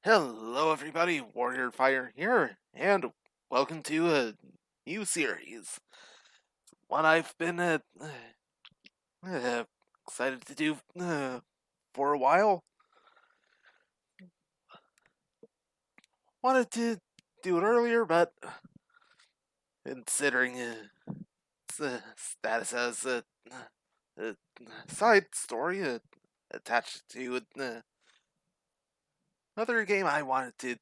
Hello, everybody. Warrior Fire here, and welcome to a new series. One I've been uh, excited to do for a while. Wanted to do it earlier, but considering its status as a side story attached to another game, I wanted to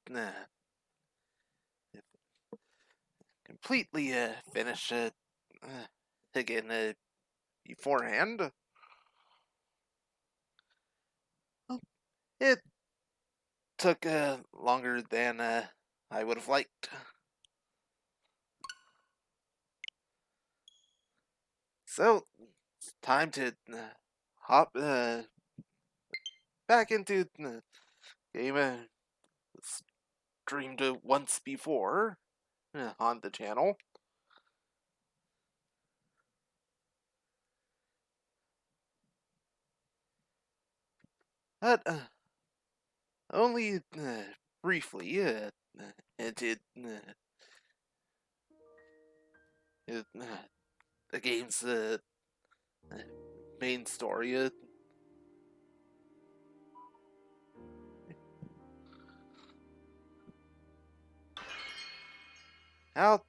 completely finish it again beforehand. It took longer than I would have liked. So, it's time to hop back into the game streamed once before on the channel. But only briefly into the game's main story. Now,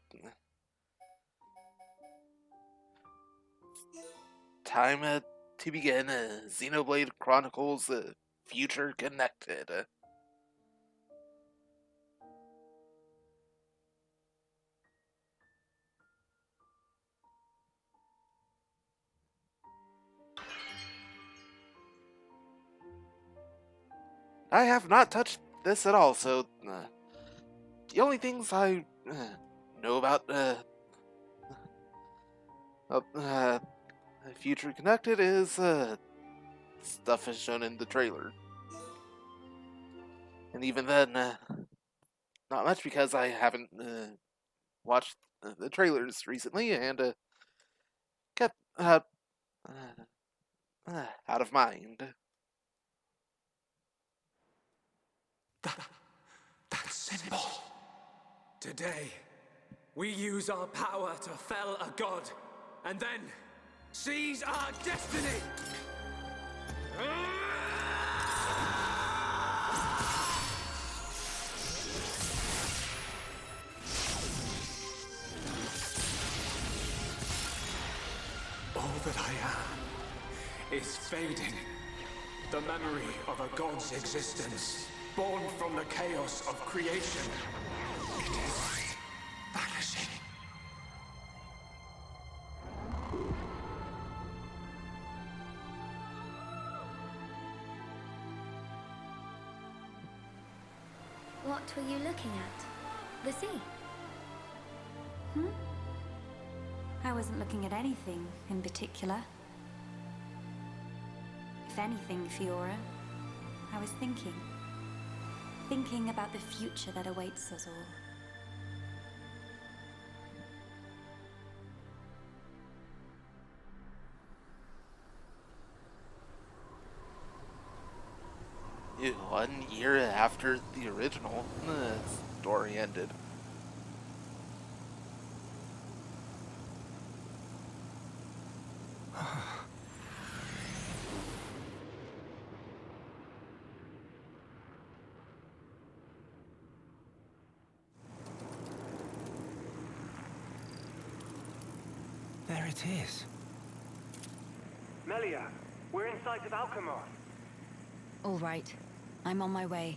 time to begin Xenoblade Chronicles Future Connected. I have not touched this at all, so the only things I know about Future Connected is stuff as shown in the trailer. And even then, not much because I haven't watched the trailers recently and kept out of mind. That symbol. Today, we use our power to fell a god, and then seize our destiny! All that I am is fading. The memory of a god's existence, born from the chaos of creation. It is vanishing. What were you looking at? The sea? I wasn't looking at anything in particular. If anything, Fiora, I was thinking. Thinking about the future that awaits us all. One year after the original story ended. There it is. Melia, we're in sight of Alchemar. All right, I'm on my way.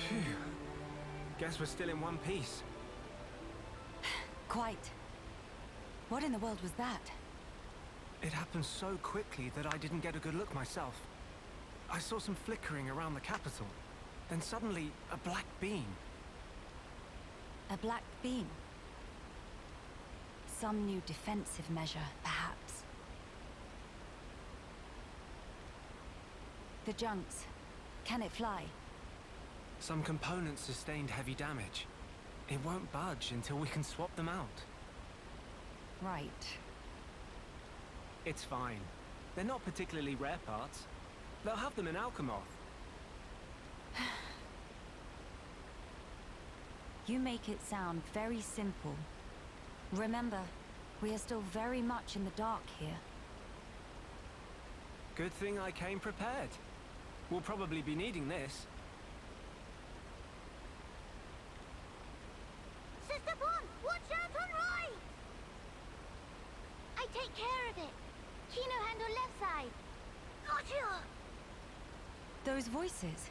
Phew. Guess we're still in one piece. Quite. What in the world was that? It happened so quickly that I didn't get a good look myself. I saw some flickering around the capital. Then suddenly, a black beam. A black beam? Some new defensive measure, perhaps. The junks. Can it fly? Some components sustained heavy damage. It won't budge until we can swap them out. Right. It's fine. They're not particularly rare parts. They'll have them in Alchemoth. You make it sound very simple. Remember, we are still very much in the dark here. Good thing I came prepared. We'll probably be needing this. Sister Bon, watch out on right! I take care of it. Kino handle left side. Gotcha! Those voices.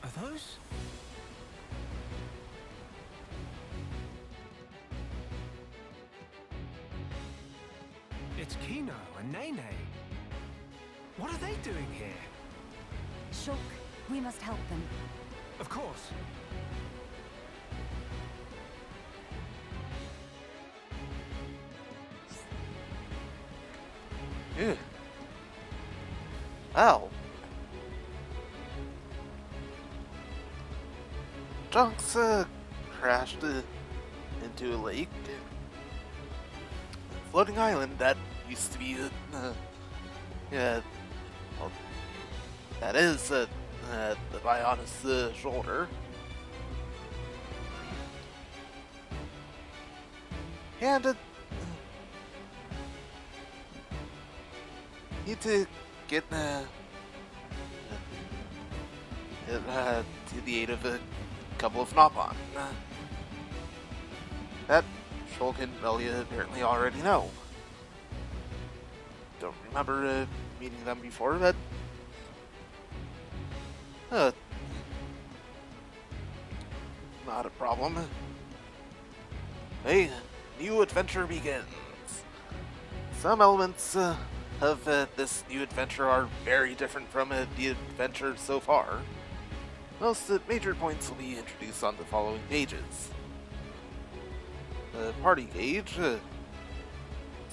Are those? It's Kino and Nene. What are they doing here? Shulk, we must help them. Of course. Ew. Ow. Junks crashed into a lake. A floating island that used to be yeah, well, that is the Bionis shoulder. And need to get to the aid of a couple of Nopon. That Shulk and Melia apparently already know. Don't remember meeting them before, but not a problem. A new adventure begins. Some elements of this new adventure are very different from the adventure so far. Most major points will be introduced on the following pages. The party gauge. As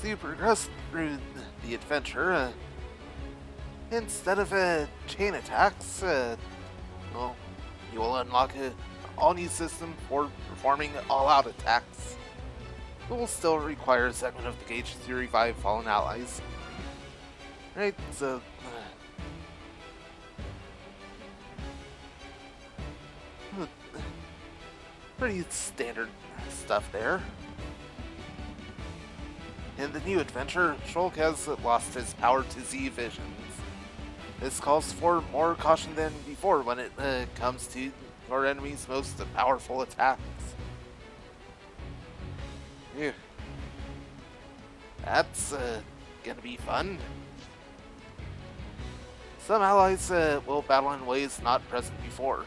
you progress through the adventure, instead of chain attacks, well, you will unlock an all-new system for performing all-out attacks. It will still require a segment of the gauge to revive fallen allies. Right, so pretty standard stuff there. In the new adventure, Shulk has lost his power to see visions. This calls for more caution than before when it comes to your enemy's most powerful attacks. Phew. That's gonna be fun. Some allies will battle in ways not present before,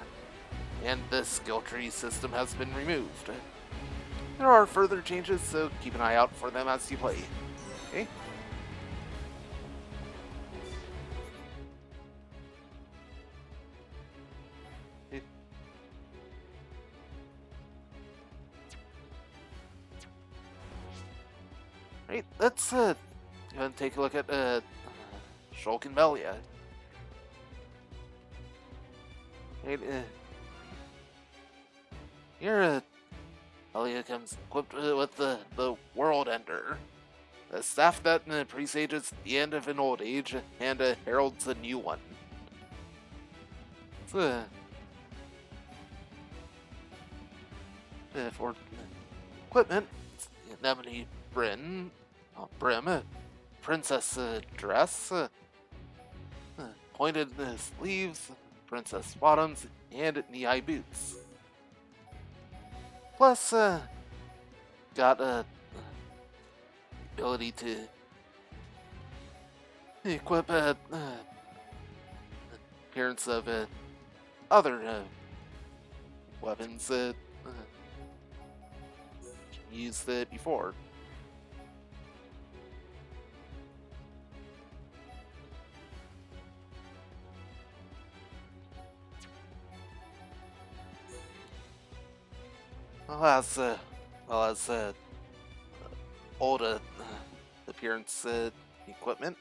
and the skill tree system has been removed. There are further changes, so keep an eye out for them as you play. Okay? Right, let's go and take a look at Shulk and Melia. Right, here, Melia comes equipped with the World Ender, a staff that presages the end of an old age and heralds a new one. It's, for equipment, Anemone Brim, princess dress, pointed sleeves, princess bottoms, and knee-high boots. Plus, got a ability to equip appearance of other weapons used before. Well as old appearance equipment.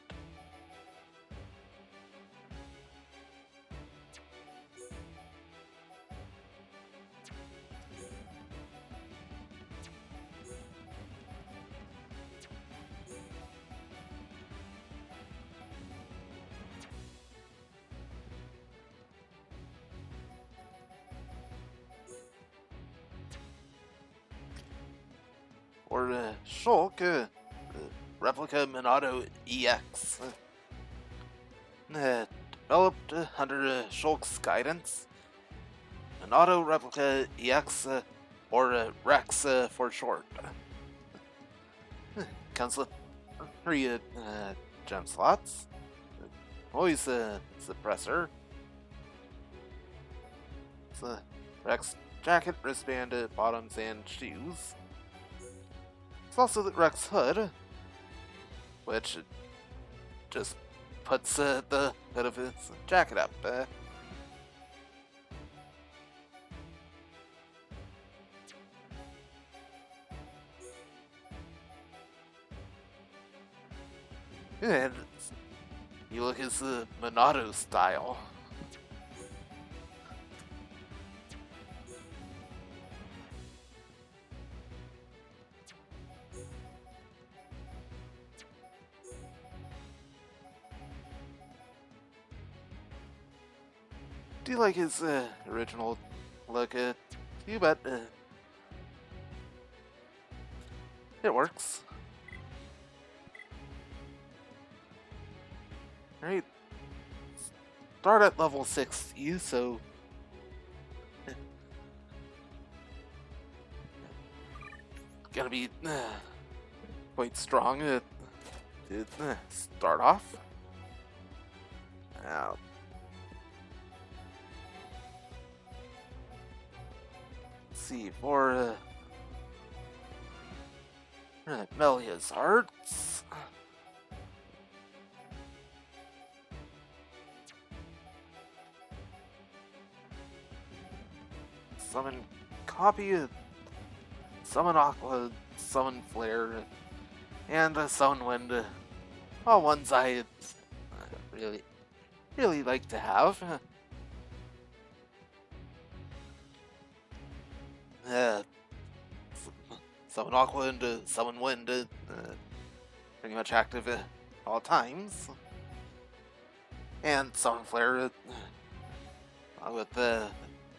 Or Shulk, Replica Minato EX. Developed under Shulk's guidance. Minato Replica EX, or Rex for short. Comes with 3 gem slots, always a suppressor. It's a Rex jacket, wristband, bottoms, and shoes. It's also the Rex hood, which just puts the hood of his jacket up. And you look as the Minato style. Do you like his original look? You bet. It works. Right. Start at level 60, so gonna be quite strong to start off. Now, let's see, for Melia's arts. Summon Copy, Summon Aqua, Summon Flare, and Summon Wind. All ones I really like to have. Summon Aqua and Summon Wind, pretty much active at all times. And Summon Flare with the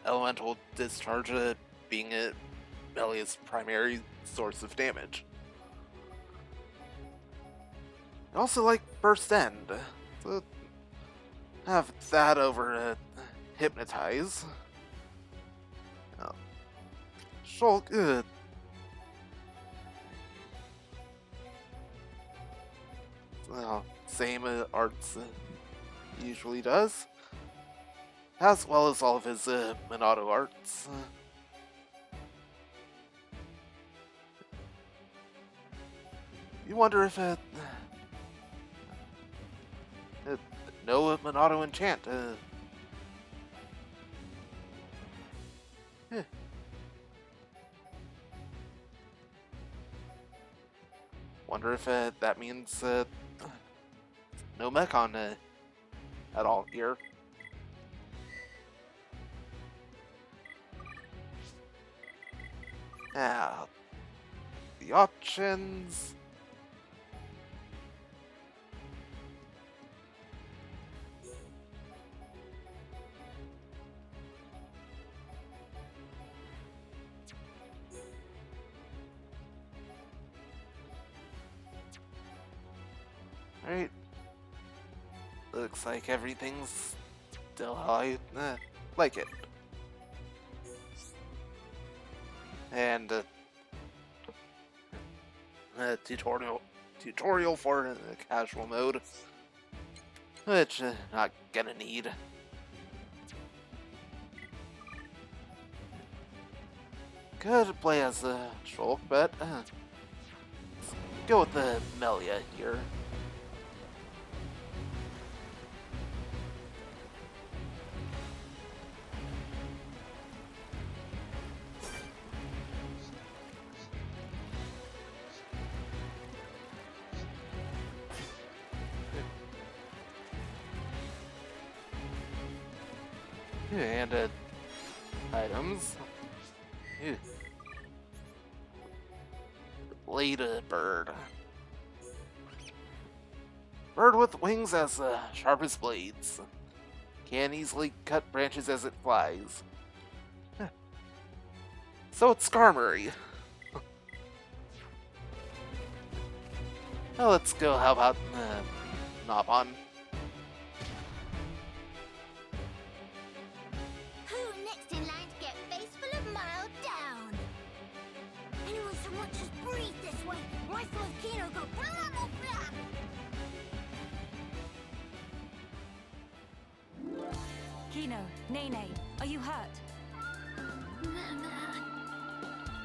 Elemental Discharge being Melia's primary source of damage. I also like Burst End, so have that over Hypnotize. Shulk, well, same arts usually does, as well as all of his Minato arts. You wonder if no Minato enchant. Wonder if that means no Mechon at all here. Now, the options. Alright. Looks like everything's still how I like it. And tutorial for casual mode, which not gonna need. Could play as a Shulk, but let's go with the Melia here. And items. Ew. Ladybird. Bird with wings as sharp as blades. Can easily cut branches as it flies. Huh. So it's Skarmory. Well, let's go. How about Nopon? Who next in line to get face full of mild down? Anyone so much as breathe this way, rifle of Kino go blah blah blah. Kino, Nene, are you hurt?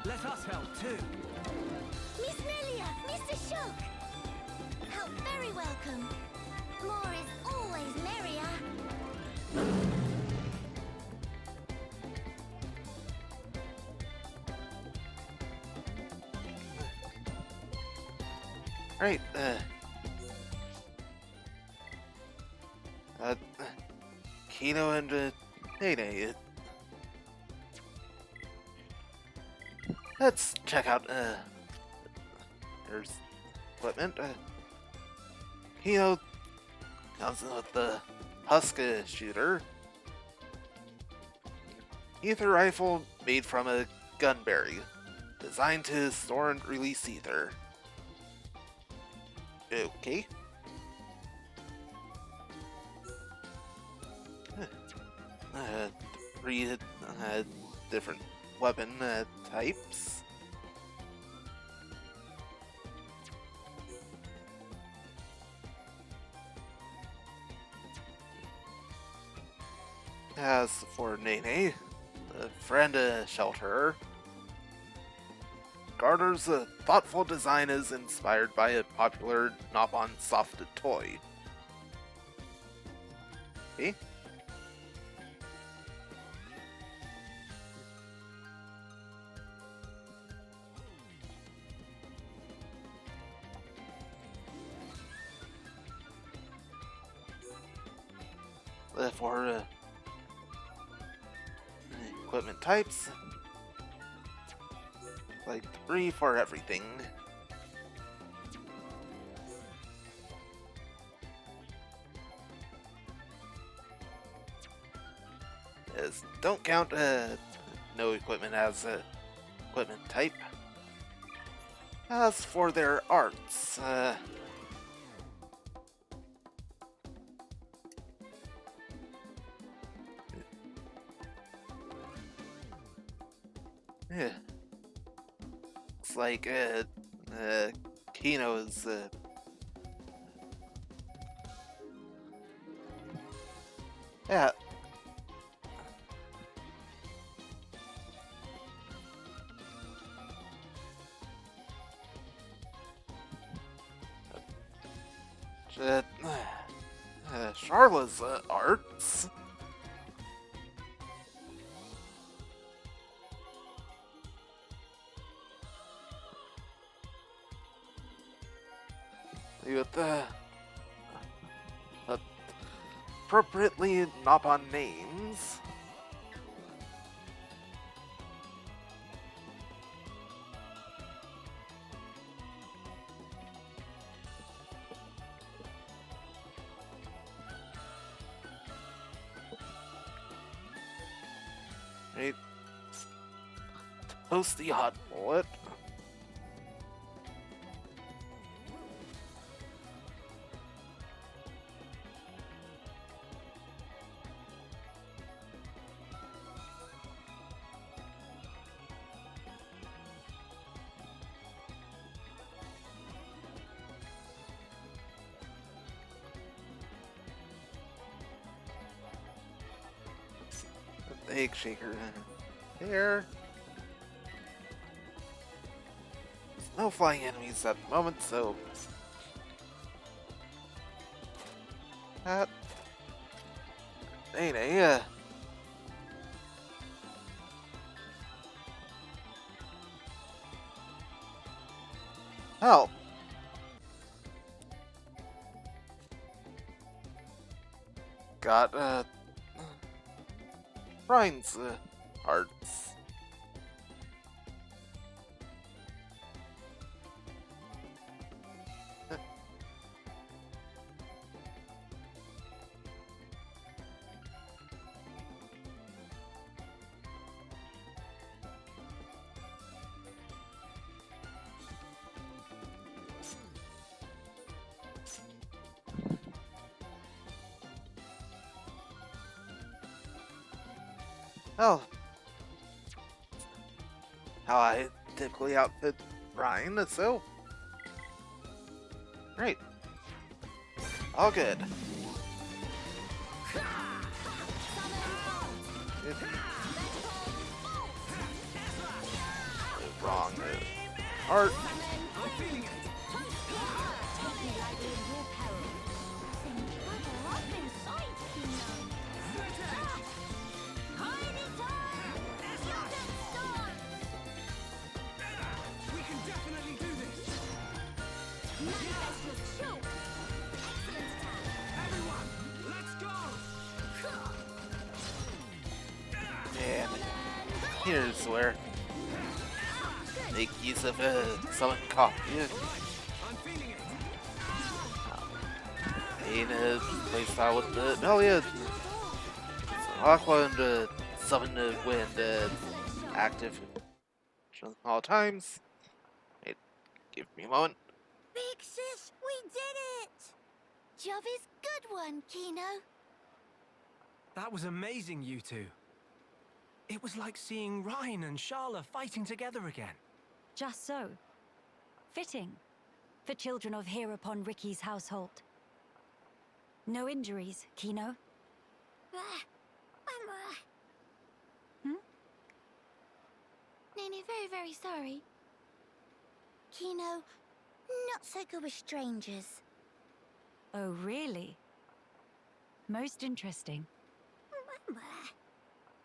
Let us help too. Miss Melia, Mr. Shulk. Help very welcome. More is always merrier. Right, Kino and Nene. Let's check out there's equipment. Kino comes in with the Huska shooter. Ether rifle made from a gunberry, designed to store and release ether. Okay. Three different weapon types. As for Nene, the friend shelterer, Garter's thoughtful design is inspired by a popular Nopon soft toy. Okay. For equipment types, like 3 for everything. As don't count no equipment as equipment type. As for their arts, yeah. Looks like Kino is yeah. Charla's arts. With appropriately Nopon names. Right. Toasty hot bullet. Egg shaker there. no flying enemies at the moment, so... Anyway, hell. Got, Ryan's, hearts. Oh, how I typically outfit Ryan, so... Great. All good. Wrong. Art. And here's where make use of summon copy. In a playstyle with the Melia, Aqua and summon when active all times. Wait, give me a moment. Big sis, we did it! Job is good one, Kino. That was amazing, you two. It was like seeing Ryan and Sharla fighting together again. Just so. Fitting. For children of here upon Ricky's household. No injuries, Kino? Hmm? No, very, very sorry. Kino, not so good with strangers. Oh, really? Most interesting.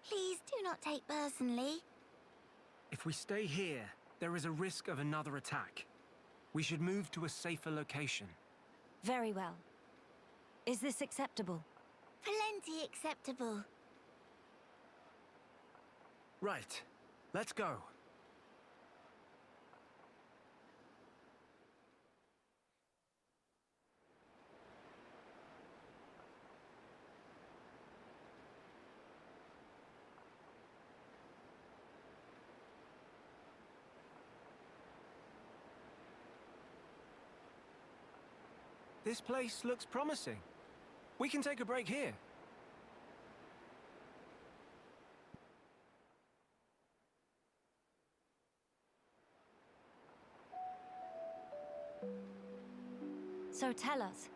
Please do not take personally. If we stay here, there is a risk of another attack. We should move to a safer location. Very well. Is this acceptable? Plenty acceptable. Right. Let's go. This place looks promising. We can take a break here. So tell us,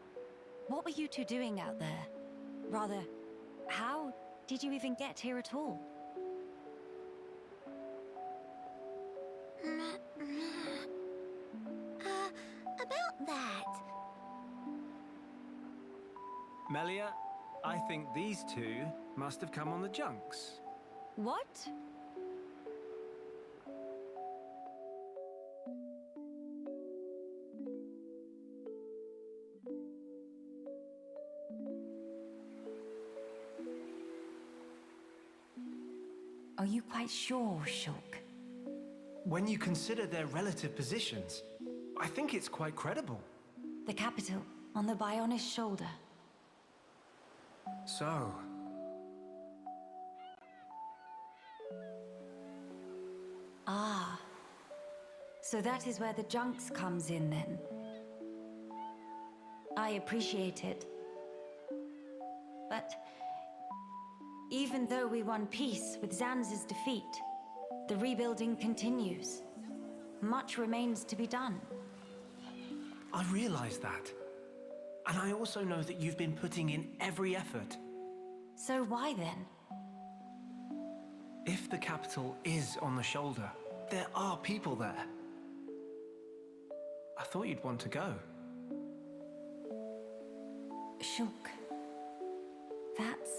what were you two doing out there? Rather, how did you even get here at all? About that. Melia, I think these two must have come on the junks. What? Are you quite sure, Shulk? When you consider their relative positions, I think it's quite credible. The capital, on the Bionist shoulder. So... Ah. So that is where the junks comes in, then. I appreciate it. But... even though we won peace with Zanz's defeat, the rebuilding continues. Much remains to be done. I realize that. And I also know that you've been putting in every effort. So why then? If the capital is on the shoulder, there are people there. I thought you'd want to go. Shulk. That's...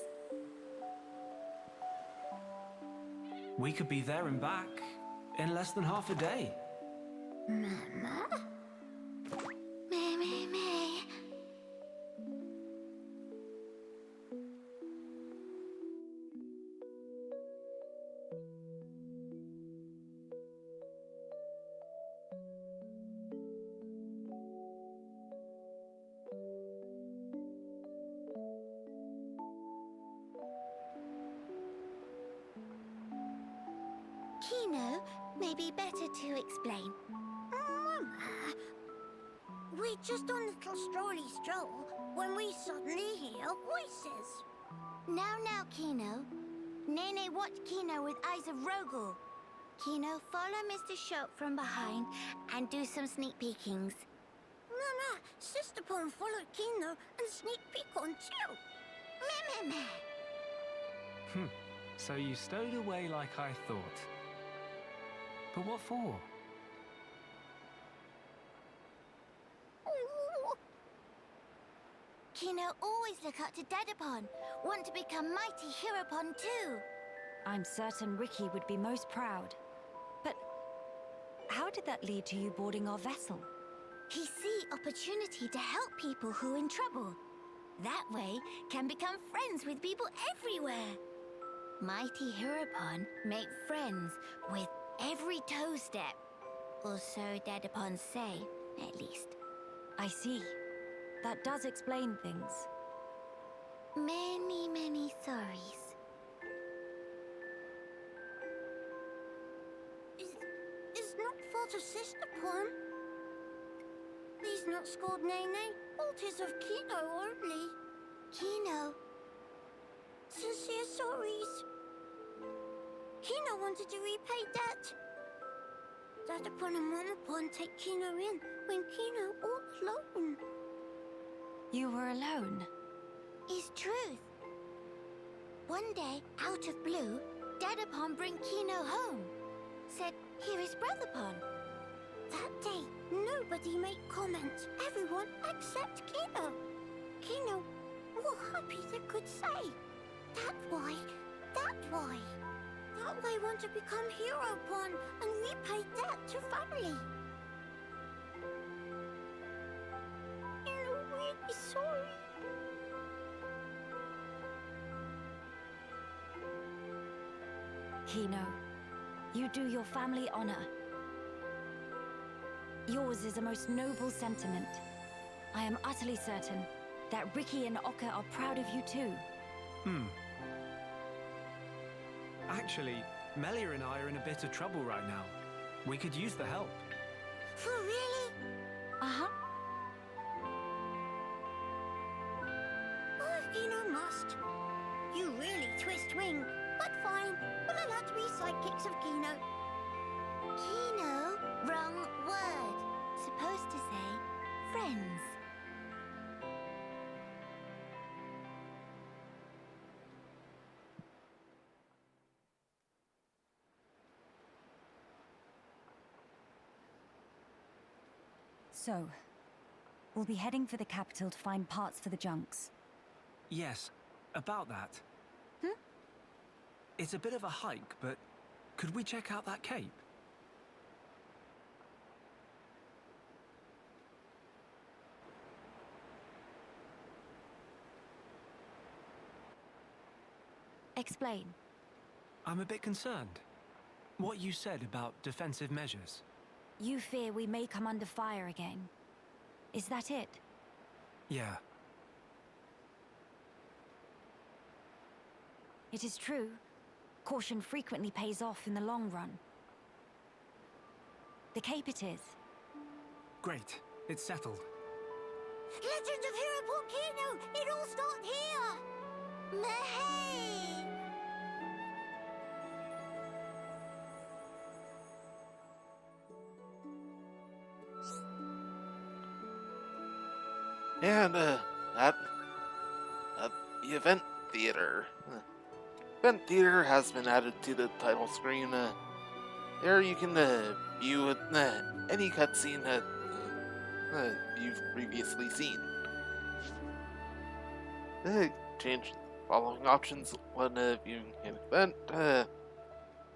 We could be there and back in less than half a day. Mama? Me. Kino, maybe better to explain. Mama, we're just on a little strolly stroll when we suddenly hear voices. Now, Kino. Nene watched Kino with eyes of Rogel. Kino, follow Mr. Shulk from behind and do some sneak peekings. Mama, Sister Pon followed Kino and sneak peek on too. Meh. So you stowed away like I thought. But what for? Kino always look up to Dadapon. Want to become mighty Heropon too. I'm certain Ricky would be most proud. But how did that lead to you boarding our vessel? He see opportunity to help people who in trouble. That way can become friends with people everywhere. Mighty Heropon make friends with every toe step. Or so Dadapon say, at least. I see. That does explain things. Many sorries. It's not fault of Sister Pon. Please not scold Nene. Fault is of Kino only. Kino. Sincere sorries. Kino wanted to repay debt. Dadapon and Mamapon take Kino in when Kino all alone. You were alone? Is truth. One day, out of blue, Dadapon bring Kino home. Said, here is Brotherpon. That day, nobody made comments. Everyone except Kino. Kino, what happy they could say. That why. That way want to become Heropon and repay debt to family. I'm really sorry. Kino, you do your family honor. Yours is a most noble sentiment. I am utterly certain that Ricky and Oka are proud of you too. Actually, Melia and I are in a bit of trouble right now. We could use the help. For really? Uh-huh. Oh, Kino must. You really twist wing. But fine, we'll allow to be sidekicks of Kino. Kino? Wrong word. Supposed to say friends. So, we'll be heading for the capital to find parts for the junks. Yes, about that. It's a bit of a hike, but could we check out that cape? Explain. I'm a bit concerned. What you said about defensive measures. You fear we may come under fire again. Is that it? Yeah. It is true. Caution frequently pays off in the long run. The cape it is. Great. It's settled. Legend of Heropon Kino! It all started here! Mahey! And, at the event theater. Event theater has been added to the title screen. There you can view any cutscene you've previously seen. Change the following options when viewing an event.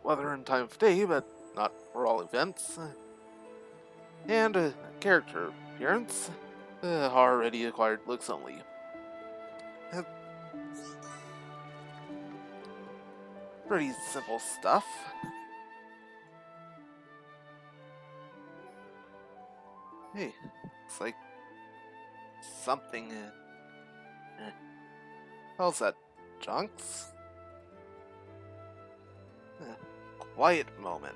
Weather and time of day, but not for all events. And character appearance. Already acquired looks only. Pretty simple stuff. Hey, looks like something. How's that, Chunks? Quiet moment.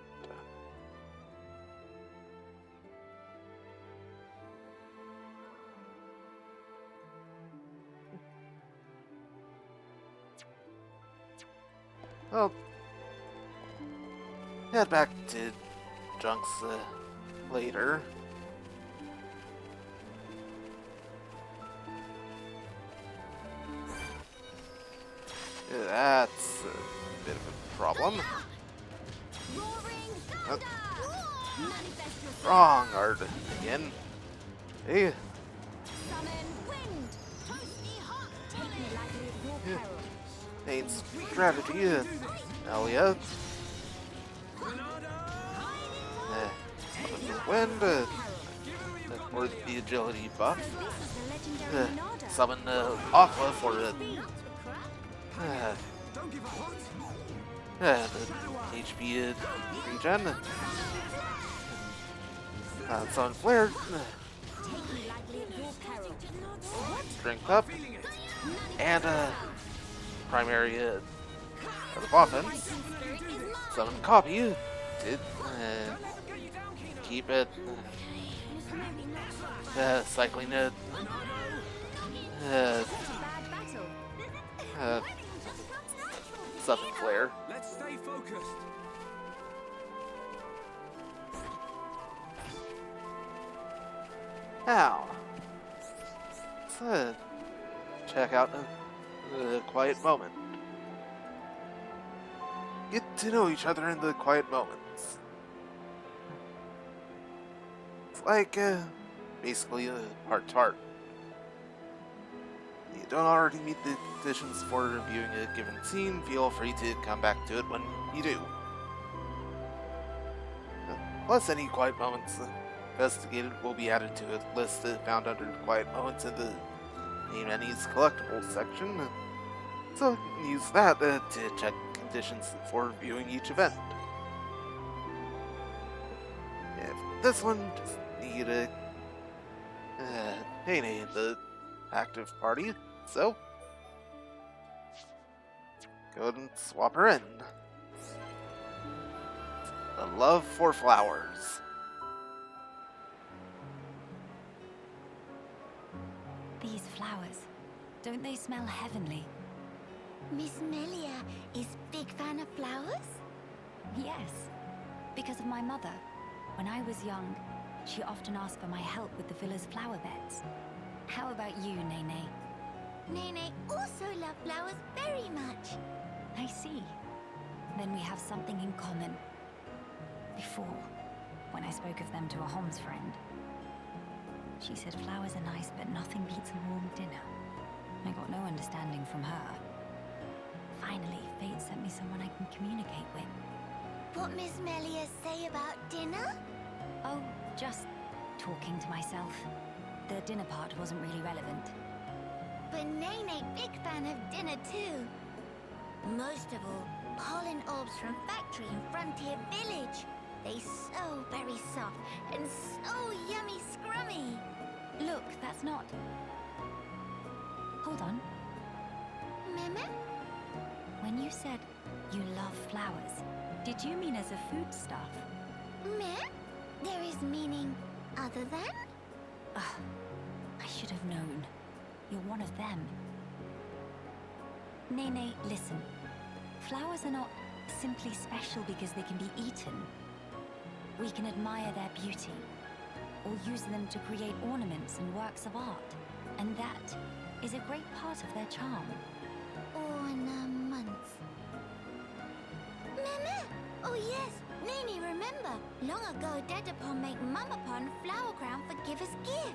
Well, head back to Junks later. That's a bit of a problem. Wrong art again. Hey. Main strategy, Elia. Wind, for the agility buff. Summon Aqua for HP regen. Summon Flare. Strength up. And primary of offense. Summon Copy. Did keep it. Cycling it. Summon Flare. Let's stay focused. Now, let's check out the quiet moment. Get to know each other in the quiet moments. It's like, basically heart to heart. You don't already meet the conditions for reviewing a given scene, feel free to come back to it when you do. Plus, any quiet moments investigated will be added to a list found under quiet moments in the main menu's collectibles section. So you can use that to check conditions for reviewing each event. If this one, just need a Nene in the active party, so go ahead and swap her in. A love for flowers. These flowers, don't they smell heavenly? Miss Melia is big fan of flowers? Yes, because of my mother. When I was young, she often asked for my help with the villa's flower beds. How about you, Nene? Nene also loves flowers very much. I see. Then we have something in common. Before, when I spoke of them to a Homs friend, she said flowers are nice, but nothing beats a warm dinner. I got no understanding from her. Finally, fate sent me someone I can communicate with. What Miss Melia say about dinner? Oh, just talking to myself. The dinner part wasn't really relevant. But Nene big fan of dinner too. Most of all, pollen orbs from factory in Frontier Village. They so very soft and so yummy scrummy. Look, that's not... Hold on. Meme? When you said you love flowers, did you mean as a foodstuff? Meh? There is meaning other than? Ugh, I should have known. You're one of them. Nene, listen. Flowers are not simply special because they can be eaten. We can admire their beauty, or use them to create ornaments and works of art. And that is a great part of their charm. Ornaments. Meme, Oh yes, Nene, remember? Long ago, Dedapon made Mamapon flower crown for Giver's gift.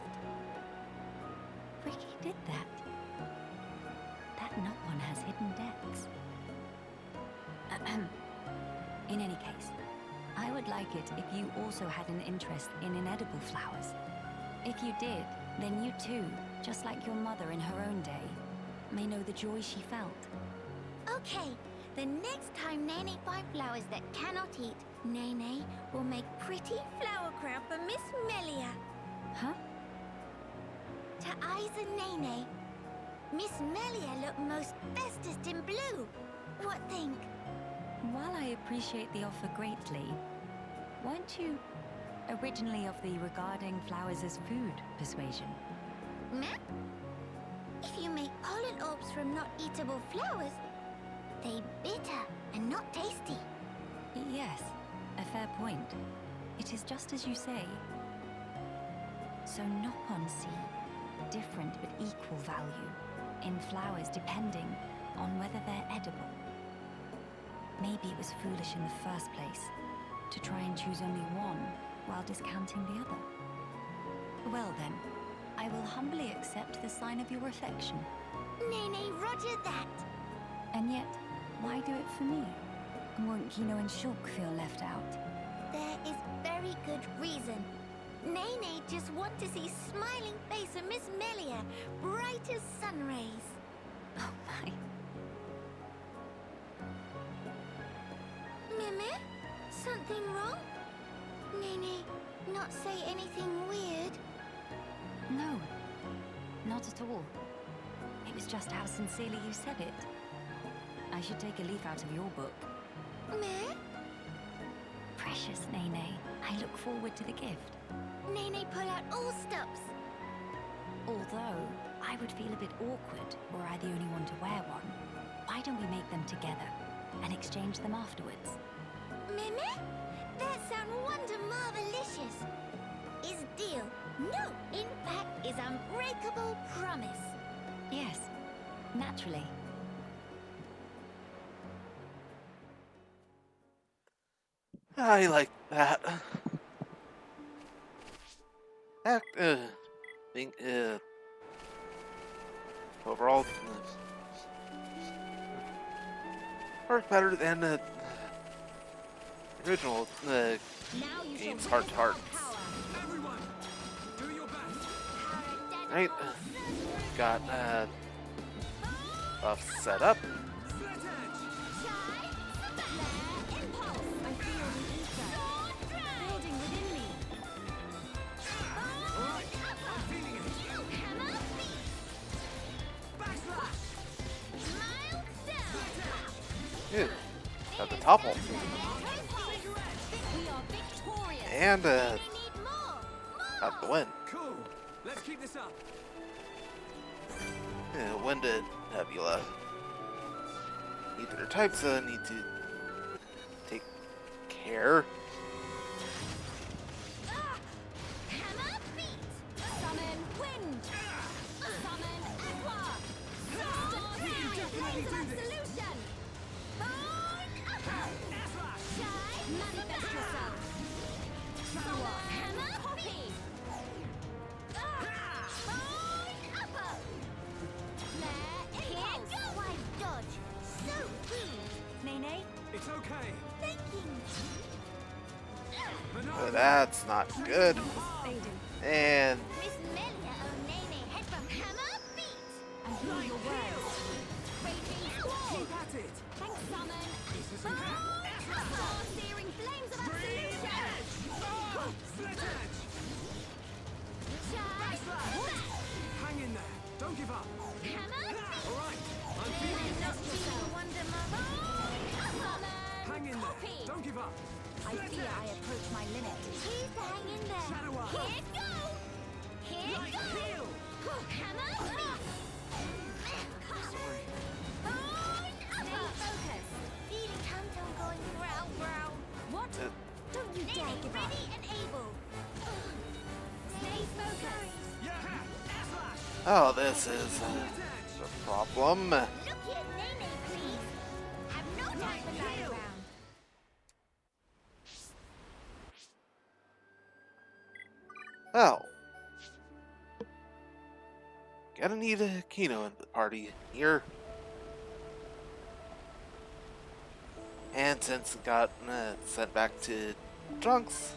Ricky did that. That Nopon has hidden depths. In any case, I would like it if you also had an interest in inedible flowers. If you did, then you too, just like your mother in her own day, may know the joy she felt. Okay, the next time Nene finds flowers that cannot eat, Nene will make pretty flower crown for Miss Melia. Huh? To eyes and Nene, Miss Melia look most bestest in blue. What think? While I appreciate the offer greatly, weren't you originally of the regarding flowers as food persuasion? Meh? If you make pollen orbs from not eatable flowers, they bitter and not tasty. Yes, a fair point. It is just as you say. So Nopon see different but equal value in flowers depending on whether they're edible. Maybe it was foolish in the first place to try and choose only one while discounting the other. Well then, I will humbly accept the sign of your affection. Nene, roger that. And yet, why do it for me? Won't Kino and Shulk feel left out? There is very good reason. Nene just want to see smiling face of Miss Melia, bright as sun rays. Oh my. Mimi? Something wrong? Nene, not say anything weird? No, not at all. It was just how sincerely you said it. I should take a leaf out of your book. Me? Precious Nene, I look forward to the gift. Nene, pull out all stops. Although, I would feel a bit awkward were I the only one to wear one. Why don't we make them together and exchange them afterwards? Mimi? That sound wonder marvelicious. Is deal. No, in fact, is unbreakable promise. Yes, naturally. I like that. Think, overall, worked better than the original game's Heart to Heart. Everyone, do your best. Right, got buff set up. Split edge. I feel the ether building within me. All right, I'm feeling it. Backslash. Ew, got the topple. We are victorious. And We need more. got the win. Cool. Let's keep this up. When did Nebula? Either types need to take care. Hammer beat. Summon wind. Summon aqua. We can definitely do this. Solution. Bone upper. Shine. Manifest yourself. Hammer beat. Bone upper. Here go. Why dodge? So rude. Nene, It's okay. Thinking. Oh, that's not good. fading. And Miss Melia O'Nene head from hammer beat. I hear your words. Raging squall. Keep at it. Thanks, summon. This is Bone okay. upper. Searing flames of absolution. Split edge. Shine. Hang in there. Don't give up. Hammer. All right, I'm feeling it. Not feeling wonder mother. Hang in there. Don't give up. I fear I approach my limit. Please hang in there. Shadow up. Here go. Here Light go. heal. Hammer. Sorry. Bone upper. Focus. Feeling Canton going round, round. What? Don't you dare Nene, give up. ready and able. Stay focused. Yeah. Slash. oh, this is Split edge. a problem. Look here, Nene, please. Have no time for lying around. Well, gotta need a Kino in the party here. And since it got sent back to Trunks,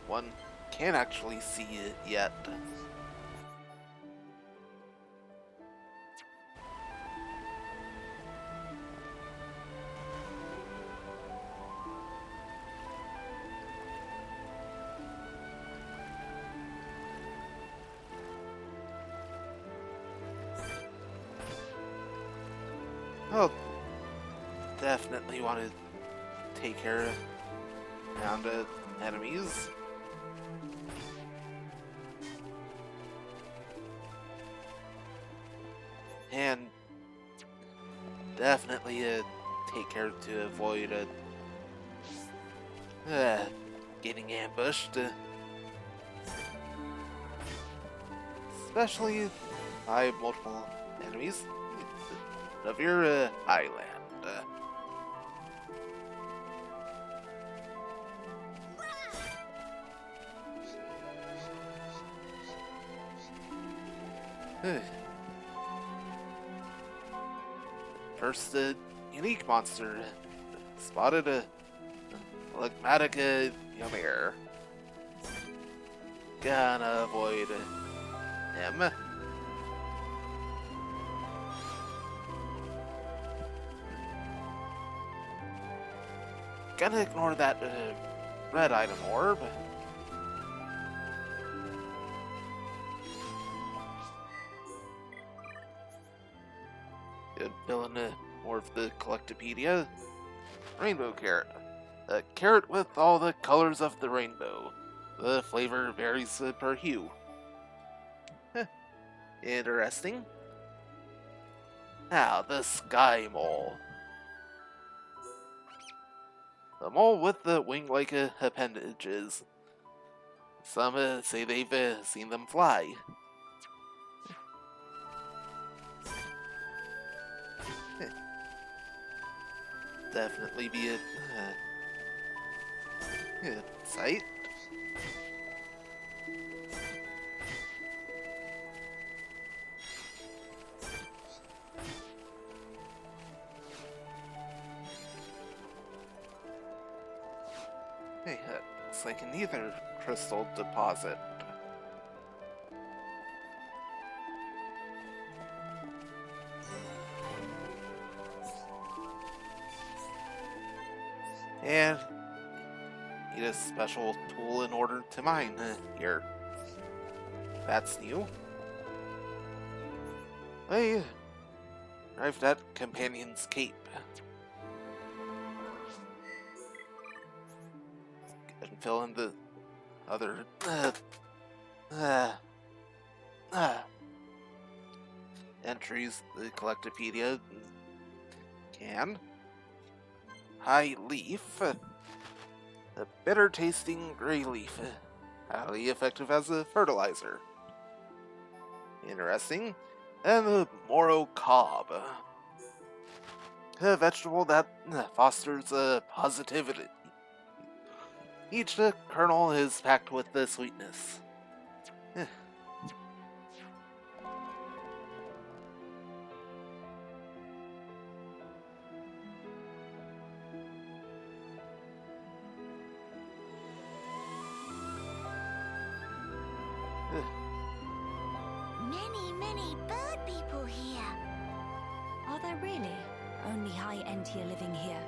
one can't actually see it yet. Oh, definitely want to take care of rounded enemies. And definitely take care to avoid getting ambushed. Especially by multiple enemies of your island. First, unique monster spotted a phlegmatic Ymir. Gonna avoid him. Gonna ignore that red item orb. Good fill in more of the Collectopedia. Rainbow carrot. A carrot with all the colors of the rainbow. The flavor varies per hue. Interesting. Now, the sky mole. The mole with the wing-like appendages. Some say they've seen them fly. Definitely be a sight. Hey, looks like an ether crystal deposit. And need a special tool in order to mine here. That's new. I arrived at Companion's Cape. And fill in the other entries the Collectopedia can. High leaf. A bitter tasting gray leaf. Highly effective as a fertilizer. Interesting. And the Moro cob. A vegetable that fosters positivity. Each kernel is packed with the sweetness. Many bird people here. Are there really only high-end tier living here?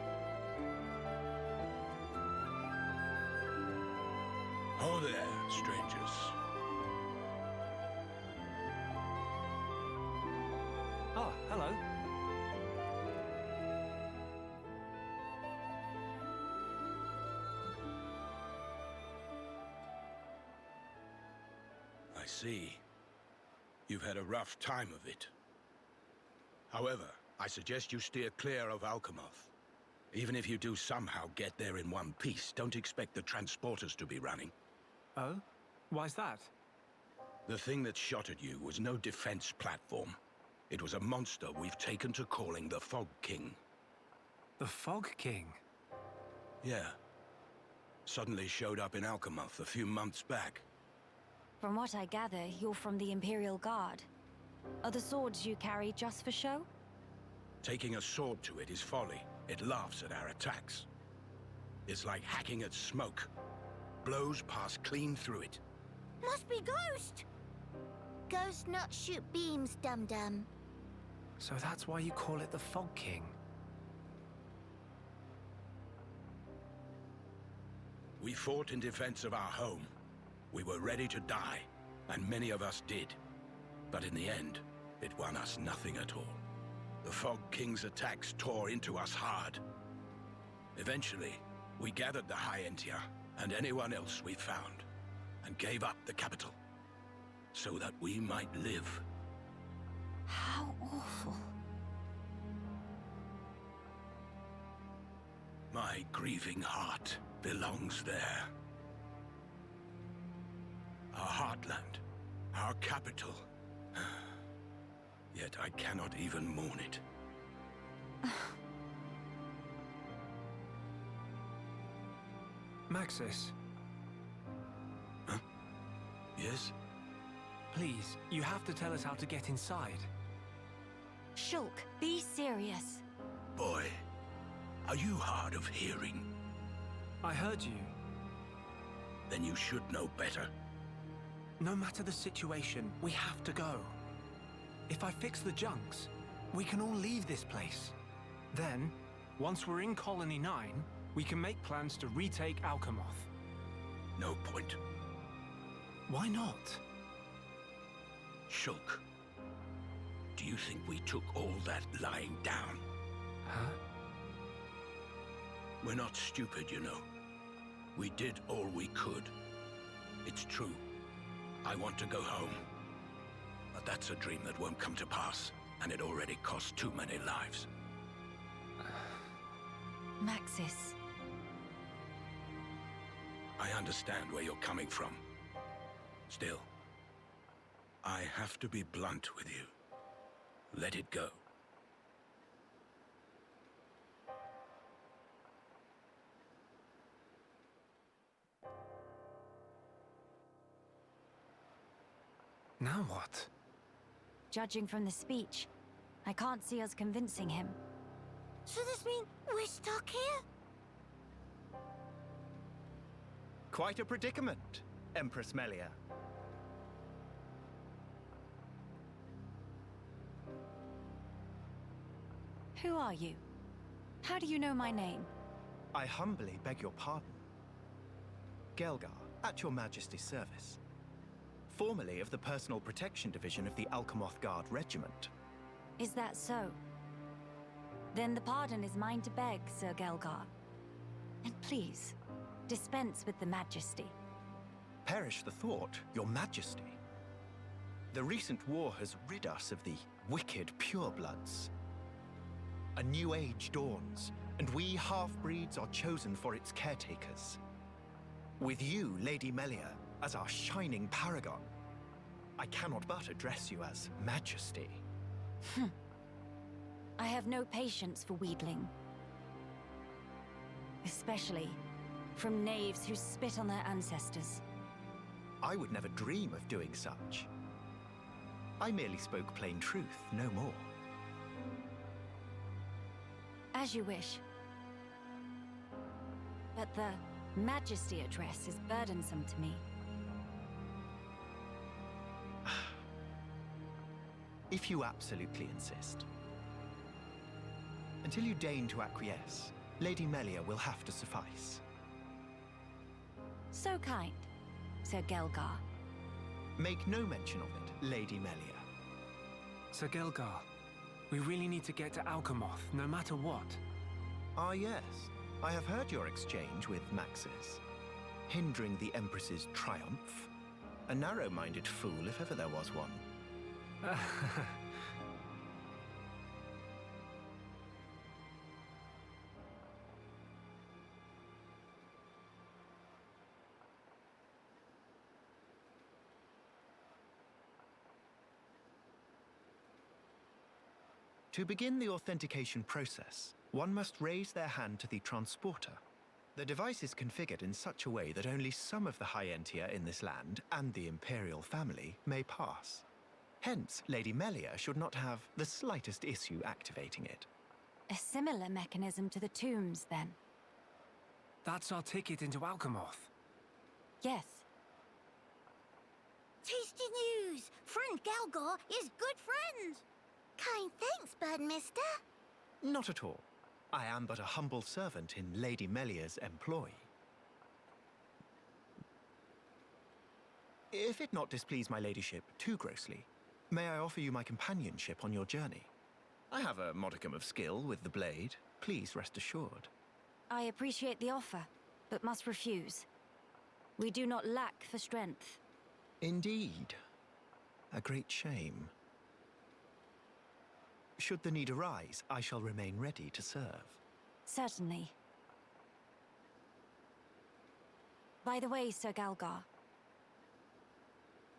Oh there, strangers. Oh, hello. I see. You've had a rough time of it. However, I suggest you steer clear of Alchemoth. Even if you do somehow get there in one piece, don't expect the transporters to be running. Oh? Why's that? The thing that shot at you was no defense platform. It was a monster we've taken to calling the Fog King. The Fog King? Yeah. Suddenly showed up in Alchemoth a few months back. From what I gather, you're from the Imperial Guard. Are the swords you carry just for show? Taking a sword to it is folly. It laughs at our attacks. It's like hacking at smoke. Blows pass clean through it. Must be Ghost! Ghost not shoot beams, dum-dum. So that's why you call it the Fog King. We fought in defense of our home. We were ready to die, and many of us did. But in the end, it won us nothing at all. The Fog King's attacks tore into us hard. Eventually, we gathered the High Entia and anyone else we found, and gave up the capital, so that we might live. How awful. My grieving heart belongs there. Our heartland, our capital. Yet I cannot even mourn it. Maxis, Huh? Yes? please, you have to tell us how to get inside. Shulk, be serious. Boy, are you hard of hearing? I heard you. Then you should know better. No matter the situation, we have to go. If I fix the junks, we can all leave this place. Then, once we're in Colony 9, we can make plans to retake Alchemoth. No point. Why not? Shulk, do you think we took all that lying down? Huh? We're not stupid, you know. We did all we could. It's true. I want to go home. But that's a dream that won't come to pass, and it already cost too many lives. Maxis. I understand where you're coming from. Still, I have to be blunt with you. Let it go. Now what? Judging from the speech, I can't see us convincing him. So this mean we're stuck here? Quite a predicament, Empress Melia. Who are you? How do you know my name? I humbly beg your pardon. Gelgar, at your Majesty's service. Formerly of the Personal Protection Division of the Alchemoth Guard Regiment. Is that so? Then the pardon is mine to beg, Sir Gelgar. And please, dispense with the Majesty. Perish the thought, your Majesty. The recent war has rid us of the wicked purebloods. A new age dawns, and we half-breeds are chosen for its caretakers. With you, Lady Melia, as our shining paragon, I cannot but address you as Majesty. I have no patience for wheedling. Especially from knaves who spit on their ancestors. I would never dream of doing such. I merely spoke plain truth, no more. As you wish. But the Majesty address is burdensome to me. If you absolutely insist. Until you deign to acquiesce, Lady Melia will have to suffice. So kind, Sir Gelgar. Make no mention of it, Lady Melia. Sir Gelgar, we really need to get to Alchemoth, no matter what. Ah yes, I have heard your exchange with Maxis. Hindering the Empress's triumph. A narrow-minded fool if ever there was one. To begin the authentication process, one must raise their hand to the transporter. The device is configured in such a way that only some of the High Entier in this land and the Imperial family may pass. Hence, Lady Melia should not have the slightest issue activating it. A similar mechanism to the tombs, then? That's our ticket into Alchemoth. Yes. Tasty news! Friend Galgar is good friend! Kind thanks, Birdmister. Not at all. I am but a humble servant in Lady Melia's employ. If it not displease my ladyship too grossly, may I offer you my companionship on your journey? I have a modicum of skill with the blade. Please rest assured. I appreciate the offer, but must refuse. We do not lack for strength. Indeed. A great shame. Should the need arise, I shall remain ready to serve. Certainly. By the way, Sir Galgar,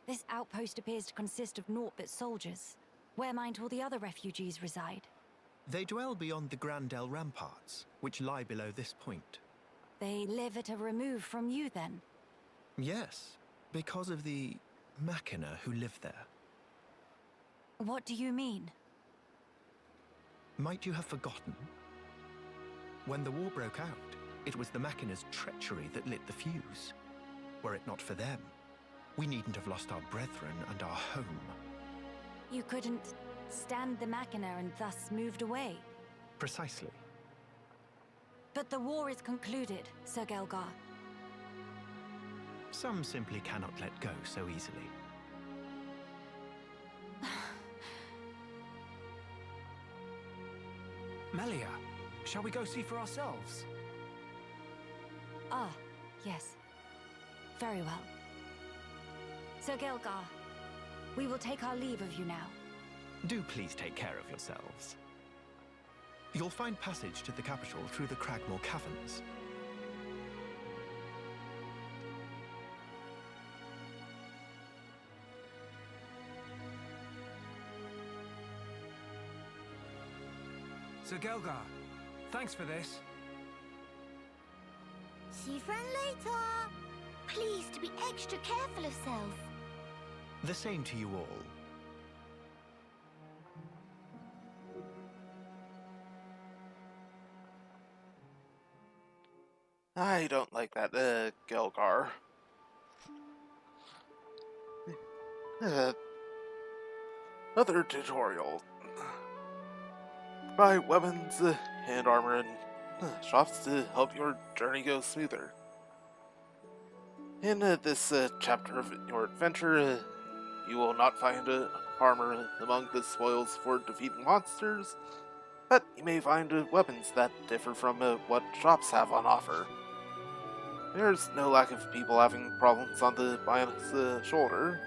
this outpost appears to consist of naught but soldiers. Where might all the other refugees reside? They dwell beyond the Grandel ramparts, which lie below this point. They live at a remove from you, then? Yes, because of the Machina who live there. What do you mean? Might you have forgotten? When the war broke out, it was the Machina's treachery that lit the fuse. Were it not for them, we needn't have lost our brethren and our home. You couldn't stand the Machina and thus moved away? Precisely. But the war is concluded, Sir Galgar. Some simply cannot let go so easily. Melia, shall we go see for ourselves? Ah, yes. Very well. Sir Gelgar, we will take our leave of you now. Do please take care of yourselves. You'll find passage to the capital through the Cragmore Caverns. Sir Gelgar, thanks for this. See friend later. Please to be extra careful of self. The same to you all. I don't like that, Gelgar. Another tutorial. Buy weapons and armor in shops to help your journey go smoother. In this chapter of your adventure, you will not find armor among the spoils for defeating monsters, but you may find weapons that differ from what shops have on offer. There's no lack of people having problems on the Bionis shoulder.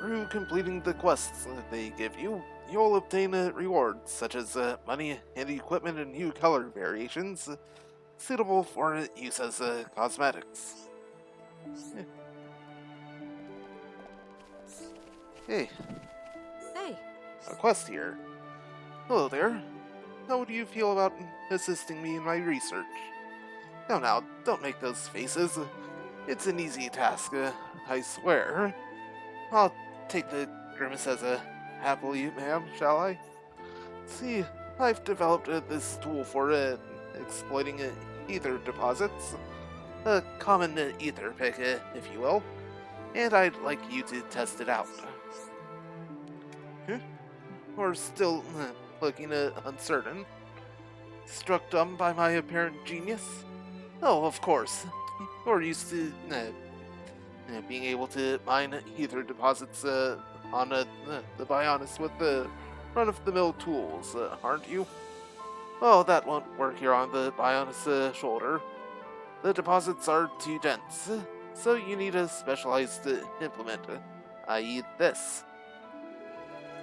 Through completing the quests they give you, you'll obtain rewards such as money and equipment in new color variations, suitable for use as cosmetics. Hey. Hey. A quest here. Hello there. How do you feel about assisting me in my research? Now, don't make those faces. It's an easy task, I swear. I'll take the grimace as a happily, ma'am, shall I? See, I've developed this tool for exploiting ether deposits. A common ether pick, if you will. And I'd like you to test it out. Huh? Or still looking uncertain? Struck dumb by my apparent genius? Oh, of course. You're used to being able to mine ether deposits on the Bionis with the run-of-the-mill tools, aren't you? Well, that won't work here on the Bionis shoulder. The deposits are too dense, so you need a specialized implement, i.e. this.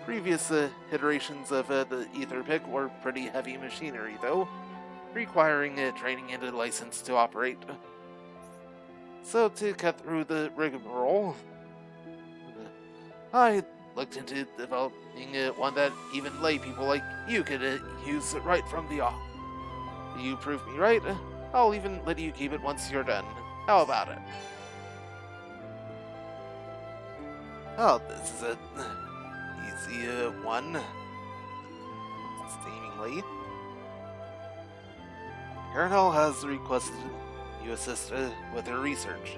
Previous iterations of the ether pick were pretty heavy machinery, though, requiring training and a license to operate. So to cut through the rigmarole, I looked into developing one that even lay people like you could use right from the off. You prove me right, I'll even let you keep it once you're done. How about it? Oh, this is a easy one. Seemingly. Colonel has requested you assist with her research.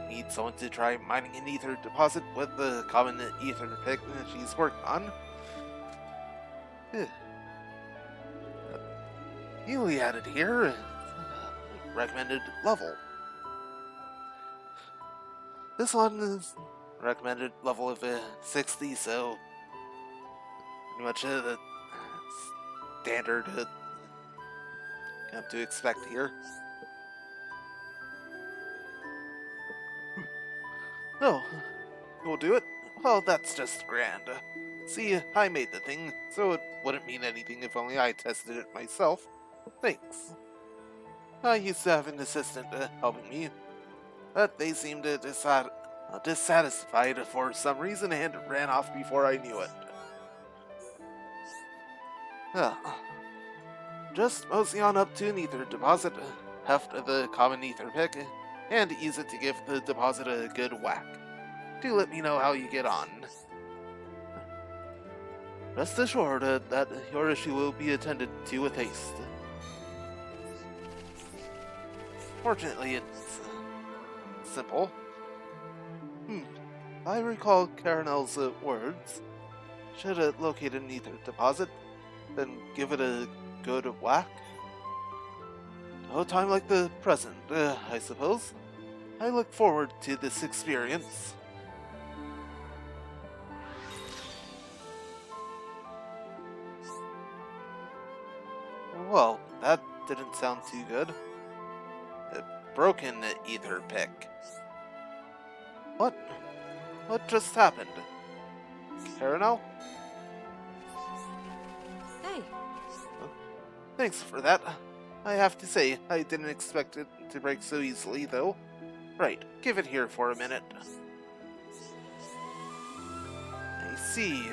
Need someone to try mining an ether deposit with the common ether pick she's working on. Newly added here, recommended level. This one is recommended level of 60, so pretty much the standard come to expect here. Oh, you'll do it? Well, that's just grand. See, I made the thing, so it wouldn't mean anything if only I tested it myself. Thanks. I used to have an assistant helping me, but they seemed dissatisfied for some reason and ran off before I knew it. Just mosey on up to an ether deposit, heft the common ether pick, and use it to give the deposit a good whack. Do let me know how you get on. Rest assured that your issue will be attended to with haste. Fortunately, it's simple. I recall Caranel's words. Should locate an ether deposit, then give it a good whack. No time like the present, I suppose. I look forward to this experience. Well, that didn't sound too good. A broken ether pick. What? What just happened? Caranel? Hey. Thanks for that. I have to say, I didn't expect it to break so easily, though. Right, give it here for a minute. I see.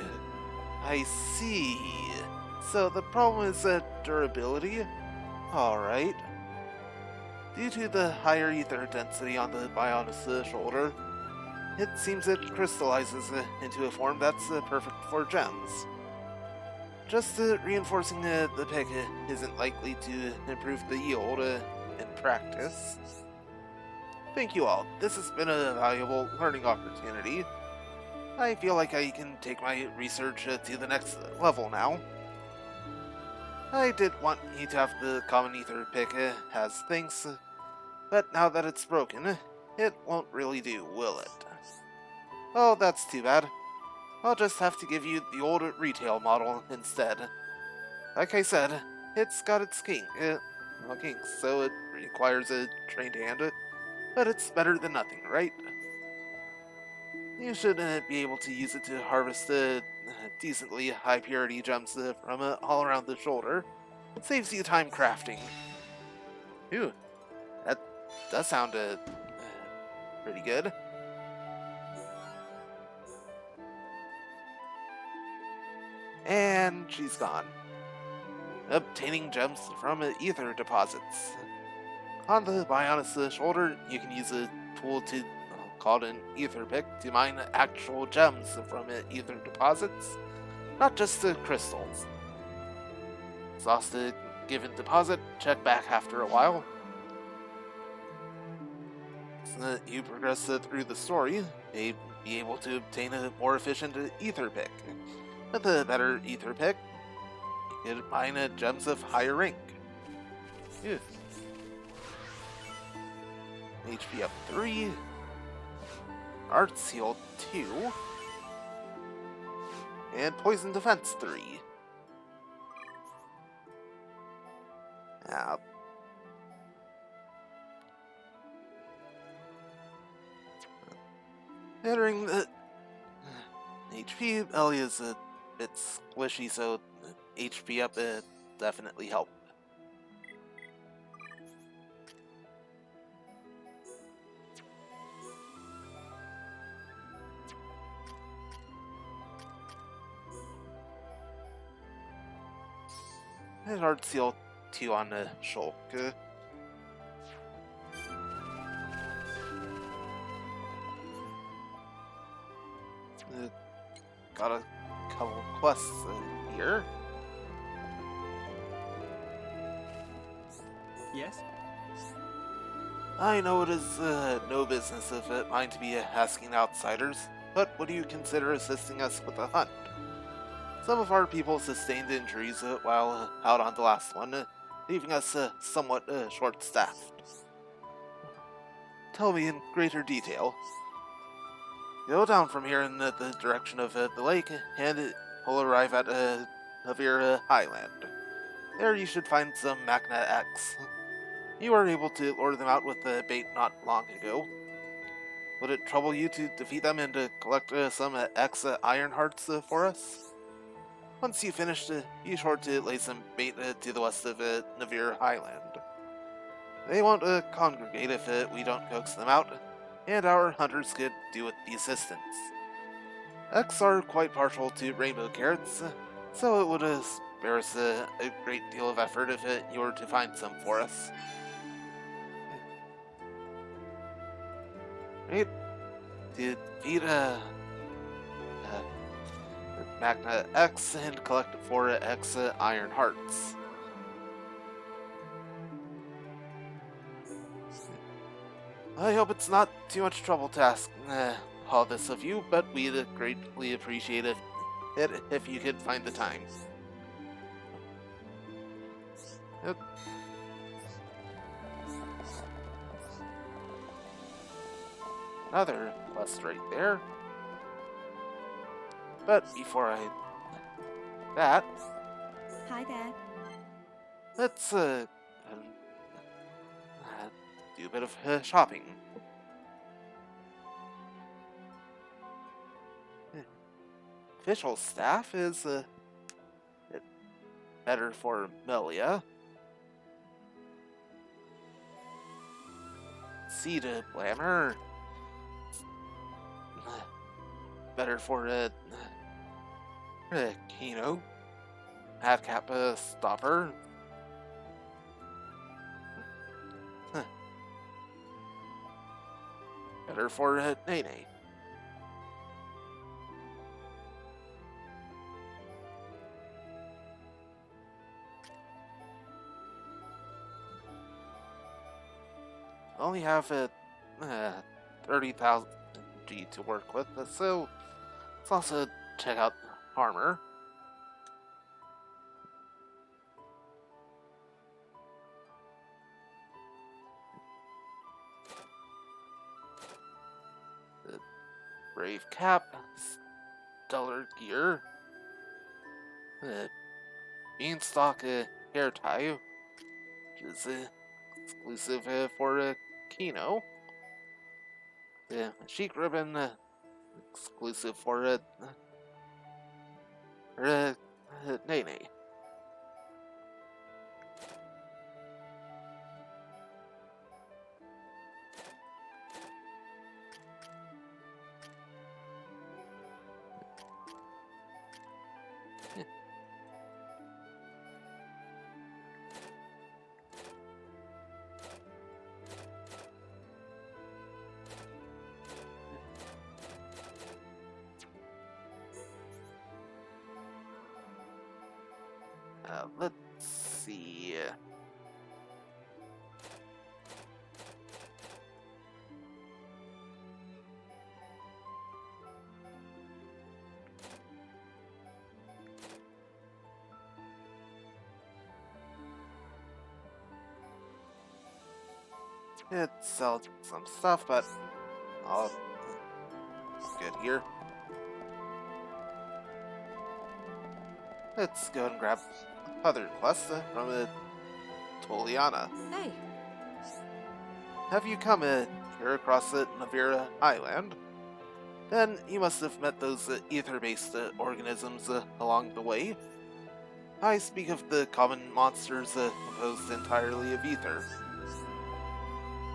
So the problem is durability? Alright. Due to the higher ether density on the Bionis shoulder, it seems it crystallizes into a form that's perfect for gems. Just reinforcing the pick isn't likely to improve the yield in practice. Thank you all. This has been a valuable learning opportunity. I feel like I can take my research to the next level now. I did want you to have the common ether pick as things, but now that it's broken, it won't really do, will it? Oh, that's too bad. I'll just have to give you the old retail model instead. Like I said, it's got its kinks, so it requires a trained hand, but it's better than nothing, right? You should be able to use it to harvest decently high purity gems from all around the shoulder. It saves you time crafting. Ooh, that does sound pretty good. And she's gone. Obtaining gems from ether deposits. On the Bionis shoulder, you can use a tool called an ether pick to mine actual gems from ether deposits, not just the crystals. Exhaust a given deposit, check back after a while. As you progress through the story, you may be able to obtain a more efficient ether pick. With a better ether pick, you can mine gems of higher rank. Ew. HP up 3. Art Seal 2. And Poison Defense 3. Entering the HP, Ellie is a bit squishy, so HP up definitely help. And Art Seal 2 on Shulk. got a couple quests here. Yes? I know it is no business of mine to be asking outsiders, but would you consider assisting us with a hunt? Some of our people sustained injuries while out on the last one, leaving us somewhat short-staffed. Tell me in greater detail. Go down from here in the direction of the lake, and we'll arrive at Navir Highland. There you should find some Magna X. You were able to lure them out with the bait not long ago. Would it trouble you to defeat them and collect some X Iron Hearts for us? Once you finish, be sure to lay some bait to the west of Navir Highland. They won't congregate if we don't coax them out, and our hunters could do with the assistance. X are quite partial to rainbow carrots, so it would spare us a great deal of effort if you were to find some for us. Right? To defeat Magna X and collect 4 X Iron Hearts. I hope it's not too much trouble to ask all this of you, but we'd greatly appreciate it if you could find the time. Yep. Another quest right there. But before that, Hi there. let's do a bit of shopping. Official staff is better for Melia. Seed Blammer. Better for Kino. Madcap Stopper. Better for Nene. Only have 30,000 G to work with, so let's also check out armor. The Brave Cap, Stellar Gear, Beanstalk Hair Tie, which is exclusive for Kino. The Chic Ribbon, exclusive for Nene. Let's see. It sells some stuff, but all good here. Let's go and grab other quests from Toliana. Hey, Have you come here across the Navira Highland? Then you must have met those ether-based organisms along the way. I speak of the common monsters composed entirely of ether.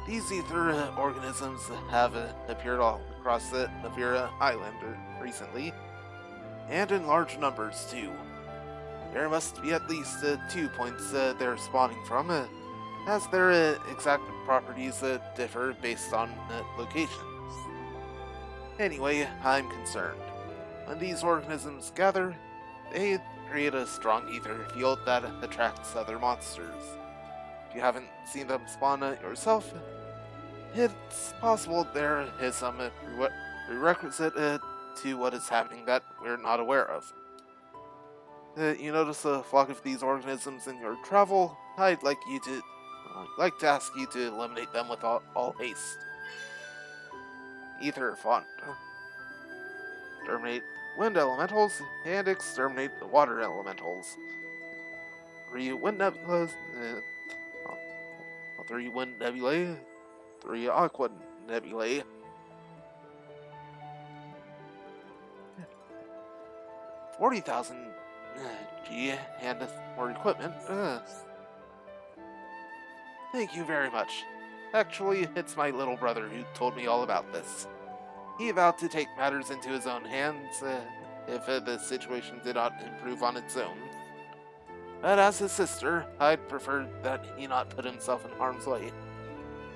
These ether organisms have appeared all across the Navira Highland recently, and in large numbers too. There must be at least 2 points they're spawning from, as their exact properties differ based on location. Anyway, I'm concerned. When these organisms gather, they create a strong ether field that attracts other monsters. If you haven't seen them spawn yourself, it's possible there is some prerequisite to what is happening that we're not aware of. You notice a flock of these organisms in your travel, I'd like to ask you to eliminate them with all haste. Ether font. Exterminate wind elementals and exterminate the water elementals. 3 wind nebulas, 3 wind nebulae, 3 aqua nebulae. 40,000 G and more equipment. Thank you very much. Actually, it's my little brother who told me all about this. He vowed to take matters into his own hands if the situation did not improve on its own. But as his sister, I'd prefer that he not put himself in harm's way.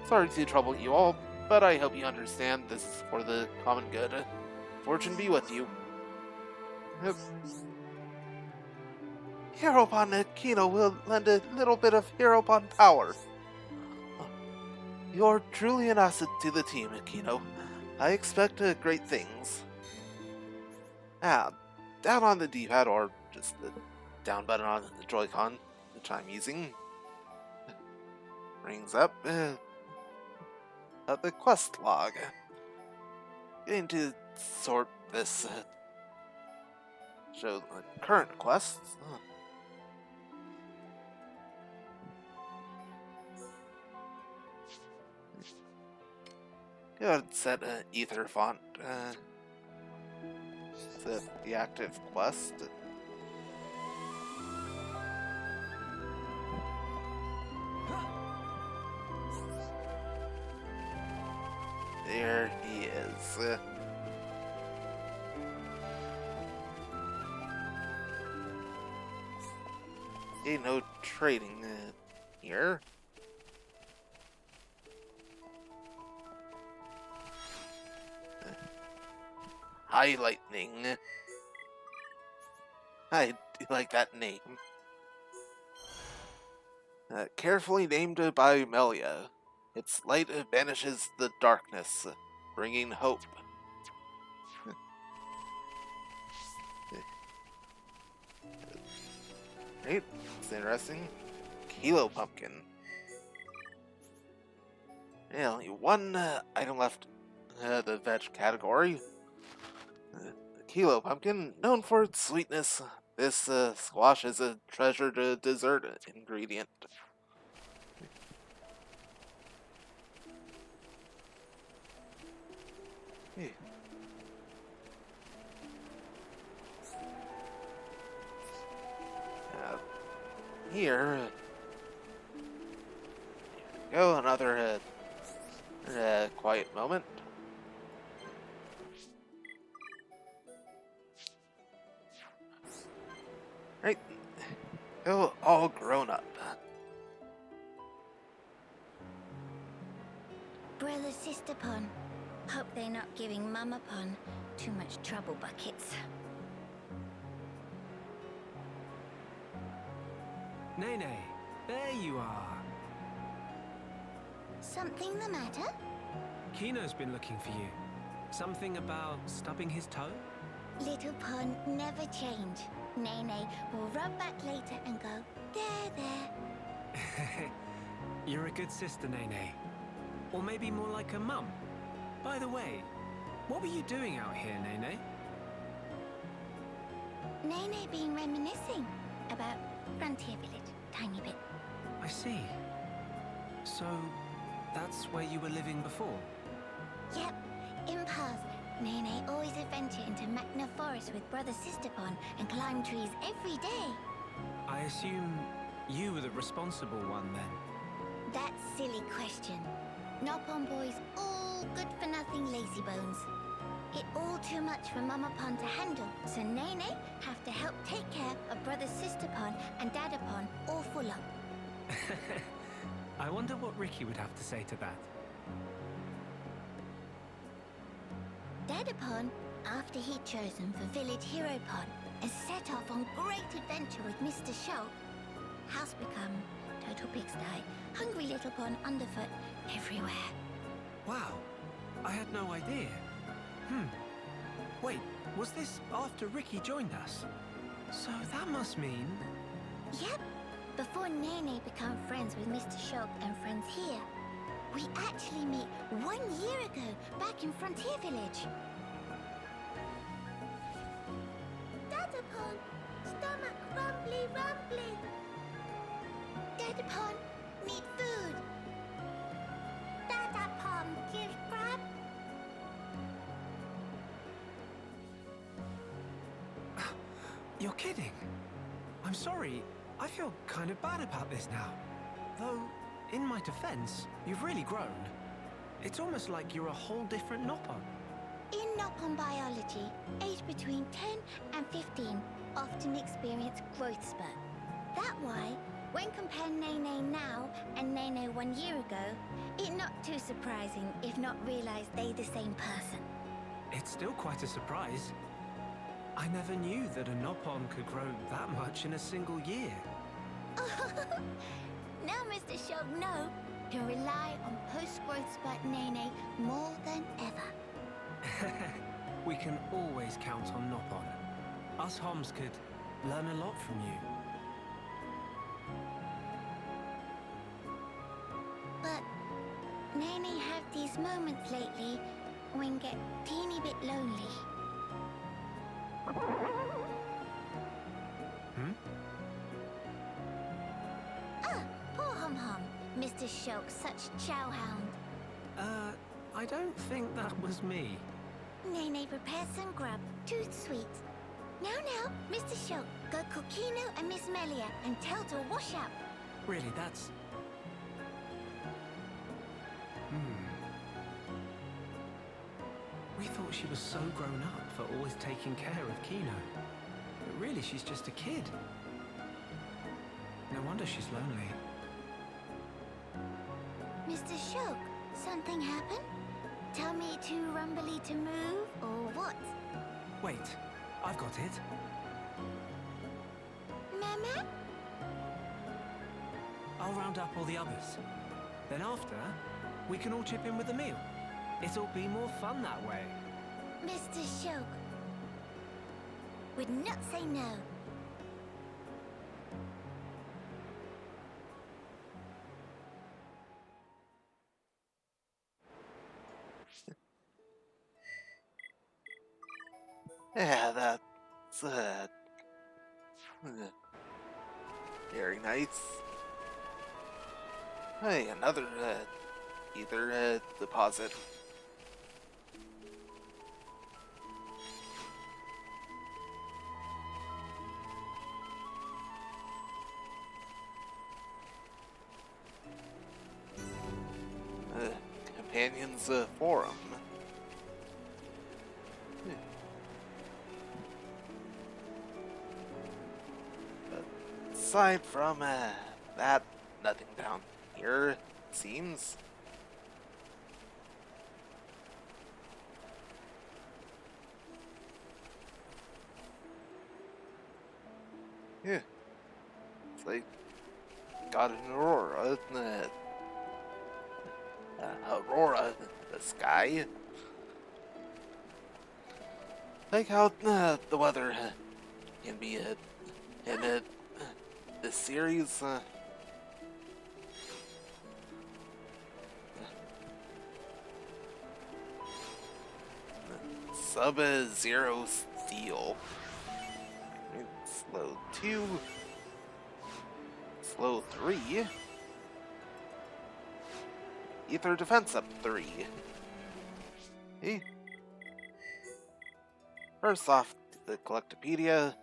Sorry to trouble you all, but I hope you understand this is for the common good. Fortune be with you. Heropon Kino will lend a little bit of Heropon power. You're truly an asset to the team, Kino. I expect great things. Down on the D-pad, or just the down button on the Joy-Con, which I'm using, brings up the quest log. Going to sort this, show the current quests. Go ahead and set an ether font to the active quest. There he is. Okay, no trading here. High Lightning. I do like that name. Carefully named by Melia. Its light banishes the darkness, bringing hope. Right, it's interesting. Kilo Pumpkin. Yeah, only one item left the veg category. The Kilo Pumpkin, known for its sweetness, this squash is a treasured dessert ingredient. Hey. Here we go, another quiet moment. Right, go all grown up. Brother Sister Pon. Hope they're not giving Mama Pon too much trouble buckets. Nene, there you are. Something the matter? Kino's been looking for you. Something about stubbing his toe? Little Pon never change. Nene will rub back later and go, there. You're a good sister, Nene. Or maybe more like a mum. By the way, what were you doing out here, Nene? Nene been reminiscing about Frontier Village, tiny bit. I see. So, that's where you were living before? Yep, in past, Nene always adventure into Magna Forest with Brother Sisterpon and climb trees every day. I assume you were the responsible one then? That silly question. Nopon boys all good for nothing lazy bones. It all too much for Mama Pon to handle, so Nene have to help take care of Brother Sisterpon and Dadapon all full up. I wonder what Ricky would have to say to that. Dadapon After he'd chosen for Village Hero Pod and set off on great adventure with Mr. Shulk, house become total pigsty, hungry little pond underfoot everywhere. Wow, I had no idea. Wait, was this after Ricky joined us? So that must mean... Yep, before Nene became friends with Mr. Shulk and friends here, we actually met 1 year ago back in Frontier Village. Dadapon, stomach rumbly rumbly. Dadapon, need food. Dadapon, give grab. You're kidding? I'm sorry, I feel kind of bad about this now. Though, in my defense, you've really grown. It's almost like you're a whole different Noppon. In Noppon biology, aged between 10 and 15 often experience growth spurt. That why, when compare Nene now and Nene 1 year ago, it not too surprising if not realize they the same person. It's still quite a surprise. I never knew that a Noppon could grow that much in a single year. Now Mr. Shulk no can rely on post-growth spurt Nene more than ever. We can always count on Noppon. Us Homs could learn a lot from you. But Nene have these moments lately when get teeny bit lonely. Ah, poor Hum Hum. Mr. Shulk, such chowhound. I don't think that was me. Nene prepare some grub, tooth sweet. Now, Mr. Shulk, go call Kino and Miss Melia and tell to wash up. Really, that's... We thought she was so grown up for always taking care of Kino. But really, she's just a kid. No wonder she's lonely. Mr. Shulk, something happened? Tell me too rumbly to move, or what? Wait, I've got it. Mama? I'll round up all the others. Then after, we can all chip in with the meal. It'll be more fun that way. Mr. Shulk would not say no. Yeah, that's very nice. Hey, another ether deposit. Companions forum. Aside from that, nothing down here, it seems. Yeah. It's like got an aurora in the the sky. Like how the weather can be in this series. Sub-Zero Steel. Slow 2. Slow 3. Ether Defense up 3. Hey. First off, the Collectopedia.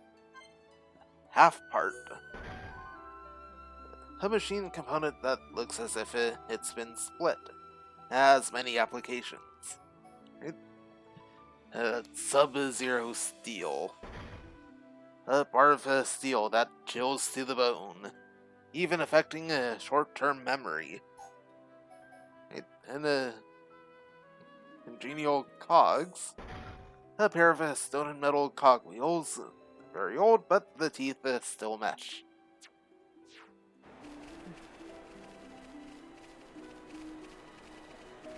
Half part. A machine component that looks as if it's been split. Has many applications. Sub-Zero Steel. A bar of steel that chills to the bone, even affecting short-term memory. And congenial cogs A pair of stone and metal cogwheels. Very old, but the teeth still mesh.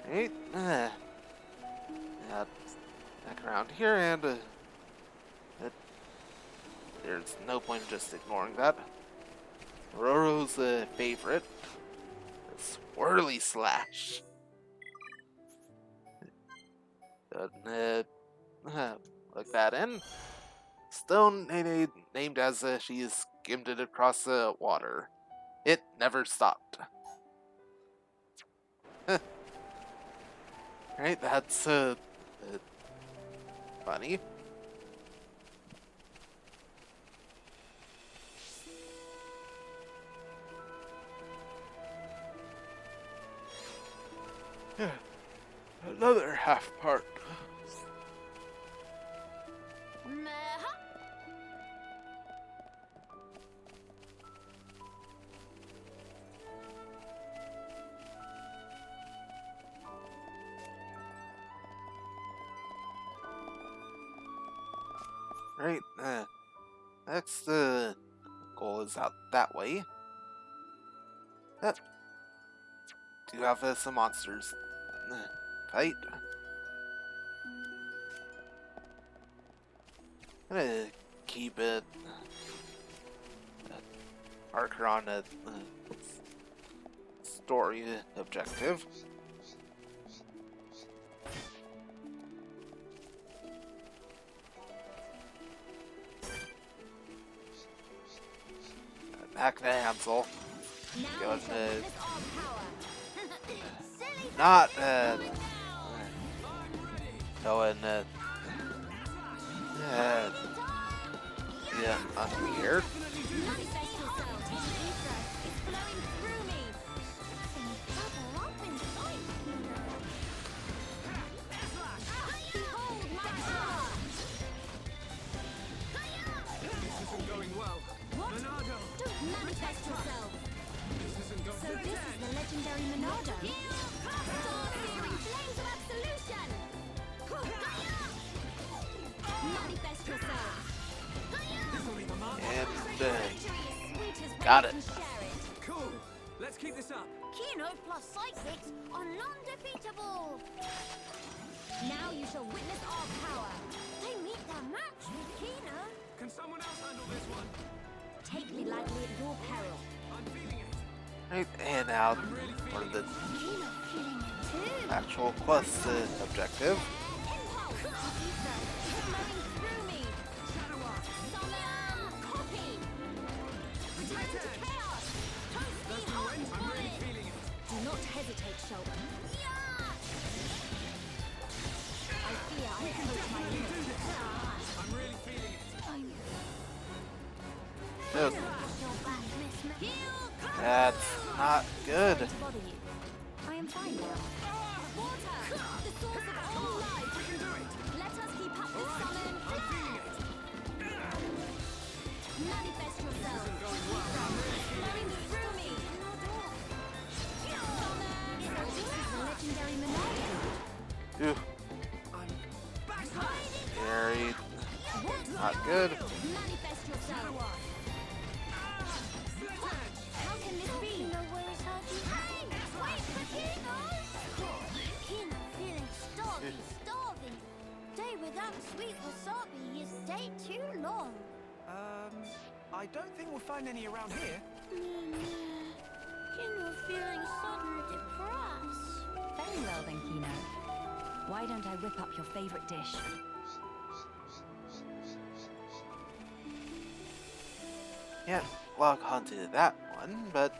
Right, back around here, and there's no point in just ignoring that. Roro's favorite, the swirly slash. Plug that in. Stone named as she skimmed it across the water. It never stopped. Right, that's funny. Another half part. Right, next goal is out that way. Do have some monsters fight. I'm gonna keep it marker on a story objective. Back to Hansel. Going not going yeah, unweird. So this is the legendary Monado. Star-searing flames of absolution! Manifest yourself! And got it. Cool. Let's keep this up. Kino plus psychics are non-defeatable! Now you shall witness our power. They meet their match with Kino. Can someone else handle this one? Take me lightly at your peril. I'm feeling it. Right, and now for the Kino feeling it too. actual quest objective. Impulse! Flowing through me. Summon copy. Return to chaos. Toasty hot wallet. Do not hesitate, Sheldon. I fear I approach my limits. I'm really feeling it. No, that's not good. Bother you. I am fine now. Water! The source of all life! We can do it. Let us keep up the summon. I'm feeling it. Manifest yourself. Flowing through me. Summon. This is the legendary Monado. Ew, very not good. Manifest yourself. How can this be? Kino, where is Haji? Wait for Kino! Kino feeling starving. Day without sweet wasabi is day too long. I don't think we'll find any around here. Kino feeling suddenly depressed. Very well then, Kino. Why don't I whip up your favorite dish? Can't log onto that one, but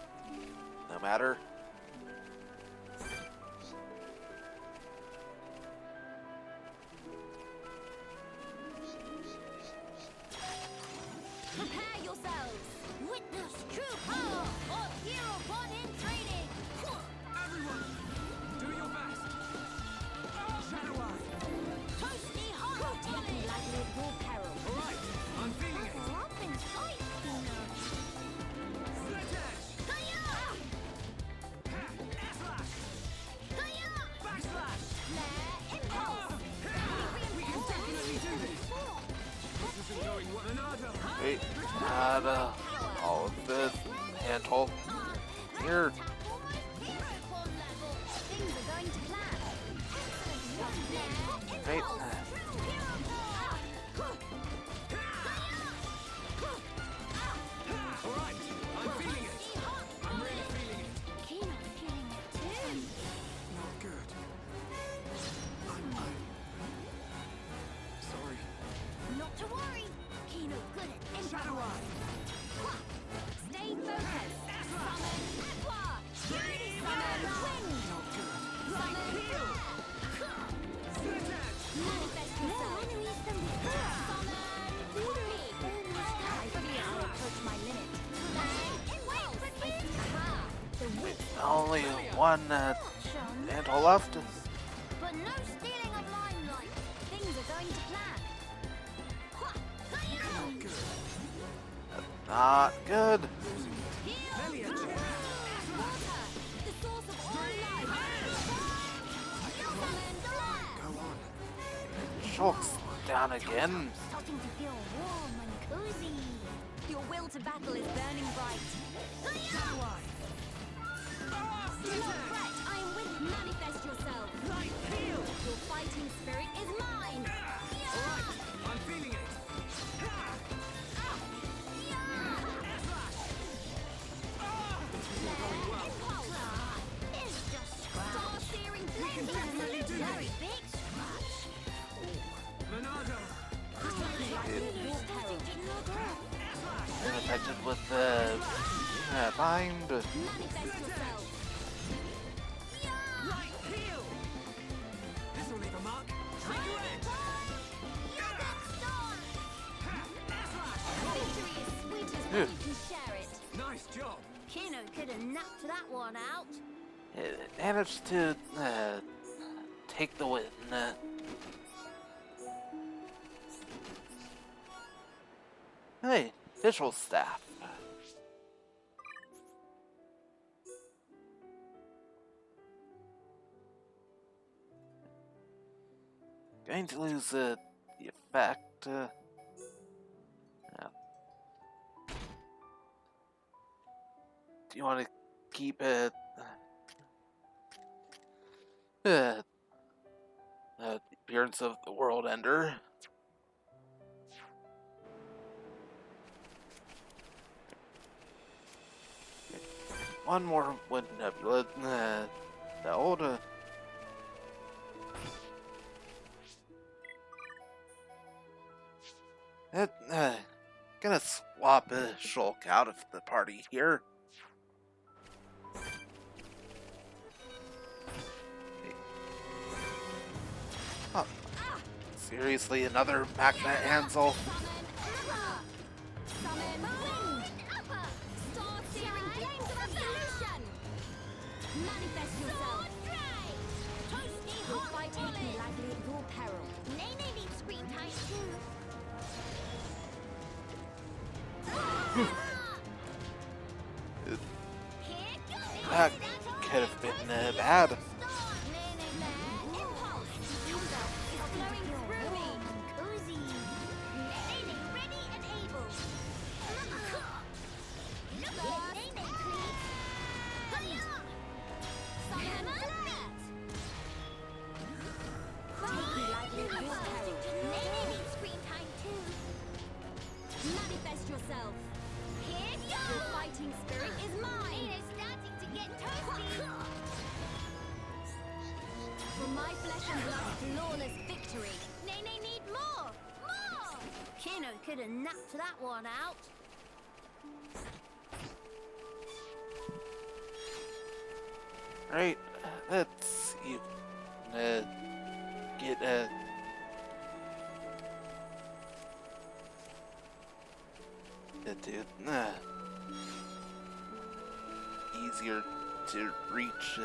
no matter. Prepare yourselves. Witness true power of hero born in training. Everyone, do your best. Shadow Eye. Toasty hot Take me lightly at your peril. All right, I'm feeling it. Buckle up in sight, Kino. Sledge edge. Air slash. Backslash. Flare impulse. We can definitely got all of the handhold here. Things are going to plan. Right. Alright, I'm feeling it. I'm really feeling it. Kino's feeling it too. Not good. I'm sorry. Not to worry. Kino good at Shadow improv. Eye. Stay focused. Summon Aqua. Summon Wind. Not good. Summon Flare. Split Edge. Manifest yourself. Summon Fury. I feel I approach my limit. Wait for me. The witch Only one shone. handhold left. But no stealing of limelight. Things are going to plan. Not good. Not good. Melia Chair. Water, the source of all life. Summon Flare. Go on. Shulk's down again. Starting to feel warm and cozy. Your will to battle is burning bright. Shadow Eye. Do not fret, I am with you. Manifest yourself. Light Peel. Your fighting spirit is mine. Alright, I'm feeling it. It's just star-searing flame. definitely do Very this. big scratch. Monado. Been affected with the bind. Manifest yourself. Light Peel. This'll leave a mark. Trigger Edge. Victory is sweet as Yeah. when you can share it. Nice job. Kino could have knocked that one out. It managed to take the win. Hey, visual staff. Going to lose the effect. Yeah. Do you want to keep it? The appearance of the World Ender. One more Wind Nebula. The old. Gonna swap Shulk out of the party here. Oh, seriously, another Magma Ansel? Summon Wind. Star-searing flames of absolution. Manifest yourself. Your fight taking lightly at your peril. Nene needs screen time too. That could have been bad. Manifest yourself. Your fighting spirit is mine. It's starting to get toasty. For my flesh and blood, flawless victory. Nene need more. More. Kino could have knocked that one out. Right, let's see. Get easier to reach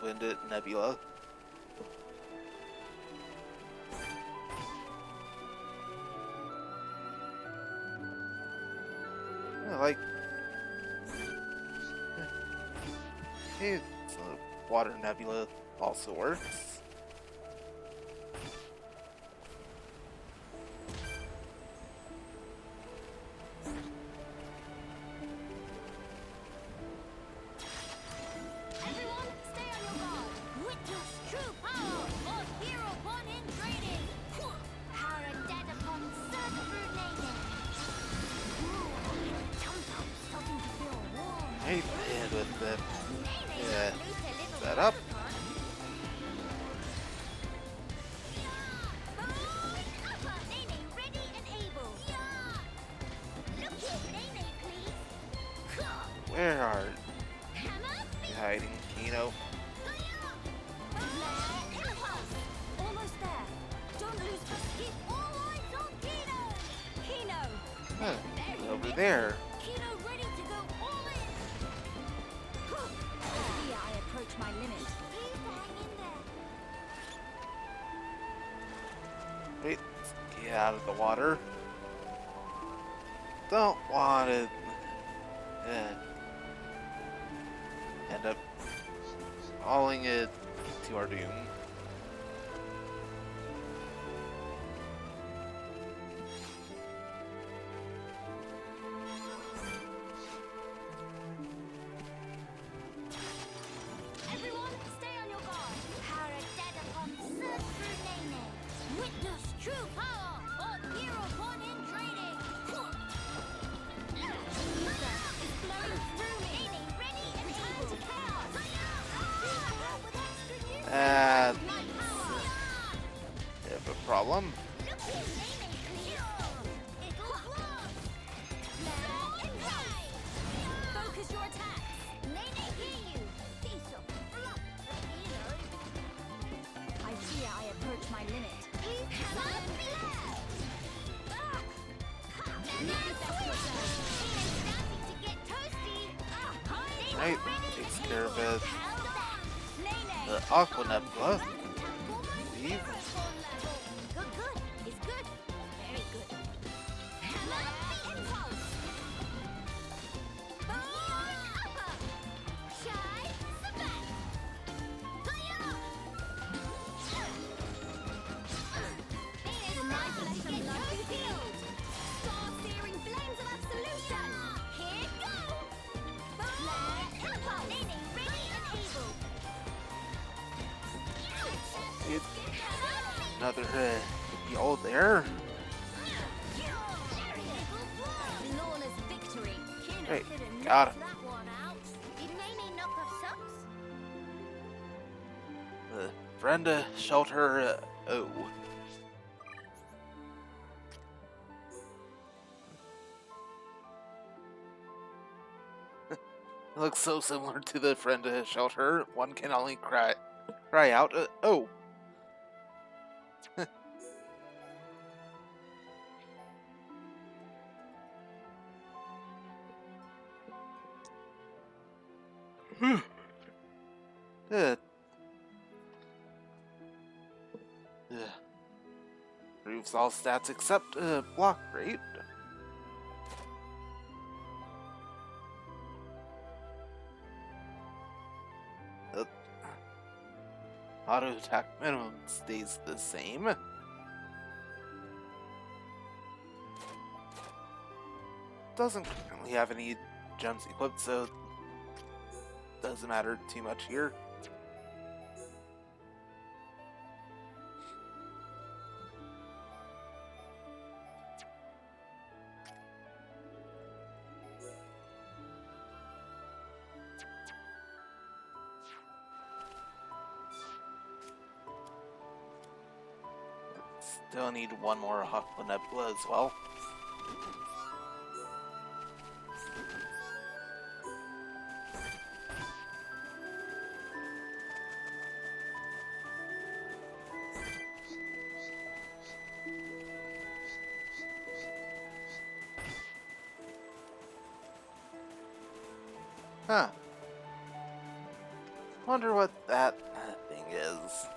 Wind Nebula. I like. Hey, so Water Nebula also works. Right, and with the set up. Where are you hiding, Kino? Almost there. Don't lose focus. Keep all eyes on Kino. Kino. Huh, over there. Kino ready to go all in. Here I approach my limit. Please hang in there. Wait, get out of the water. Don't want to end up falling it to our doom. Everyone, stay on your guard. Power of dead upon surge through Nene. Witness true power of hero one in training. Is flowing through me. Nene ready and turn to chaos. With extra new That's my power. a bit of a problem. Look at Nene, please. It'll blast. Let it fly. Focus your attacks. Nene, hear you. Piece of flop. I fear I approach my limit. Please come below. Nene's starting to get toasty. Right, takes care of it. Nene. The Aqua Nebula. Leave. Good, good. It's good. Very good. Hammer impulse. Forward upper. Shy sabat. Nene's starting to get toasty. Star-searing flames of absolution. Here goes. Forward impulse. Nene ready and able. Another y'all there. Flawless victory. Kino Right, could have got knocked that one out. Did Nene knock off socks? Brenda Shelter. Oh. It looks so similar to the Brenda Shelter. One can only cry out. Oh. Improves all stats except block rate. Auto attack minimum stays the same. Doesn't currently have any gems equipped, so doesn't matter too much here. Still need one more Aqua Nebula as well. Huh. Wonder what that thing is.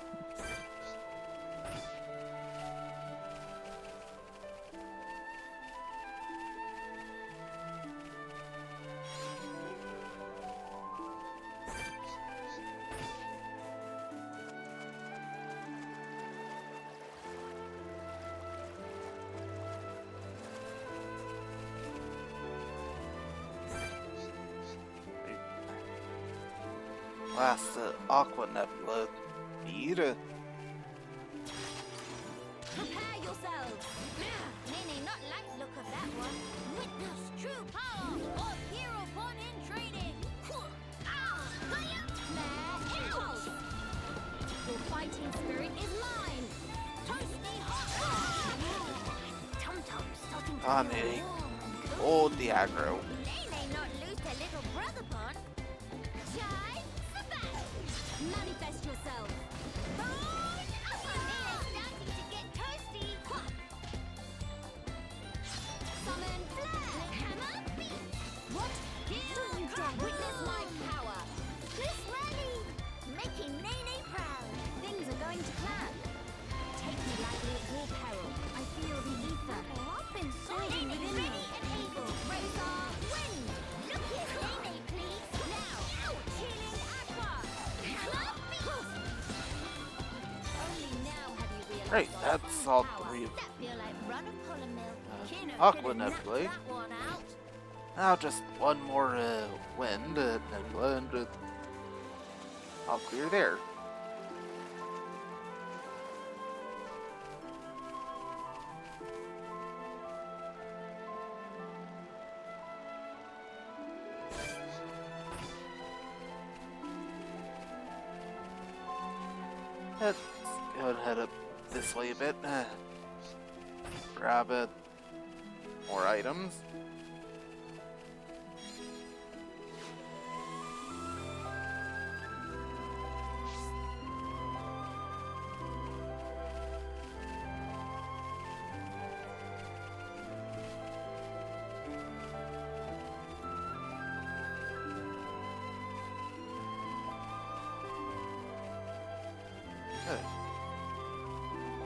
Last Aqua Nebula feed. Prepare yourselves. Nene not like look of that one. Witness true power of hero born in training. on a old Diagro. Nene not lose her little brother bun. Shine, survive. Manifest yourself. Nene's starting to get toasty. Summon flag. Hammer, beat. What? Do you dare witness my power? This rally, making Nene proud. Things are going to plan. Take me lightly at your peril. I feel the ether. Up inside Surging Nene within ready me. and able. Razor, wind. Look here, Nene, please. Now, healing aqua. Hammer, beat. Only now have you realized Right, our that's full all power. 3 of That feel like run of polymer milk. Kino Aqua could have Nebulae. knocked that one out. Now just one more wind nebula, and I'll clear there. Let's go and head up this way a bit. Grab more items.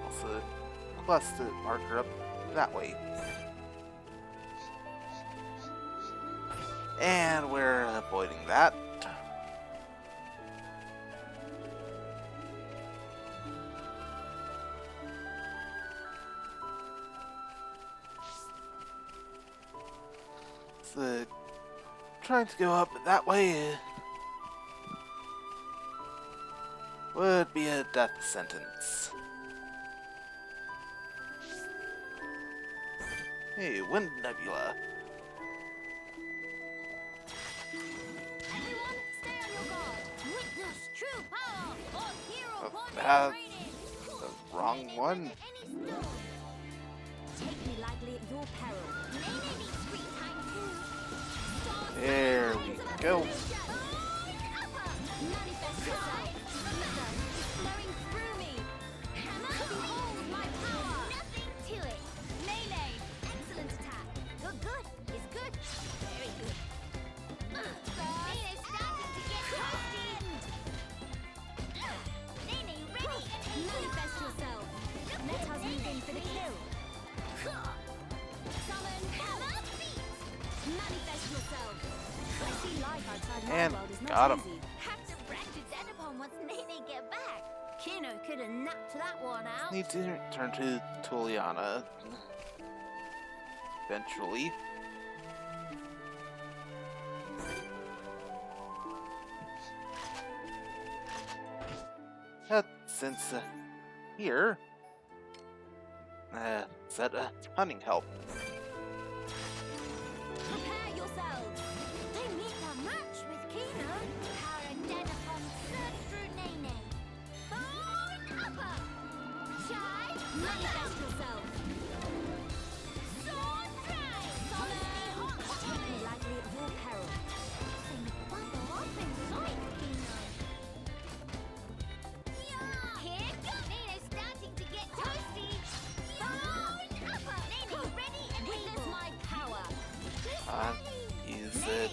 Also, quest marker up that way. And we're avoiding that. So, trying to go up that way would be a death sentence. Hey, Wind Nebula. Everyone, stay on your guard. Witness true power of hero Oh, point that's training. the wrong one. Any storm. Take me lightly at your peril. Nene needs free time too. Storm There we go. Manifest yourself. Ether is flowing through me. Hammer, behold my power. Nothing to it. Melee, excellent attack. Good, good is good. Very good. Nene's starting to get toasty. Nene ready and able. Manifest yourself. Let us move in for the kill. Summon hammer, beat. Manifest yourself. I see life outside my And world is got not 'em. easy. Have to practice that upon once Nene get back. Kino could have knocked that one out. Need to return to Tuliana eventually. Since here, said hunting help. Prepare yourselves. They meet a match with Kino. Power and dead upon surge through Nene. Bone upper. Shine. Manifest yourself. Sword drive. Summon. Take me lightly at your peril. Bubble up inside Kino. Here goes. Nene's starting to get toasty. Bone upper. Nene ready and Witness my power. Use it.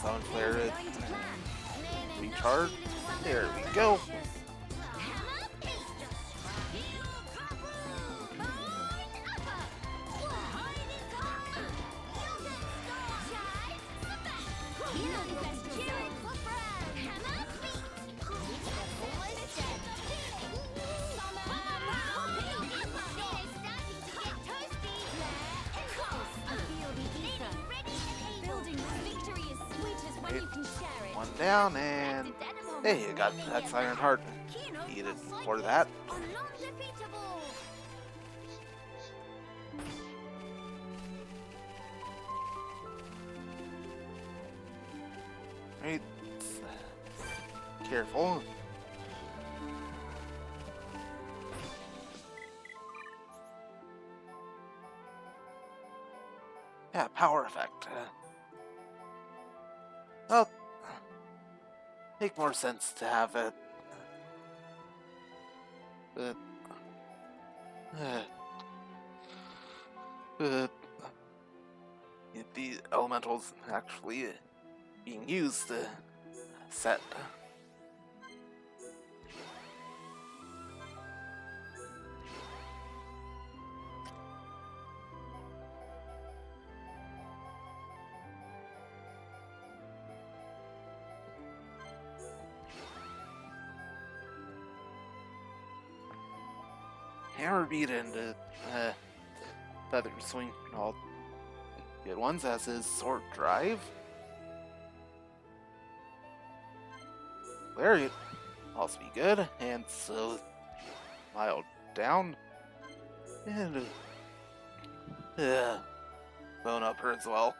Sound flare it. Going to plan. Recharge. There we go. Building victory is sweet as when you can share it. One down, and hey, you got that Iron Heart. Needed for that. Undefeatable. Right. Careful. Yeah, power effect. Well, make more sense to have it. But, the elementals actually being used set. Hammer beat and feather swing, all good ones, as is sword drive. Lariat also be good, and so mild down, and bone up her as well.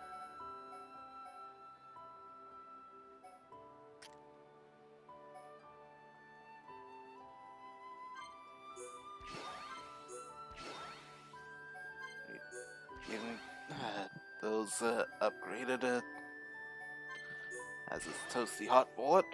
Getting those upgraded as is toasty hot bullet.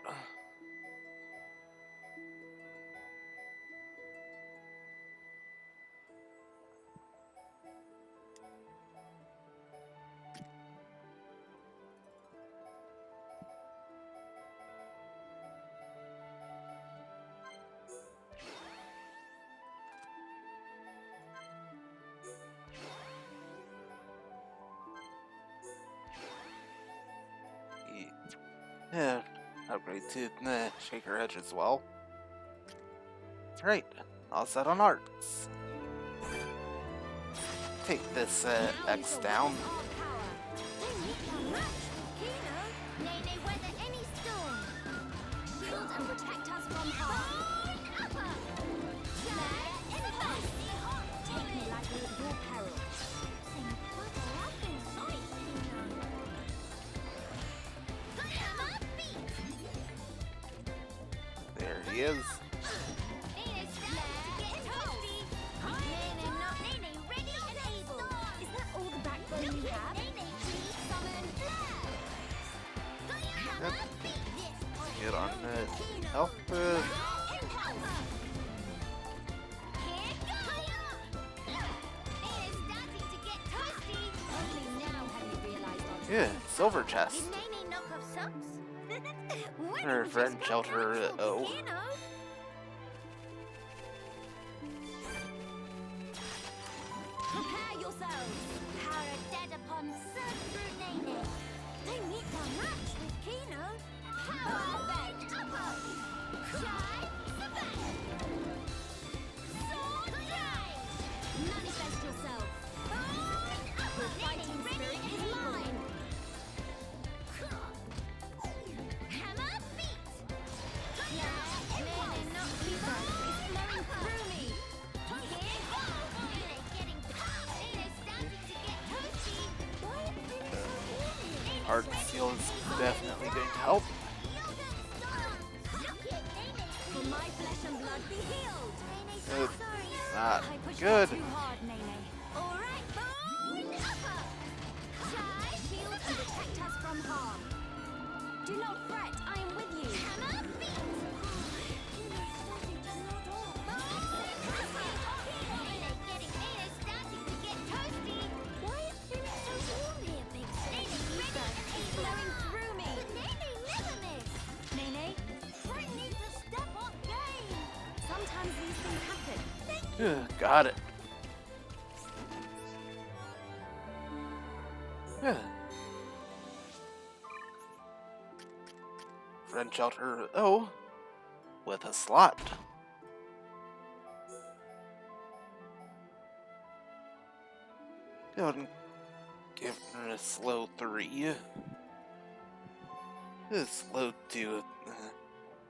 Yeah, upgrade to Shaker Edge as well. Right, all set on arts. Take this X down. There he is. Get on health. Yeah, silver chest. Her friend shelter O. Prepare yourselves. Power dead upon Sir Brunene. They meet their match with Kino. Power bed upper. Shy Savannah. Sword drive. Manifest yourself. Upper fighting spirit is mine. Hammer beat. Not fever. It's flowing through me. Art Seal is definitely going to help. For my flesh and blood be healed. It's not good. Too hard, Nene. All right, bone upper. Shy, shield, and protect us from harm. Do not fret, I am with you. Hammer beat. Starting to get toasty. Why is it so warm here, Big Sis? It's flowing through me. Nene never miss. Nene, I need to step up game. sometimes these things happen. Got it. Friend shelter O with a slot. Go ahead and give her a slow 3. Slow 2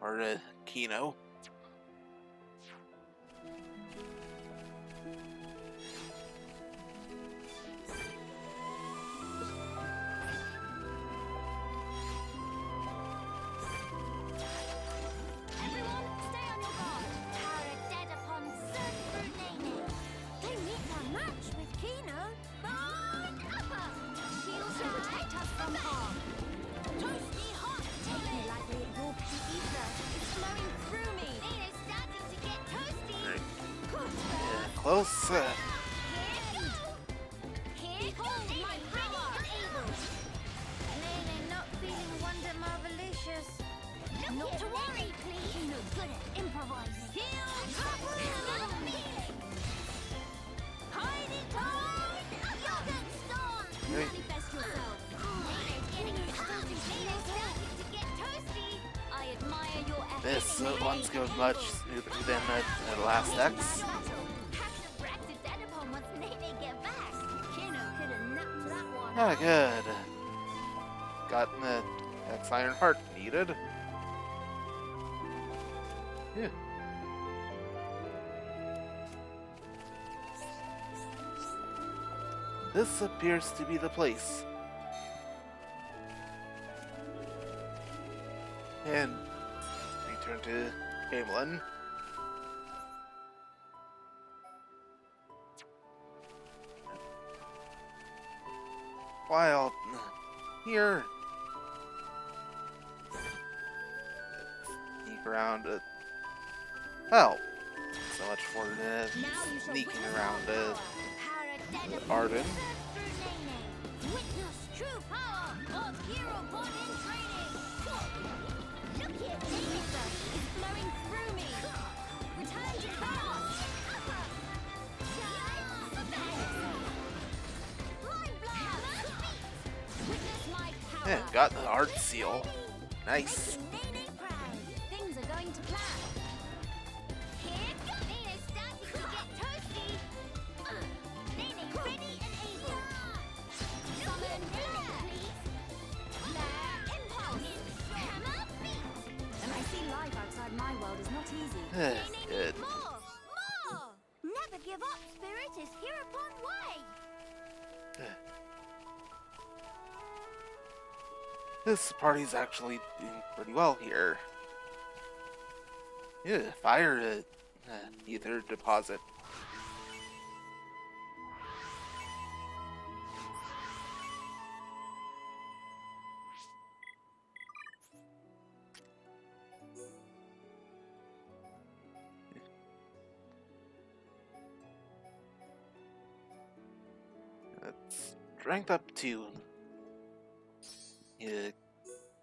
or a Kino. Everyone, stay on your guard. Tara dead upon Sir Brunene. They meet their match with Kino. Bone upper. close. Not feeling wonder marvelicious. Not to worry, please. You're no good at improvising. Hiding time! Yogurt storm! Manifest yourself. Nino's getting starting to get toasty. I admire your efforts. This one's going much smoother than the last X. Ah, good. Got the X Iron Heart needed. Yeah. This appears to be the place. And return to Hamelin. While here, sneak around. Well, so much for sneaking around Arden. Witness true power of hero born in training. Look here, Danger is flowing through me. Return to chaos. Witness my power. Yeah, got the art seal. Nice. Making Nene proud. Things are going to plan. Here, Nene's starting to get toasty. Nene ready and able. Summon Nene, please. Flare impulse. Hammer beat. And I see life outside my world is not easy. Good. More. Never give up, spirit is here upon way. This party's actually doing pretty well here. Yeah, fire ether deposit. That's strength up 2. Yeah,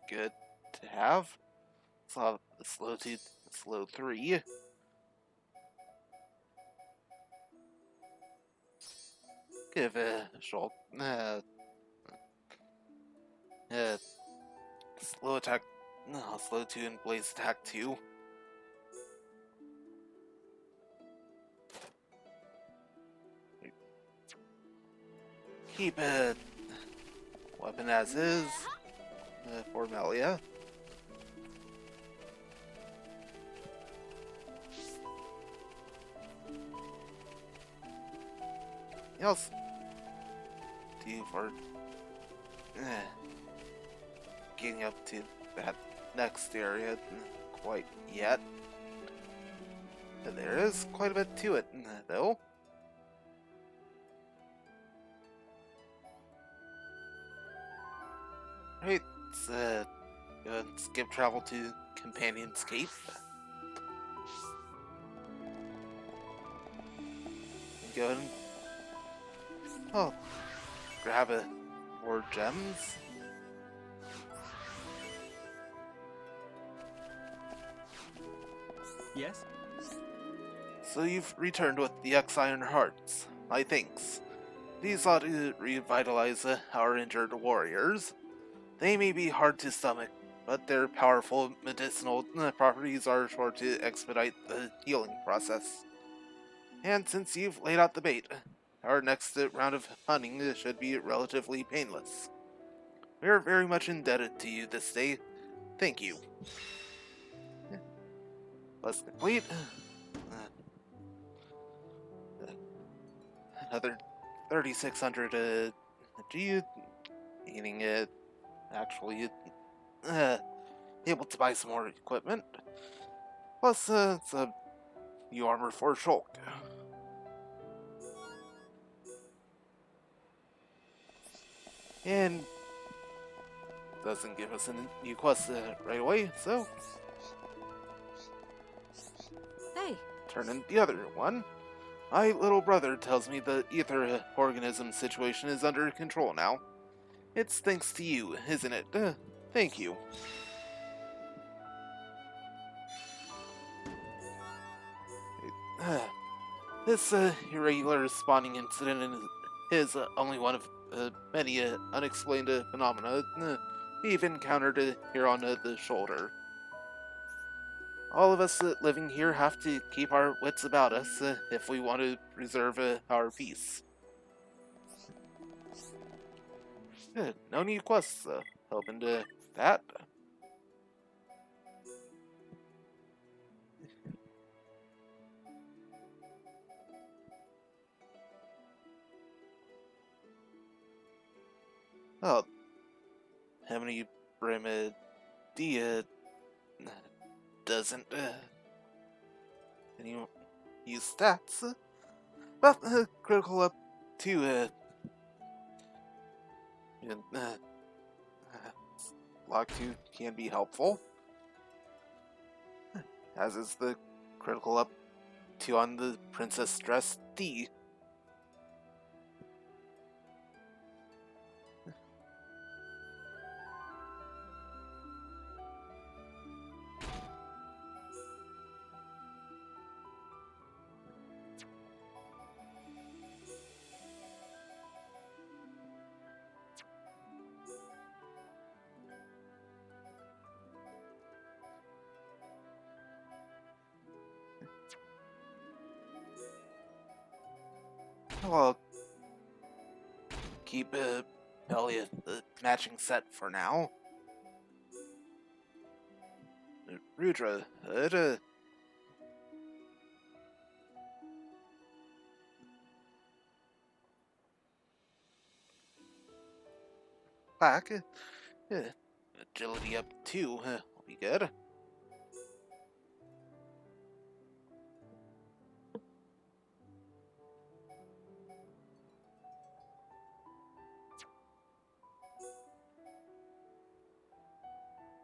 good to have. So slow 2, slow 3. Give a short slow attack, no, slow 2 and blaze attack 2. Keep it weapon as is for Melia. Else do for getting up to that next area quite yet. And there is quite a bit to it though. Right, let's go and skip travel to Companionscape. Go and grab more gems. Yes? So you've returned with the X Iron Hearts. My thanks. These ought to revitalize our injured warriors. They may be hard to stomach, but their powerful medicinal properties are sure to expedite the healing process. And since you've laid out the bait, our next round of hunting should be relatively painless. We are very much indebted to you this day. Thank you. Quest complete. Another 3,600 G, meaning actually able to buy some more equipment. Plus, some new armor for Shulk. And doesn't give us a new quest right away, so Hey, turn in the other one. My little brother tells me the ether organism situation is under control now. It's thanks to you, isn't it? Thank you. This irregular spawning incident is only one of many unexplained phenomena we've encountered here on the shoulder. All of us living here have to keep our wits about us if we want to preserve our peace. No new quests open to that. Oh, how many Brimadia doesn't any use stats? But critical up to Lock 2 can be helpful, as is the critical up 2 on the Princess Dress D. I'll keep Elliot the matching set for now. Rudra, back. Agility up 2 will be good.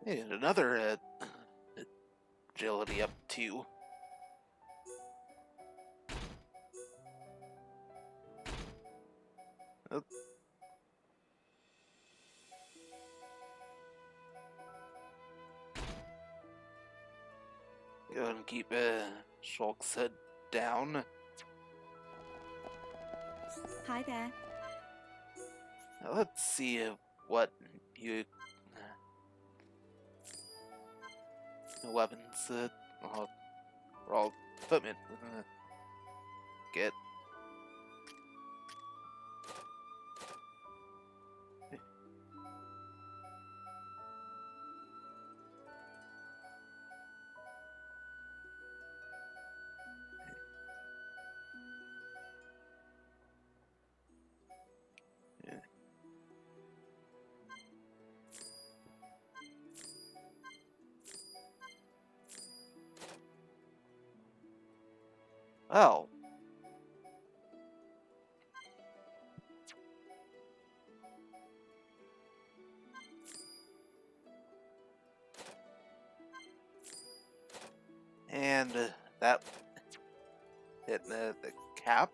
And another agility up 2. Oh. Go and keep Shulk's head down. Hi there. Let's see what you weapons or all equipment get. Oh. And that hit the cap.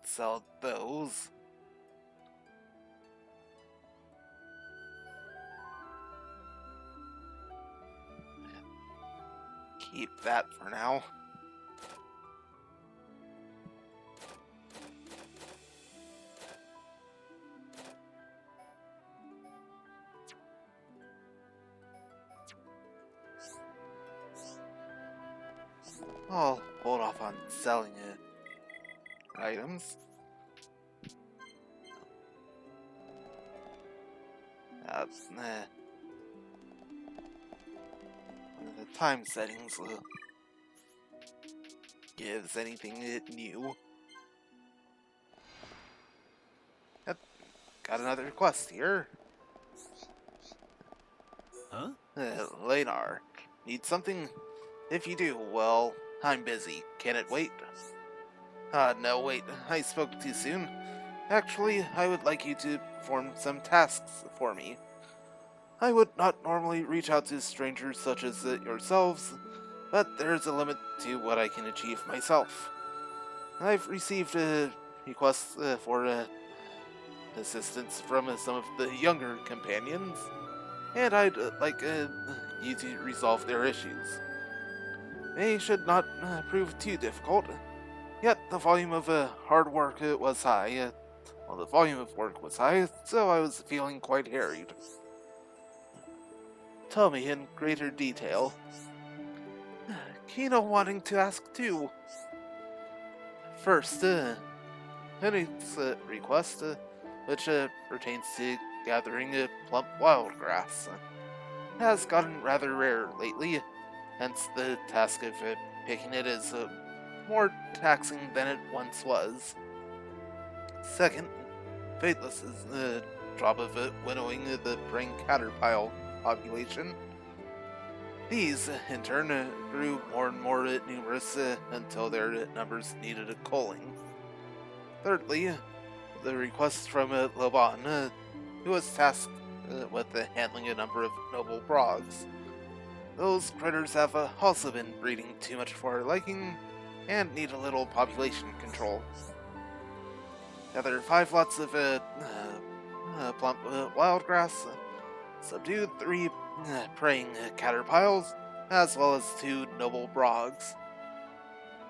Sell those. Keep that for now. I'll hold off on selling items. The time settings gives anything new. Yep, got another request here. Huh? Lanar, need something? If you do, well, I'm busy. Can it wait? No, wait, I spoke too soon. Actually, I would like you to perform some tasks for me. I would not normally reach out to strangers such as yourselves, but there's a limit to what I can achieve myself. I've received requests for assistance from some of the younger companions, and I'd like you to resolve their issues. They should not prove too difficult, yet the volume of hard work was high. The volume of work was high, so I was feeling quite harried. Tell me in greater detail. Kino wanting to ask too. First, Penny's request, which pertains to gathering plump wildgrass, has gotten rather rare lately, hence the task of picking it is more taxing than it once was. Second, Faithless's job of winnowing the praying caterpillar population. These, in turn, grew more and more numerous until their numbers needed a culling. Thirdly, the request from Laban, who was tasked with handling a number of noble frogs. Those critters have also been breeding too much for our liking, and need a little population control. Gather 5 lots of plump wildgrass, subdued 3 praying caterpillars, as well as 2 noble frogs.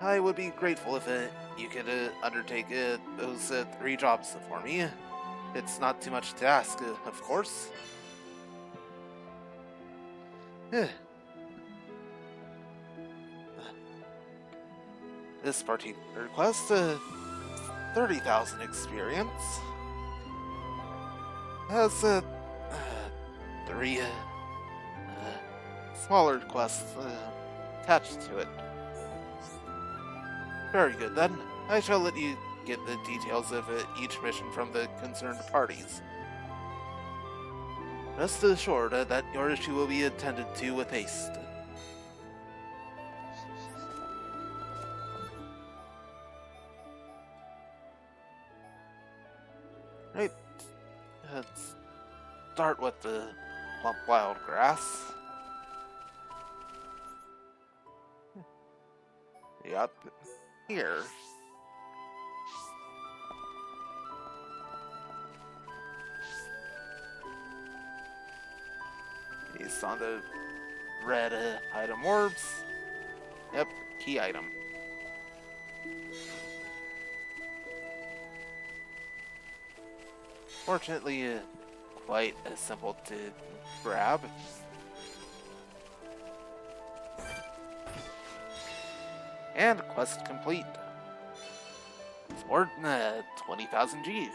I would be grateful if you could undertake those 3 jobs for me. It's not too much to ask, of course. This particular quest, 30,000 experience, has 3 smaller quests attached to it. Very good then. I shall let you get the details of each mission from the concerned parties. Rest assured that your issue will be attended to with haste. Right, let's start with the plump wild grass. Yep, here. Based on the red item orbs. Yep, key item. Fortunately, quite simple to grab. And quest complete. For 20,000 G.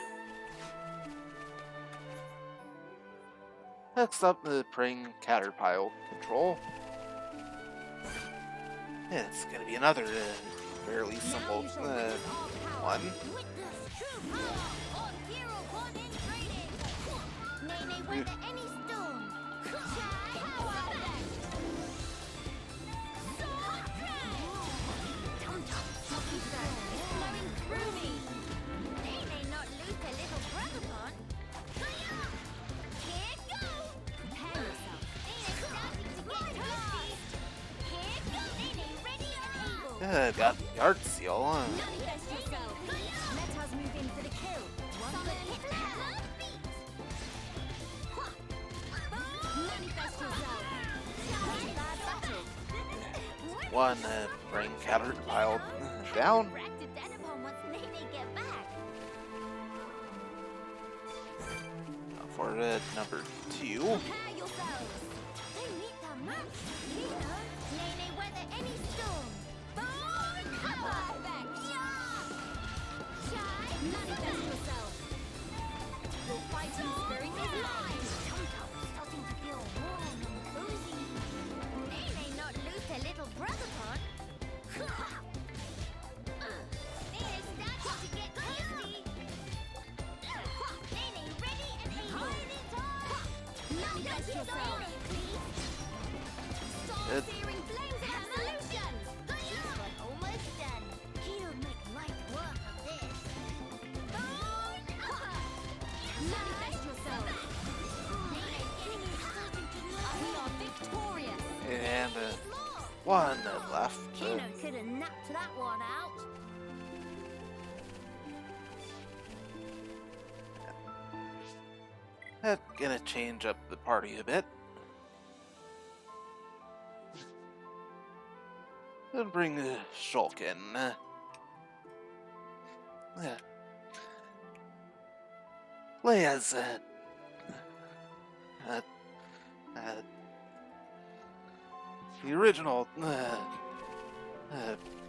Next up, the praying caterpillar control. It's gonna be another fairly simple one. Got the art seal. One brain caterpillar down. For number 2. We are victorious. And one left. Kino could have knocked that one out. That's gonna change up the party a bit. And bring Shulk in. Leia's the original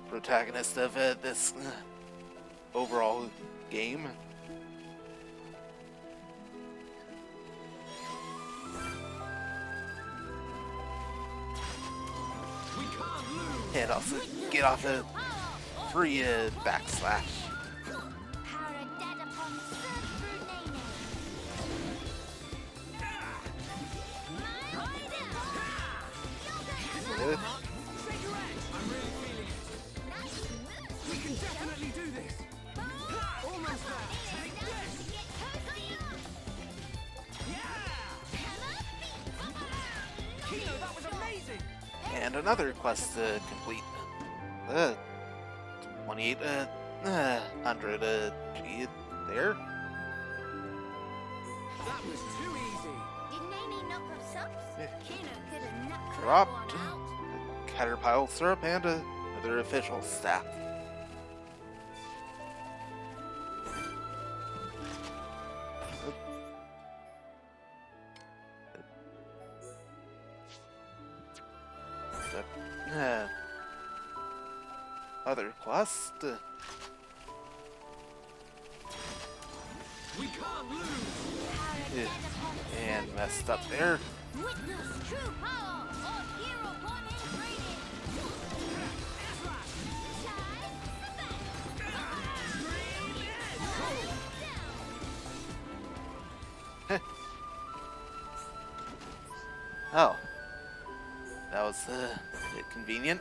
protagonist of this overall game. And also get off a free backslash. AIRDATE upon search through Nene. Uh, I'm really feeling it. We can definitely do this. Almost there. Take this. Kino, that was amazing. and another quest to complete. 2800 G there. That was too easy. Did Nene knock off socks? Kino could have knocked that Dropped one out. Caterpillar syrup and another official staff. Other quest. We can't lose. AIRDATE upon And messed up there. witness true power of hero one ingredient. Oh. That was a bit convenient.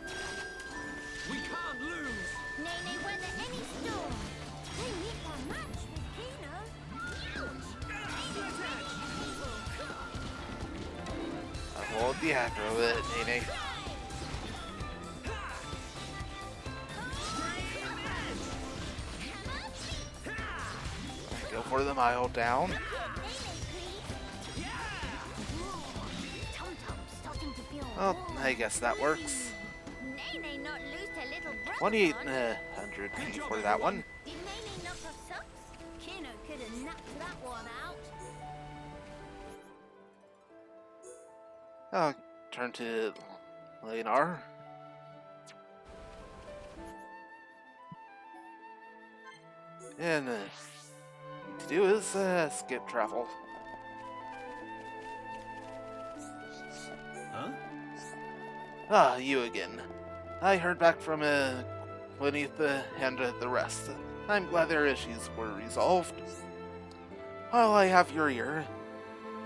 We can't lose. Nene weather any storm. They meet their match with Kino. I hold the aggro, Nene. Go for the mile down. Well, I guess that works. Nene not lose her little brother. 2800 for that one. Did Nene knock off socks? Kino could have knocked that one out. I'll turn to Leonard. And to do is skip travel. Huh? Ah, you again. I heard back from Gwyneth and the rest. I'm glad their issues were resolved. While I have your ear,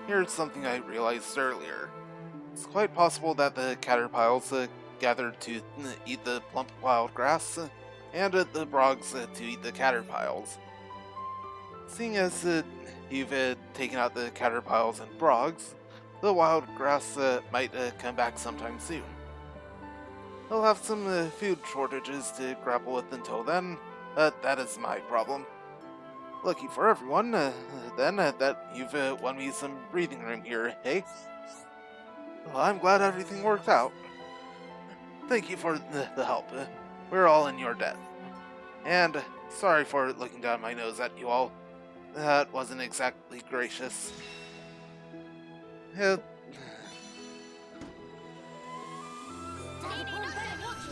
here's something I realized earlier. It's quite possible that the caterpillars gathered to eat the plump wild grass, and the brogs to eat the caterpillars. Seeing as you've taken out the caterpillars and brogs, the wild grass might come back sometime soon. I'll have some food shortages to grapple with until then, but that is my problem. Lucky for everyone, then, that you've won me some breathing room here, hey? Well, I'm glad everything worked out. Thank you for the help. We're all in your debt. And sorry for looking down my nose at you all. That wasn't exactly gracious.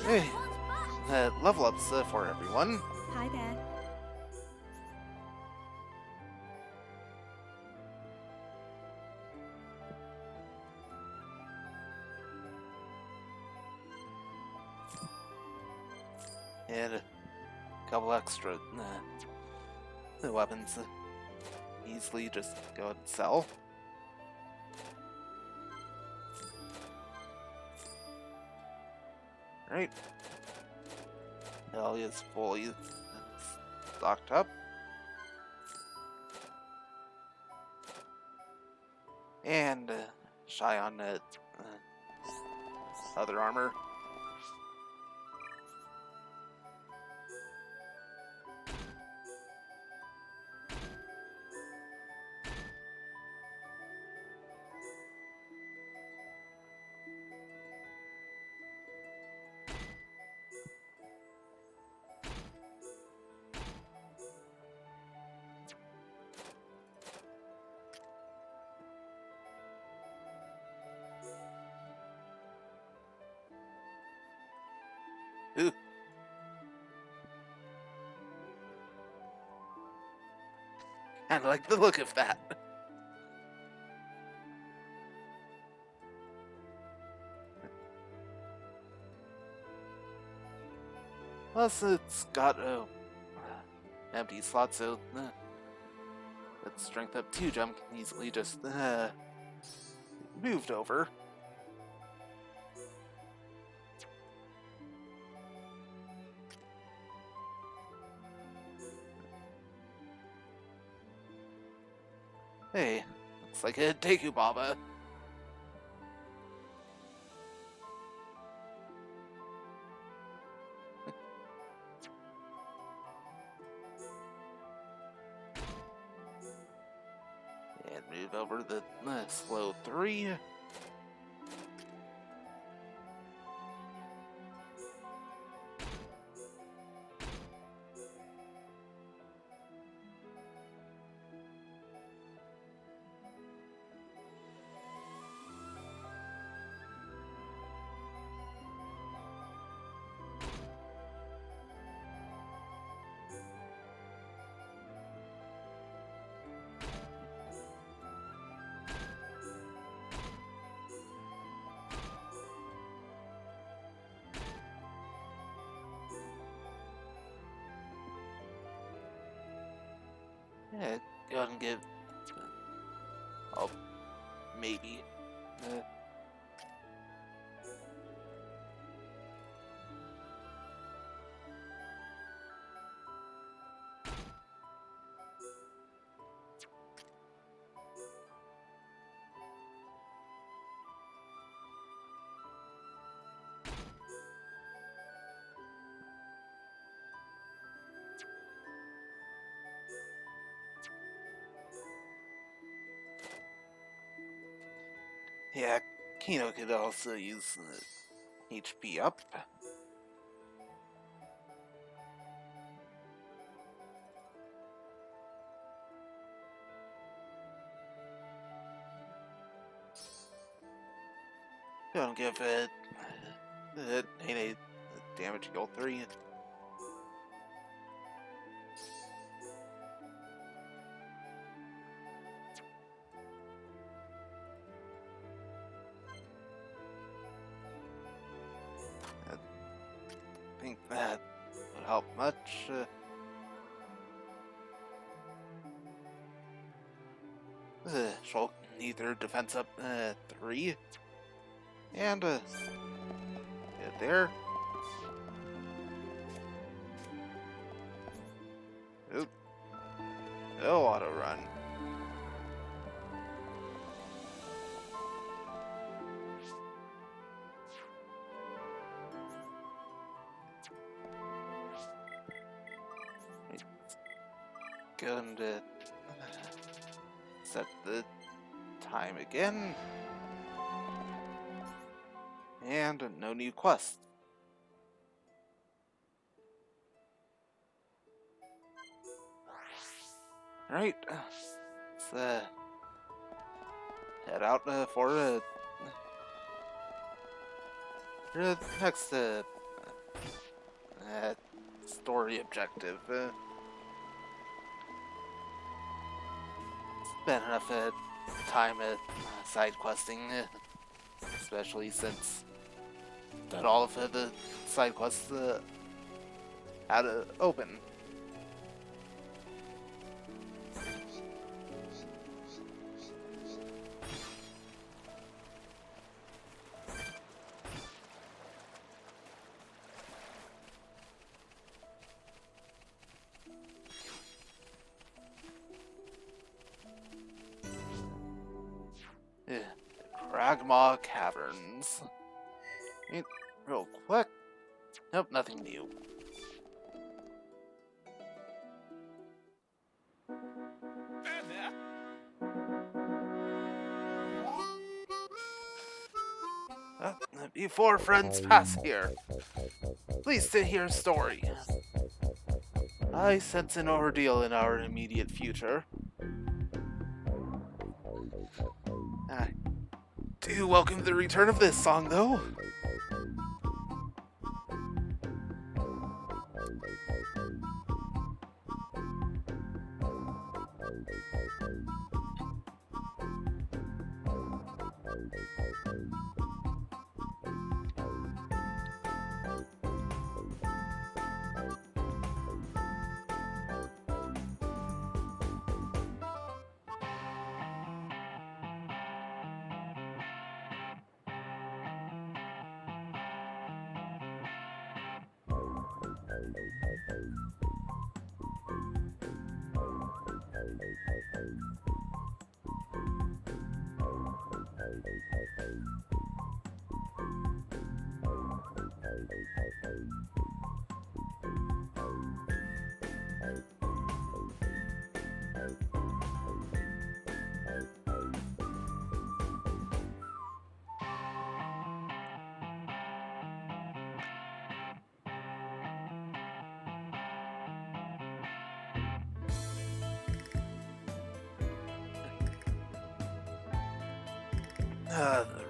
Hey, level ups for everyone. Hi there. And a couple extra weapons easily just go ahead and sell. Right. Hell is fully stocked up. And shy on other armor. Ooh. Kinda like the look of that. Plus, it's got a empty slot, so that strength up 2 jump can easily just moved over. Hey, looks like a Deku Baba. And move over the slow 3. Yeah, go ahead and give. Oh, maybe. Yeah, Kino could also use HP up. Don't give it a damage goal 3. I think that would help much. Shulk neither defense up 3. And get there. Oop. No auto run. Going to set the time again. And no new quest. Alright, let's head out for the next story objective. Spent enough time side questing, especially since that all of the side quests had to open. Magma Caverns. Wait, real quick. Nope, nothing new. Before friends pass here, please to hear a story. I sense an ordeal in our immediate future. I do welcome the return of this song, though.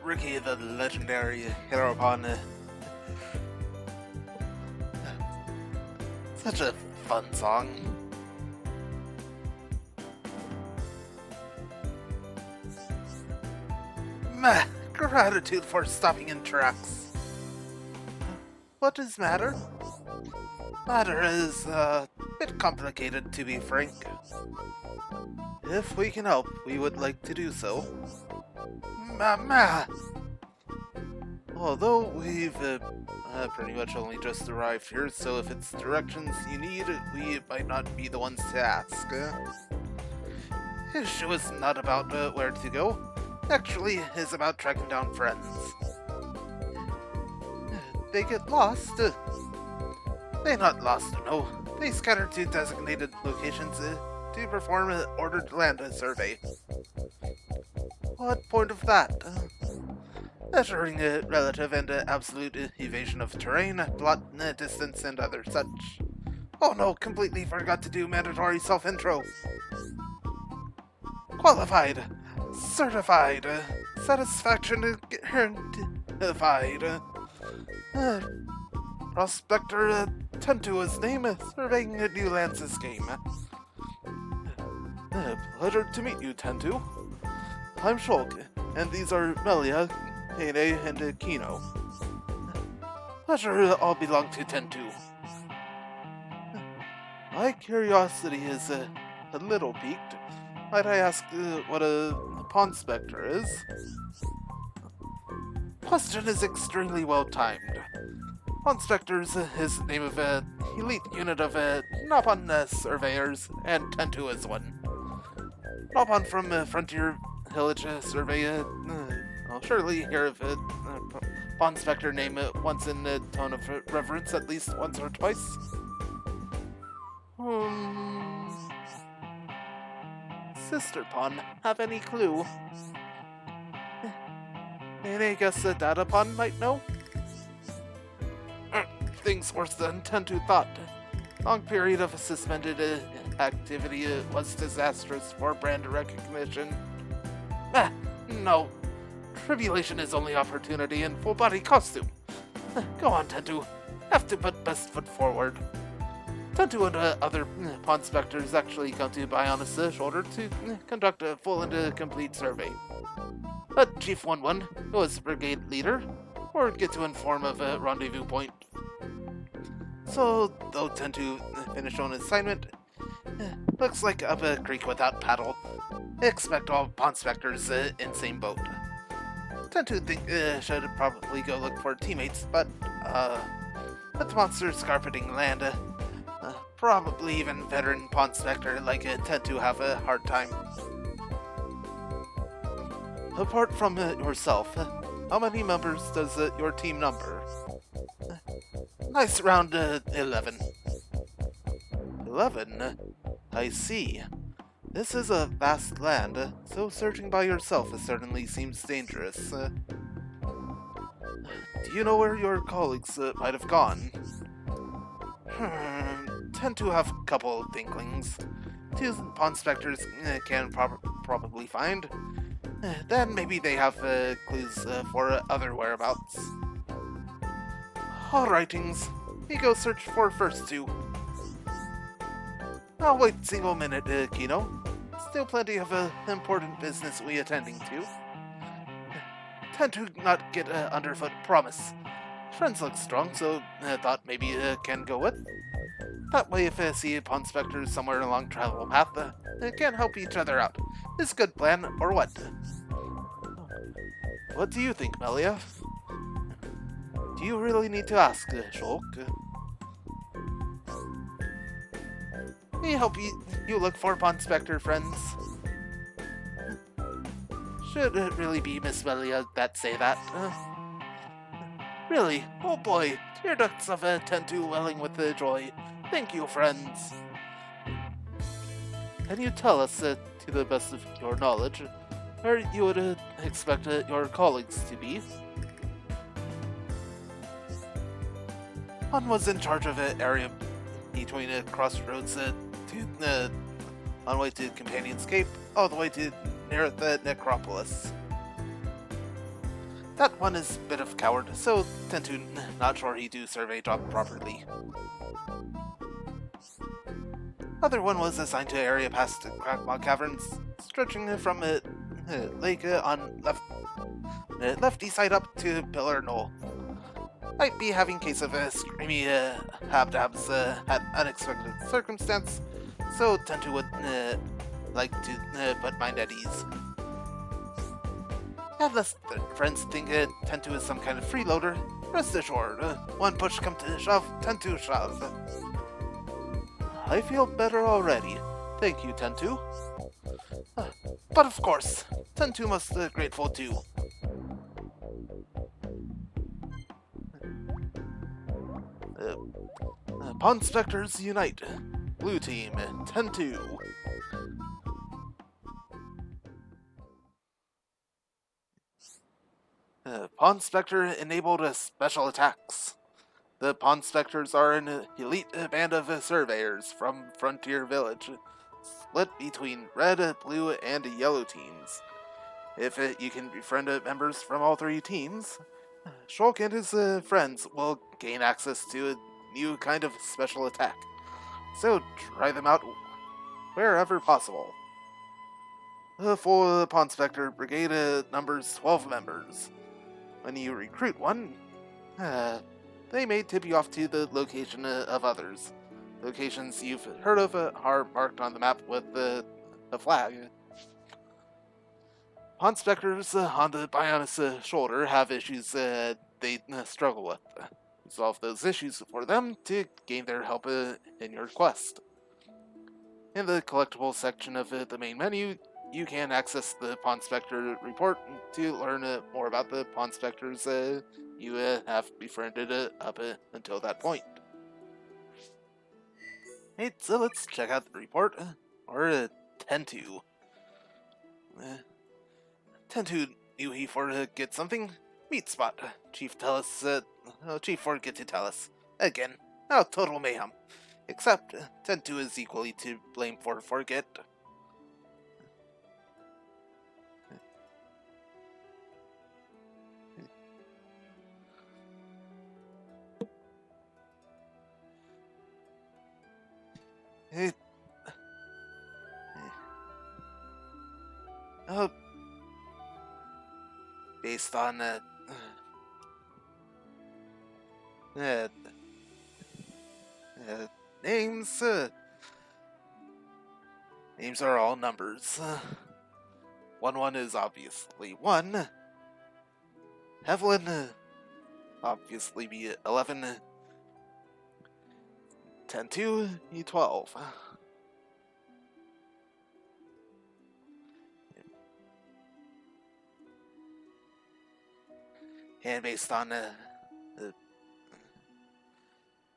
Ricky the legendary hero upon such a fun song. Meh, gratitude for stopping in tracks. What is matter? Matter is a bit complicated, to be frank. If we can help, we would like to do so. Although we've pretty much only just arrived here, so if it's directions you need, we might not be the ones to ask. Issue is not about where to go. Actually, it's about tracking down friends. They get lost. They not lost, no. They scatter to designated locations to perform an ordered land survey. What point of that? Measuring a relative and absolute evasion of terrain, plot, distance, and other such. Oh no, completely forgot to do mandatory self-intro. Qualified, certified, satisfaction guaranteed. Prospector Tentu is name, surveying a new lands game. Pleasure to meet you, Tentu. I'm Shulk, and these are Melia, Kane, and Kino. Pleasure all belong to Tentu. My curiosity is a little piqued. Might I ask what a pawn spectre is? Question is extremely well timed. Pawn specters is the name of an elite unit of Nopon surveyors, and Tentu is one. Nopon from Frontier Village survey. I'll surely hear of it. Pawn spectre name once in a tone of reverence, at least once or twice. Sister Pawn, have any clue? Any guess the Data Pawn might know? Things worse than Tentu thought. Long period of suspended activity was disastrous for brand recognition. No. Tribulation is only opportunity in full-body costume. Go on, Tentu. Have to put best foot forward. Tentu and other pawn specters actually come to Bionis' shoulder to conduct a full and complete survey. But Chief 1-1, who was brigade leader, or get to inform of a rendezvous point. So, though Tentu finished on his assignment, looks like up a creek without paddle. Expect all pawn specters in same boat. Tentu should probably go look for teammates, but with monsters carpeting land, probably even veteran pawn spectre like Tentu have a hard time. Apart from yourself, how many members does your team number? Nice, around 11. 11? I see. This is a vast land, so searching by yourself certainly seems dangerous. Do you know where your colleagues might have gone? Tend to have a couple of thinklings. Two pawn specters can probably find. Then maybe they have clues for other whereabouts. Alrightings, you go search for first two. I'll wait a single minute, Kino. Still plenty of important business we attending to. Tend to not get underfoot, promise. Friends look strong, so thought maybe can go with. That way if see pawn specters somewhere along travel path, can help each other out. Is a good plan, or what? What do you think, Melia? Do you really need to ask, Shulk? Me help you look for pawn specter friends. Should it really be Miss Melia that say that? Really? Oh boy, tear ducts of tend to welling with joy. Thank you, friends. Can you tell us, to the best of your knowledge, where you would expect your colleagues to be? One was in charge of an area between crossroads on way to Companion's Cape, all the way to near the necropolis. That one is a bit of a coward, so tend to not sure he do survey job properly. Other one was assigned to area past Crackmaw Caverns, stretching from a lake on lefty side up to Pillar Knoll. Might be having case of screamy habdabs at unexpected circumstance, so tend to would like to put mind at ease. Unless friends think tend to is some kind of freeloader, rest assured, one push come to shove, tend to shove. I feel better already. Thank you, Tentu. But of course, Tentu must be grateful too. Pawn Specters unite. Blue team, Tentu. Pawn Spectre enabled special attacks. The Pawn Specters are an elite band of surveyors from Frontier Village, split between red, blue, and yellow teams. If you can befriend members from all three teams, Shulk and his friends will gain access to a new kind of special attack. So try them out wherever possible. The full Pawn Spectre Brigade numbers 12 members. When you recruit one, they may tip you off to the location of others. Locations you've heard of are marked on the map with a flag. Pawn Specters on the Bionis shoulder have issues they struggle with. Resolve those issues for them to gain their help in your quest. In the collectibles section of the main menu, you can access the Pawn Spectre report to learn more about the Pawn Specters you have befriended up until that point. Hey, so let's check out the report, or tend to. Tend to knew he for get something. Meat spot. Chief tell us, Chief forget to tell us. Again. Now total mayhem. Except, tend to is equally to blame for forget. Based on names, names are all numbers. 1-1 is obviously 1. Evelyn, obviously be 11. 10-2, E12. And based on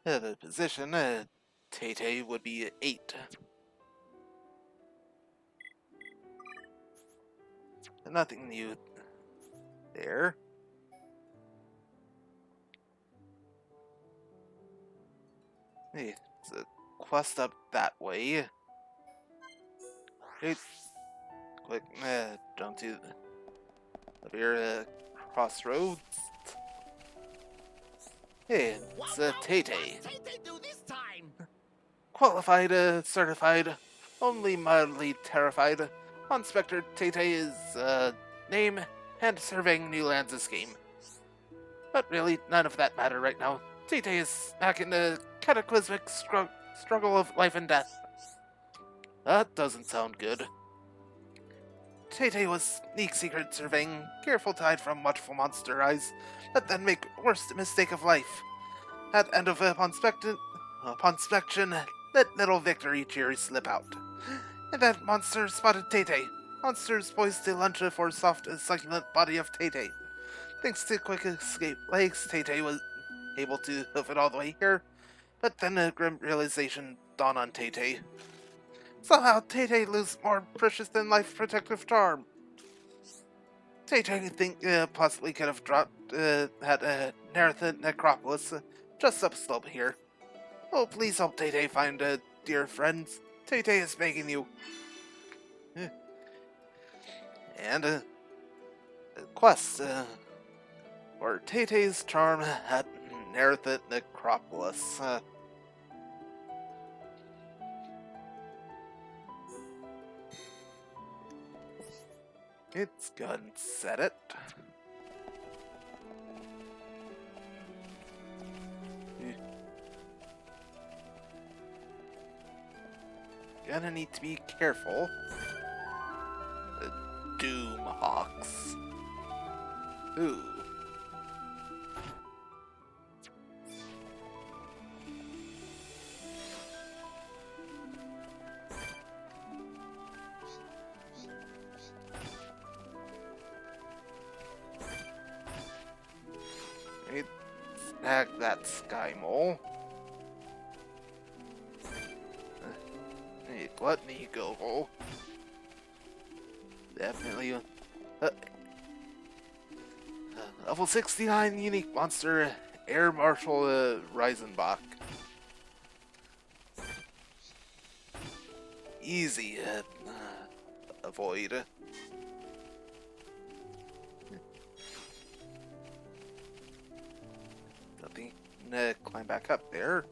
the position, Tay would be 8. Nothing new there. Hey, it's a quest up that way. Hey, quick, jump to up here, crossroads. Hey, it's Tay. Do this time? Qualified, certified, only mildly terrified. Inspector Tay is, name and surveying new lands this game. But really, none of that matter right now. Tay is back in the cataclysmic struggle of life and death. That doesn't sound good. Tay was sneak secret surveying, careful to hide from watchful monster eyes, but then make worst mistake of life. At end of upon inspection, let little victory cheers slip out. And that monster spotted Tay. Monsters poised to lunge for soft and succulent body of Tay. Thanks to quick escape legs, Tay was able to hoof it all the way here, but then a grim realization dawned on Tay. Somehow Tay lose more precious than life protective charm. Tay think possibly could have dropped at Neretha Necropolis, just up slope here. Oh, please help Tay find dear friends. Tay is begging you. And a quest for Tay's charm at Neretha Necropolis. Let's go ahead and set it. Gonna need to be careful. The Doomhawks. Ooh. Snag that Sky Mole. Hey, Gluttony Gogo. Definitely. Level 69 unique monster, Air Marshal Reisenbach. Easy avoid. Nothing. Climb back up there.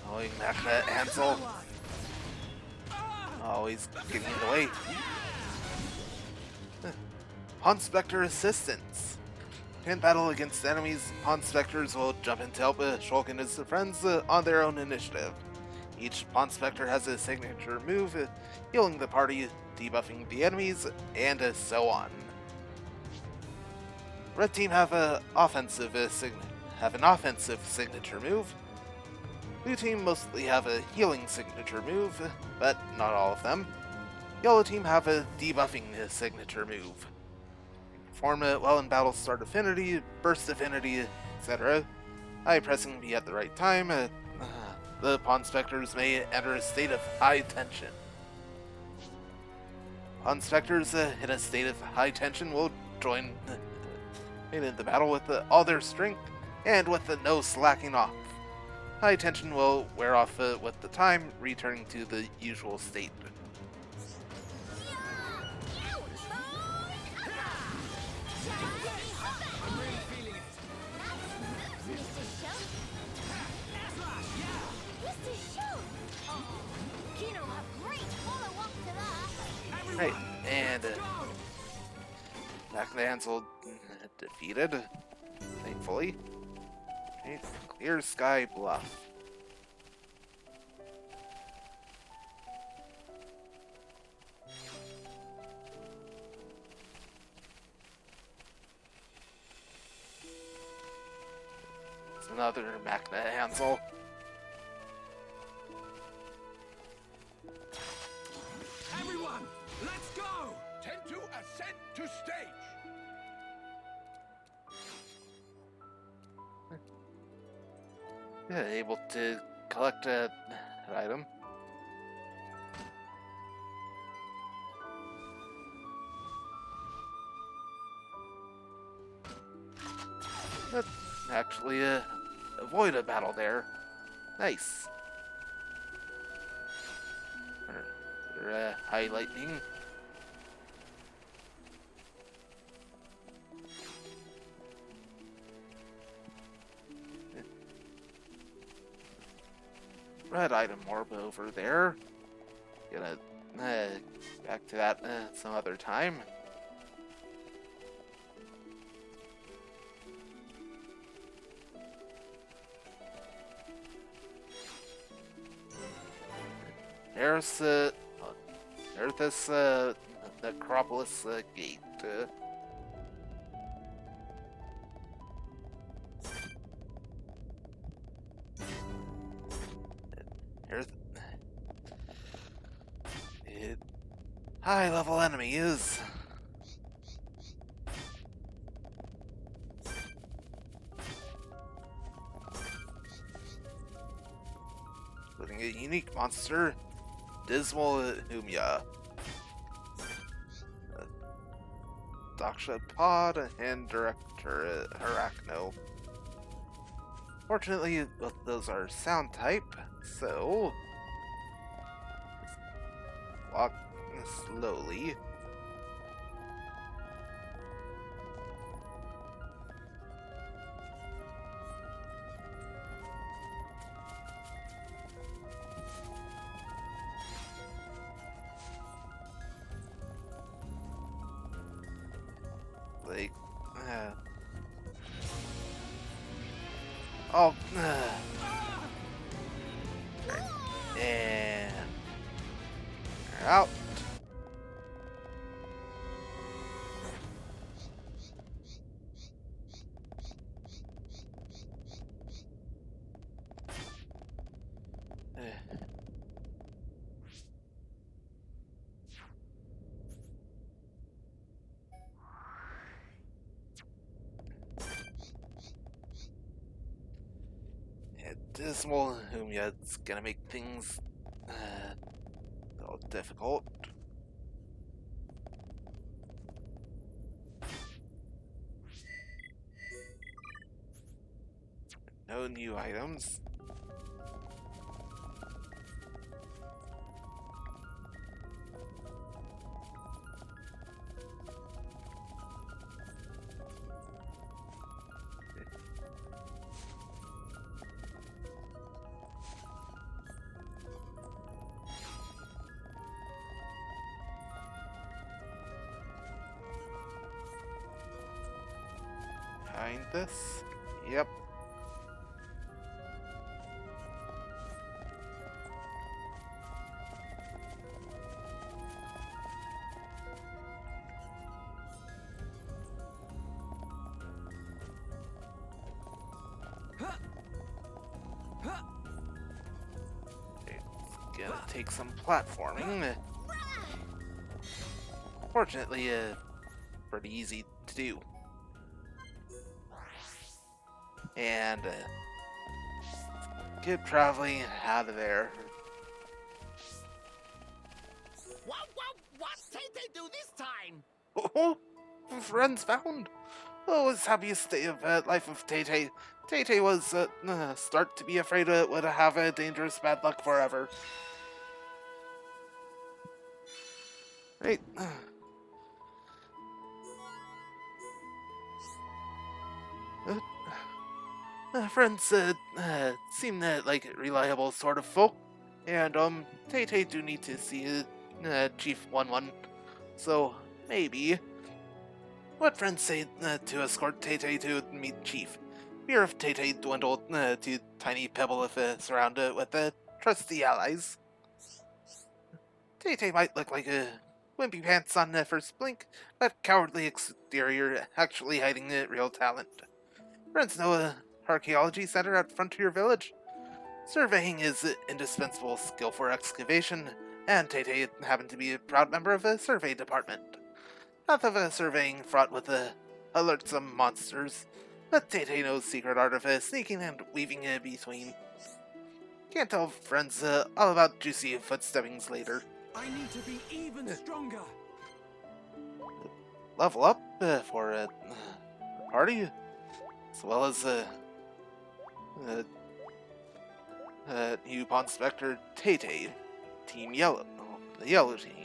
Annoying Magna Ansel. Always getting in the way. Inspector Assistance. In battle against enemies, Inspectors will jump in to help Shulk and his friends on their own initiative. Each Inspector has a signature move, healing the party, debuffing the enemies, and so on. Red team have an offensive signature move. Blue team mostly have a healing signature move, but not all of them. Yellow team have a debuffing signature move. Perform well in battle start affinity, burst affinity, etc. High pressing be at the right time. The Pawn Specters may enter a state of high tension. Pawn Specters in a state of high tension will join in the battle with all their strength and with no slacking off. High tension will wear off with the time, returning to the usual state. Right, and Magna Ansel defeated, thankfully. Okay, Clear Sky Bluff. It's another Magna Ansel. Everyone, let's go! Tend to ascend! To stage! Yeah, able to collect an item. But actually, avoid a battle there. Nice. High lightning. Red item orb over there. Gonna back to that some other time. There's this Necropolis gate. Here's high level enemies. Including a unique monster, Dismal Humia, Daksha Pod, and Director Arachno. Fortunately, both those are sound type, so walk slowly. Like, oh, and they're out. Dismal Humia, it's gonna make things a little difficult. No new items. Behind this? Yep. It's gonna take some platforming. Fortunately, pretty easy to do. And keep traveling out of there. What did they do this time? Oh, friends found. Oh, his happiest day of life of Tay-Tay. Tay-Tay was start to be afraid it would have a dangerous bad luck forever. Right. Friends seem like reliable sort of folk, and Tay-Tay do need to see Chief 1-1, so maybe. What friends say to escort Tay-Tay to meet Chief? Fear of Tay-Tay dwindled to tiny pebble if surrounded with trusty allies. Tay-Tay might look like a wimpy pants on first blink, but cowardly exterior actually hiding real talent. Friends know a archaeology center at Frontier Village. Surveying is an indispensable skill for excavation, and Tay-Tay happened to be a proud member of a survey department. Path of a surveying fraught with alertsome monsters, but Tate knows secret art of sneaking and weaving between. Can't tell friends all about juicy footsteppings later. I need to be even stronger. Level up for a party, as well as new Pawn Spectre Tate, Team Yellow, the Yellow Team.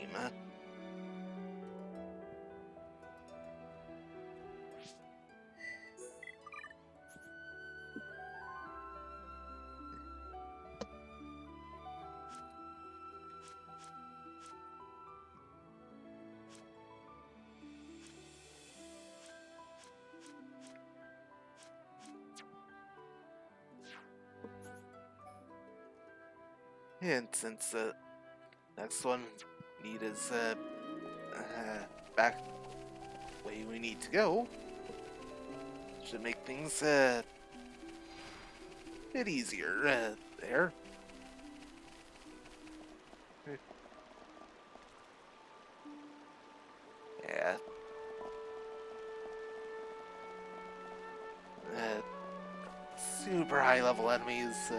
And since the next one need is back the way we need to go, should make things a bit easier there. Yeah. Super high level enemies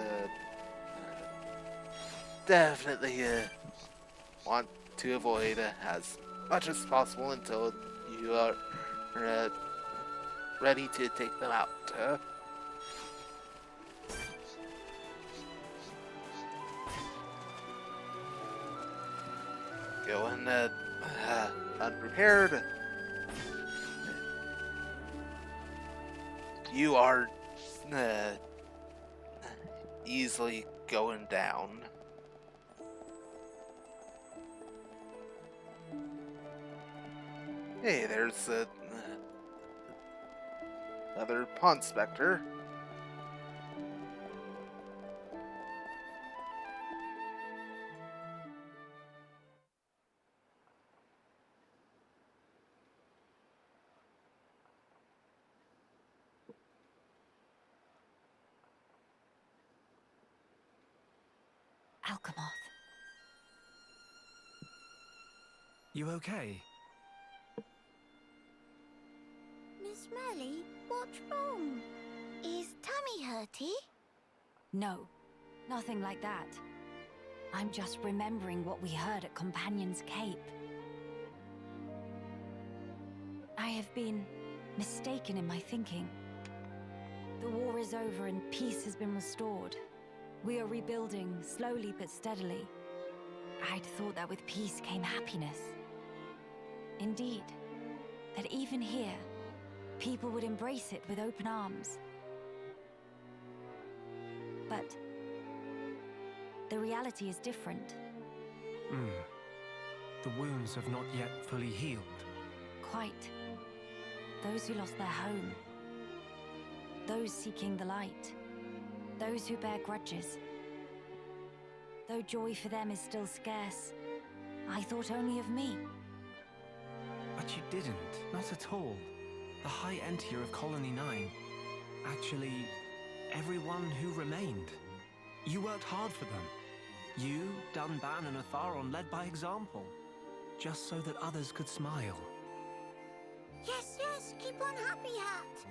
definitely want to avoid as much as possible until you are ready to take them out. Going unprepared, you are easily going down. Hey, there's another Pawn Spectre. Alchemoth. You okay? Miss Melly, what's wrong? Is tummy hurty? No, nothing like that. I'm just remembering what we heard at Companion's Cape. I have been mistaken in my thinking. The war is over and peace has been restored. We are rebuilding, slowly but steadily. I'd thought that with peace came happiness. Indeed, that even here, people would embrace it with open arms. But the reality is different. The wounds have not yet fully healed. Quite. Those who lost their home. Those seeking the light. Those who bear grudges. Though joy for them is still scarce, I thought only of me. But you didn't, not at all. The High Entier of Colony 9. Actually, everyone who remained. You worked hard for them. You, Dunban, and Atharon led by example. Just so that others could smile. Yes, yes, keep on happy hat.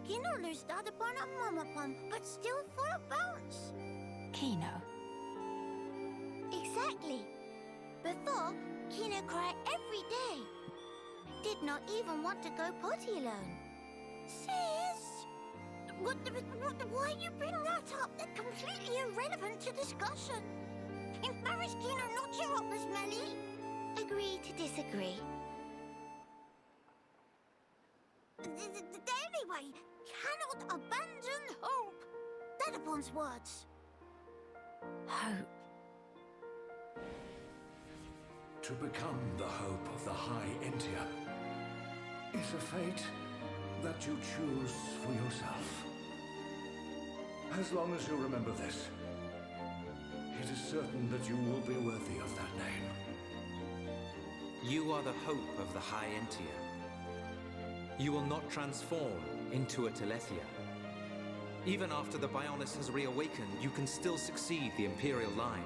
Kino lustade på en mamma, but still full of bounce. Kino. Exactly. Before, Kino cried every day. Did not even want to go potty alone. Sis! Why you bring that up? They're completely irrelevant to discussion. Embarrass Kino not cheer up, Miss Melly. Agree to disagree. Anyway, cannot abandon hope. Dedapon's words. Hope. To become the hope of the High Entier is a fate that you choose for yourself. As long as you remember this, it is certain that you will be worthy of that name. You are the hope of the High Entier. You will not transform into a Telethia. Even after the Bionis has reawakened, you can still succeed the Imperial line.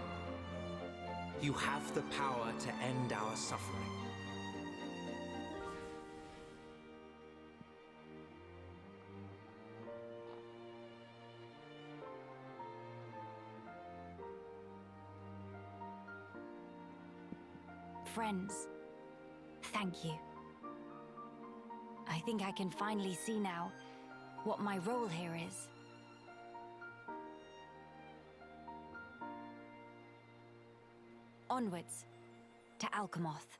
You have the power to end our suffering. friends. Thank you. I think I can finally see now what my role here is. Onwards to Alchemoth.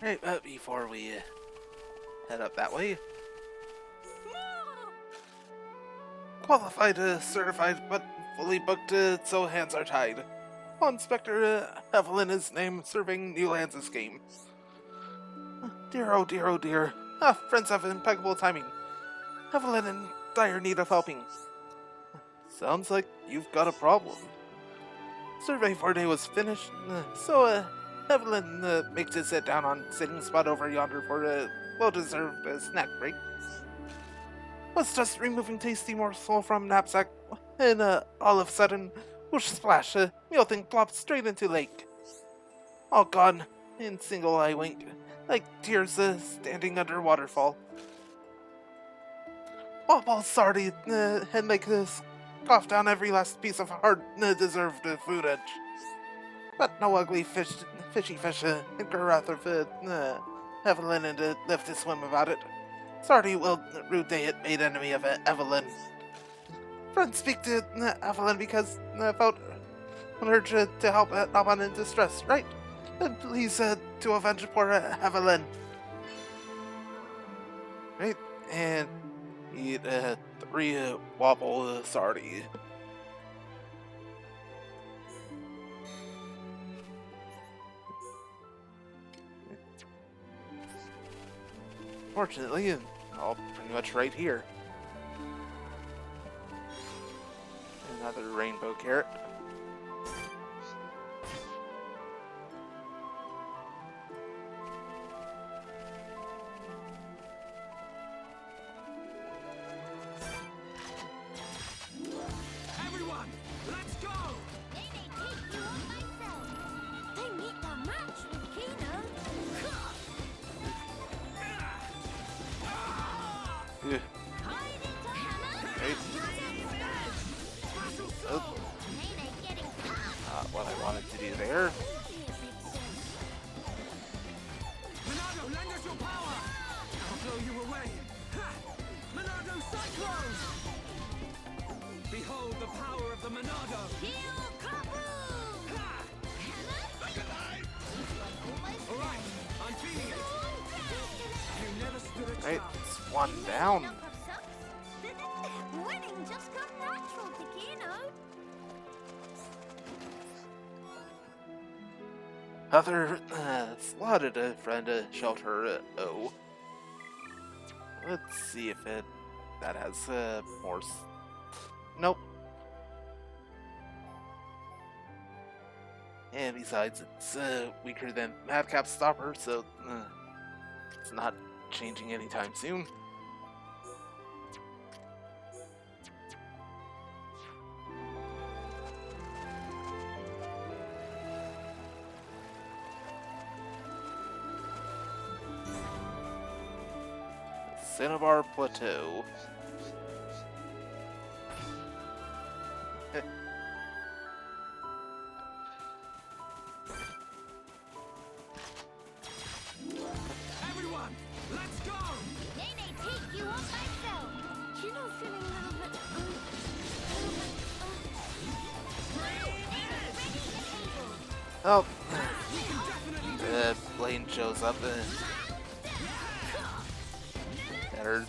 Right, but before we head up that way, qualified, certified, but fully booked, so hands are tied. On Inspector Evelyn is named, serving New Lands' scheme. Dear, oh dear, oh dear. Friends have impeccable timing. Evelyn in dire need of helping. Sounds like you've got a problem. Survey for today was finished, so Evelyn makes it sit down on sitting spot over yonder for a well-deserved snack break. Was just removing tasty morsel from knapsack, and all of a sudden, whoosh splash, meal thing plopped straight into lake. All gone, in single eye wink, like tears standing under waterfall. Ball sorry, and make this cough down every last piece of hard deserved foodage. But no ugly fishy fish and rather Evelyn and live to swim about it. Sorry, well, rude day it made enemy of Evelyn. Friend speak to Evelyn because felt an urge to help Alban in distress, right? And please to avenge poor Evelyn. Right, and eat 3 wobble sardi. Fortunately, all pretty much right here. Another rainbow carrot. Everyone, let's go! They meet the match with Kino. Yeah. Hide into hammer. Right. Oh, Nene getting not what I wanted to do there. Monado, lend us your power! I'll blow you away! Ha! Monado Cyclone! Behold the power of the Monado! Heal kaboom! Ha! Hammer. Alright, I'm feeling it! You never stood a chance. Right, it's one down. Lump of sucks. Winning just come natural to Kino. Other slotted friend shelter O. Let's see if that has more. Nope. And besides, it's weaker than Madcap Stopper, so it's not changing anytime soon. Cinnabar Plateau. Everyone, let's go! Nene, take you on myself. Kino feeling a little bit, Oh, Blaine shows up. Better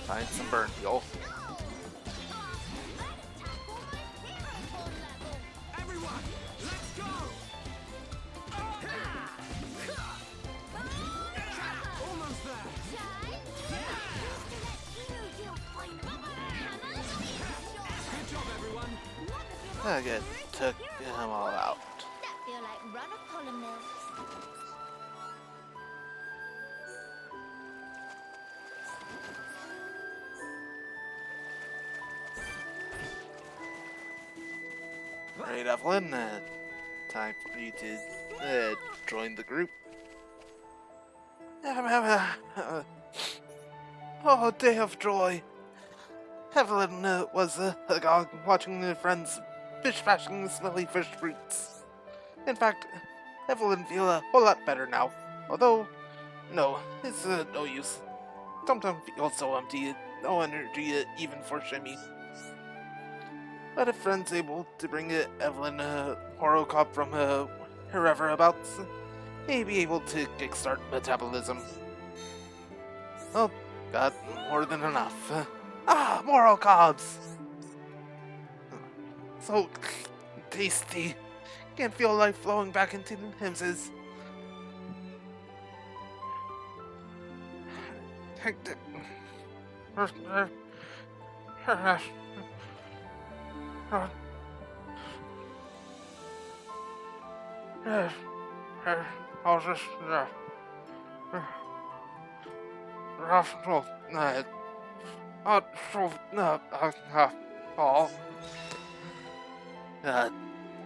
find some burn fuel. Everyone, let's go! Almost there! Good job, everyone! I get took them all out. That feel like run of column mills. Right, Evelyn, time for you to join the group. Oh, day of joy. Evelyn was agog watching her friends fish-bashing smelly fish fruits. In fact, Evelyn feel a whole lot better now. Although, no, it's no use. Sometimes feel so empty, no energy even for shimmy. But if friends able to bring Evelyn Horocop from wherever abouts, may be able to kickstart metabolism. Oh, got more than enough. Moral cobs! So tasty. Can't feel life flowing back into himses.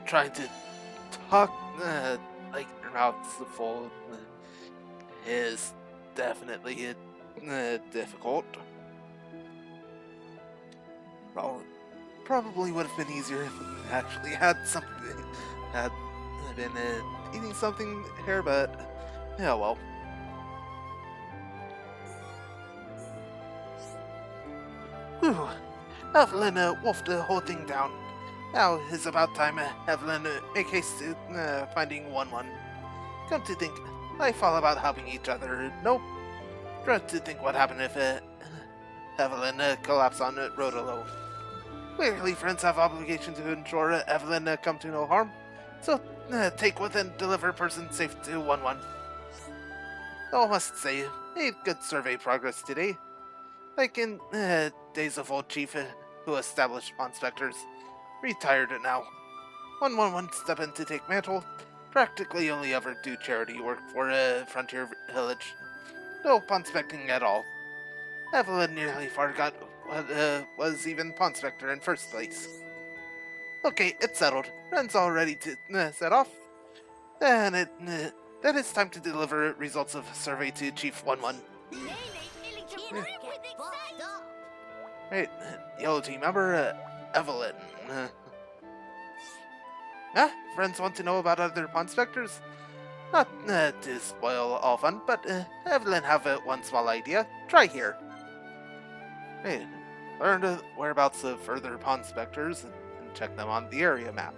Trying to talk like your mouth's full is definitely difficult. Probably would have been easier if we actually had been eating something here, but yeah, well. Whew. Evelyn wolfed the whole thing down. Now it's about time Evelyn make haste to finding 1-1. Come to think, life all about helping each other. Nope. Dread to think what happened if Evelyn collapsed on the road alone. Clearly, friends have obligation to ensure Evelyn come to no harm. So take with and deliver person safe to 1-1. Though I must say, made good survey progress today. Like in days of old chief who established Monspectors. Retired now. 111 step in to take mantle. Practically only ever do charity work for a frontier village. No Ponspecting at all. Evelyn nearly forgot what was even Ponspector in first place. Okay, it's settled. Friends all ready to set off. Then it's time to deliver results of survey to Chief 1-1. Right, yellow team member Evelyn. Friends want to know about other Ponspectors? Not to spoil all fun, but Evelyn have one small idea. Try here. Hey, learn the whereabouts of further Ponspectors and check them on the area map.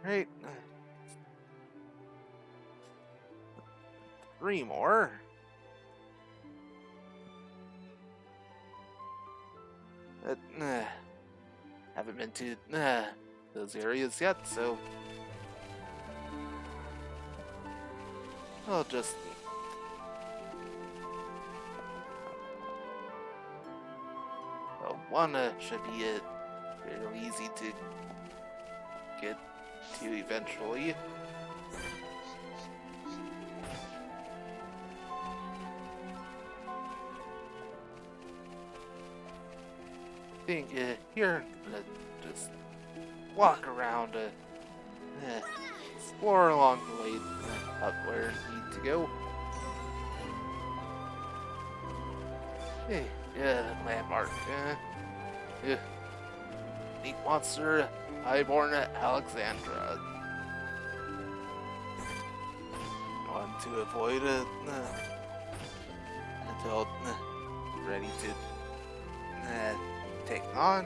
Right. 3 more. Haven't been to those areas yet, so I'll just one should be fairly easy to get to eventually. I think here, just walk around, explore along the way up where you need to go. Hey, landmark. Neat monster, highborn Alexandra. Want to avoid until ready to take on.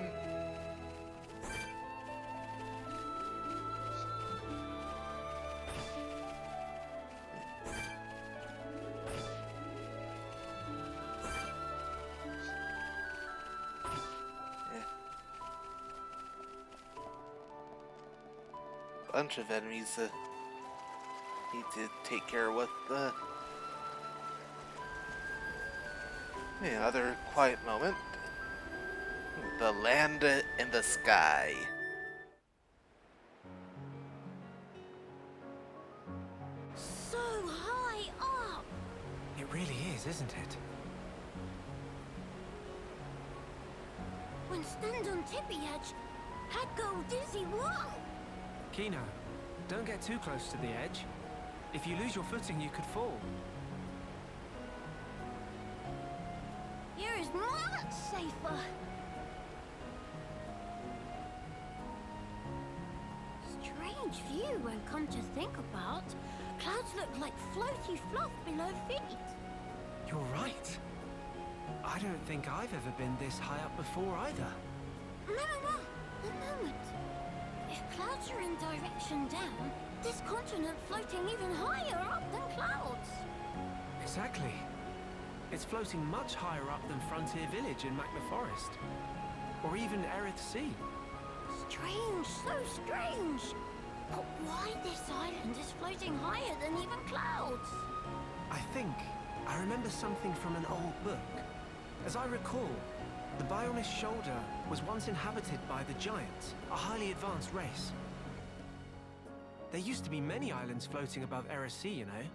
Bunch of enemies need to take care with. Another quiet moment. The land in the sky. So high up! It really is, isn't it? and stand on tippy edge. I'd go dizzy. Whoa! Kino, don't get too close to the edge. If you lose your footing, you could fall. Here is much safer. Strange view when come to think about. Clouds look like floaty fluff below feet. You're right. I don't think I've ever been this high up before either. No. A moment. If clouds are in direction down, this continent floating even higher up than clouds. Exactly. It's floating much higher up than Frontier Village in Magna Forest. Or even Aerith Sea. Strange, so strange. But why this island is floating higher than even clouds? I remember something from an old book. As I recall, the Bionis Shoulder was once inhabited by the Giants, a highly advanced race. There used to be many islands floating above Aerith Sea, you know.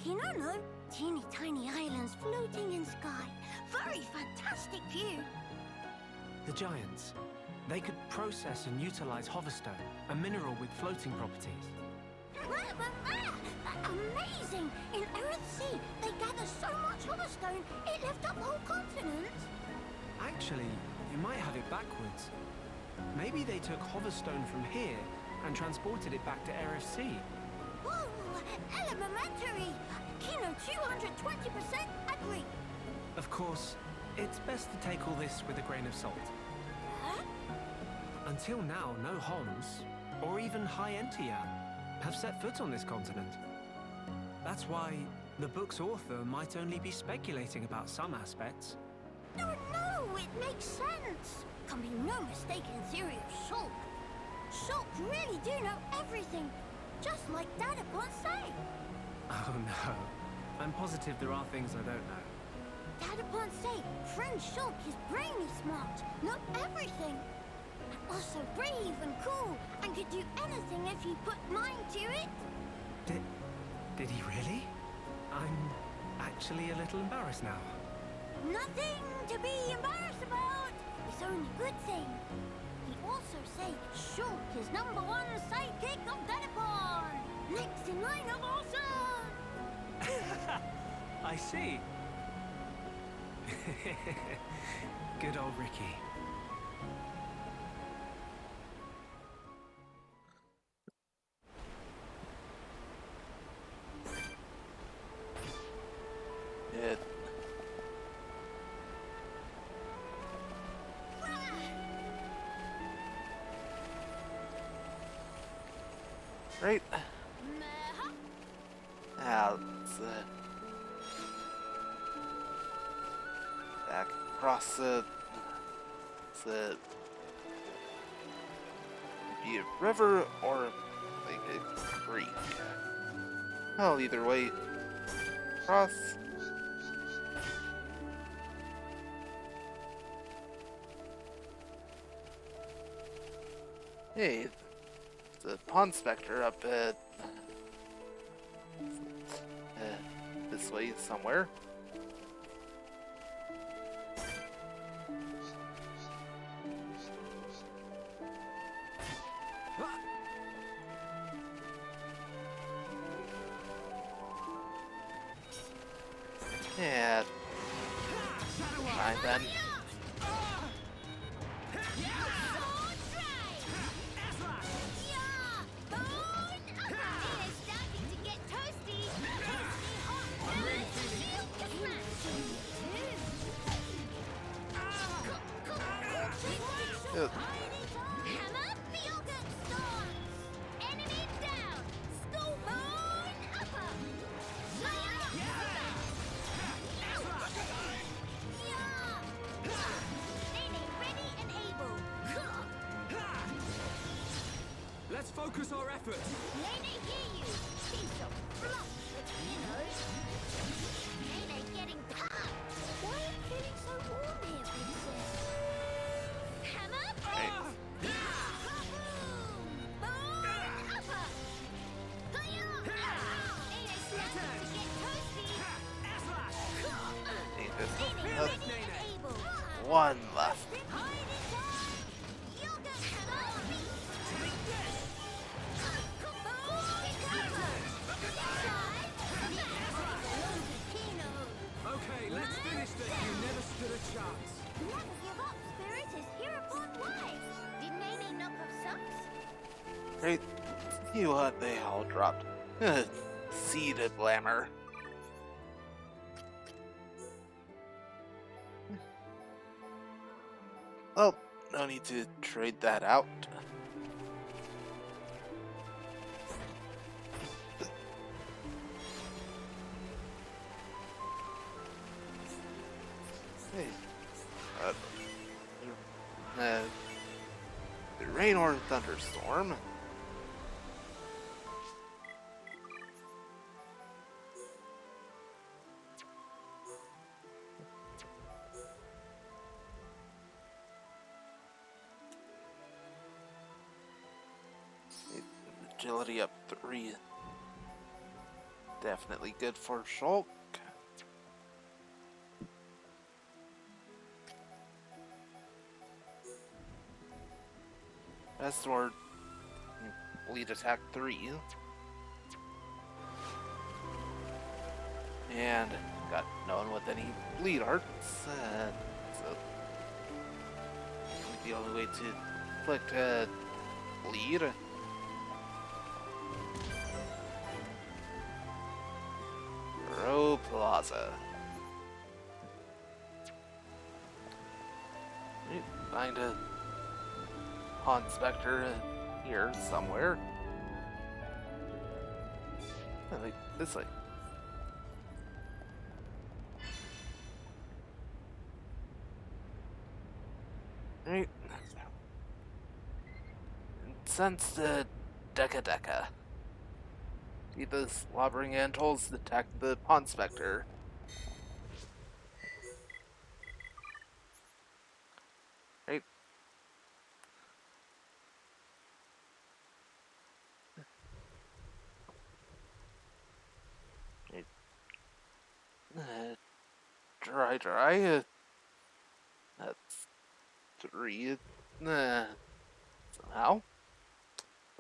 Kino, no. Teeny tiny islands floating in sky. Very fantastic view. The Giants. They could process and utilize hoverstone, a mineral with floating properties. Amazing! In Aerith Sea, they gather so much hoverstone, it left up whole continents. Actually, you might have it backwards. Maybe they took hoverstone from here and transported it back to Aerith Sea. Whoa! Elementary! Kino 220% agree. Of course, it's best to take all this with a grain of salt. Huh? Until now, no Homs, or even High Entia, have set foot on this continent. That's why the book's author might only be speculating about some aspects. No, it makes sense. Can be no mistaken theory of Shulk. Shulk really do know everything, just like Dadapon say. Oh no, I'm positive there are things I don't know. Dadapon say friend Shulk is brainy smart, know everything. And also brave and cool, and could do anything if he put mind to it. Did he really? I'm actually a little embarrassed now. Nothing to be embarrassed about. It's only good thing. He also say Shulk is #1 sidekick of Dadapon. Next in line of awesome. I see. Good old Ricky. It. Right. Now let's back across the be a river or like a creek. Well, either way, cross. Hey, the Pond Spectre up this way somewhere. Yeah. Fine then. Good. Let's focus our efforts. Lene hear you. Seems so fluff with minnows. Lene getting hot. Why are you feeling so warm here, princess? Hammer, boom, upper. Lene snapping to get toasty. Need this. Lene ready and able. One left. Hiding time! You'll get some beat! Take this! Okay, let's finish this. You never stood a chance. Never give up, Spirit is hereupon wise. Didn't Amy knock off socks? Great. You what they all dropped. Seed Blammer. Well, no need to trade that out. Hey. The rain or thunderstorm. Agility up 3. Definitely good for Shulk. Best sword, bleed attack 3. And got no one with any bleed arts, so the only way to inflict bleed. Row Plaza. Find a Pawn Spectre here somewhere. Like this, like. Right. Since the Deca. See the slobbering anthols attack the Pawn Spectre. Right. Dry. That's 3. Somehow.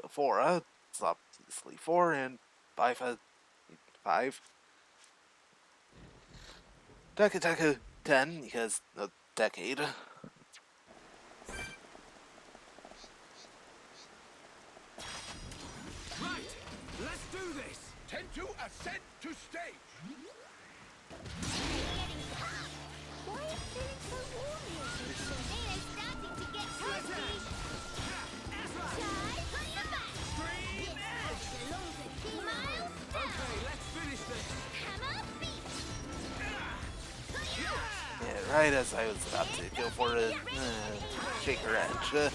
Sephora. It's obviously 4, and 5. Deca 10, because a decade. Right, let's do this. Tend to ascend to stage. Why is it feeling so warm here? It is starting to get toasty. Side, put your back. Scream edge. Belongs a few miles down. Okay, let's finish this. Hammer, beat. Yeah, right as I was about to go for a shaker edge.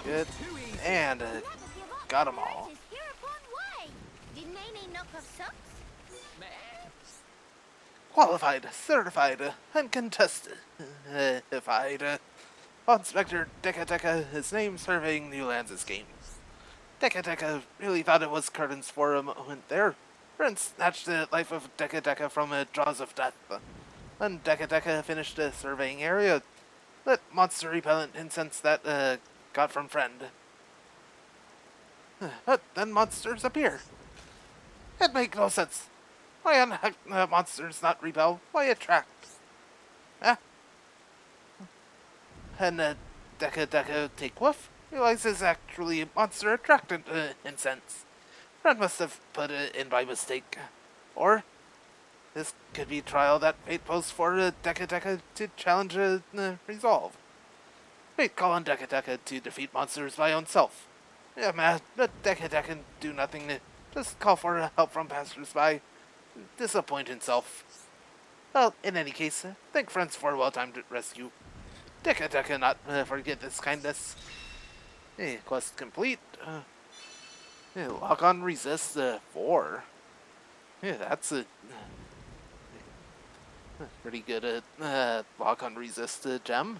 Good. And got them all. Qualified, certified, uncontested. Pawn Spectre Deca, his name serving New Lands' games. Deca really thought it was curtains for a moment there. Prince snatched the life of Deca from jaws of death. When Deca finished the surveying area, lit monster repellent incense that got from friend. But then monsters appear. It makes no sense. Why unhack monsters not repel? Why attract? And Deca take whiff, realizes actually monster attractant incense. Friend must have put it in by mistake. Or this could be trial that fate posts for Deca to challenge resolve. Fate call on Deca to defeat monsters by own self. Yeah, man, but Deca can do nothing. Just call for help from passersby. Disappoint himself. Well, in any case, thank friends for a well-timed rescue. Deca not forget this kindness. Hey, quest complete. Lock on resist 4. Yeah, that's a Pretty good at lock on resist gem.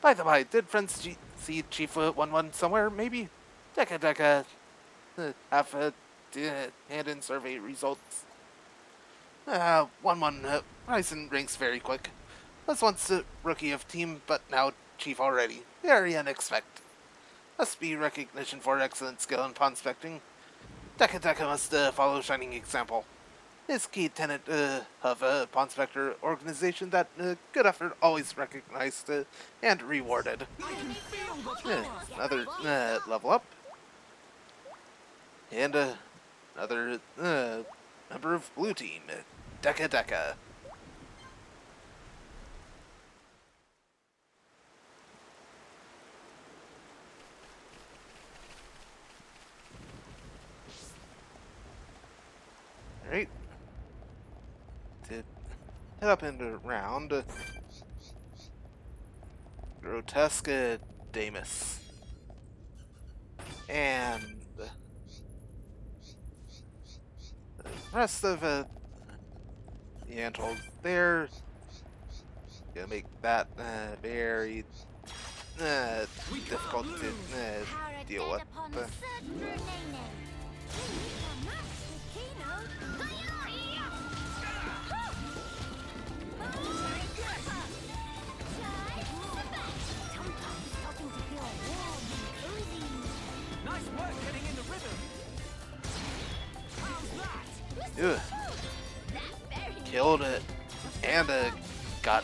By the way, did friends see Chief 1-1 somewhere, maybe? Deca, have hand in survey results. 1-1, rise in ranks very quick. Was once a rookie of team, but now Chief already. Very unexpected. Must be recognition for excellent skill in pawn specting. Deca must follow shining example. Is key tenet of a pawn specter organization that good effort always recognized and rewarded. Another level up. And another member of blue team, Deca. Alright. To head up and around. Grotesque Damus. And the rest of the Antholds there. Gonna make that very difficult to deal with. Nice work getting in the rhythm. Ew. Killed it and got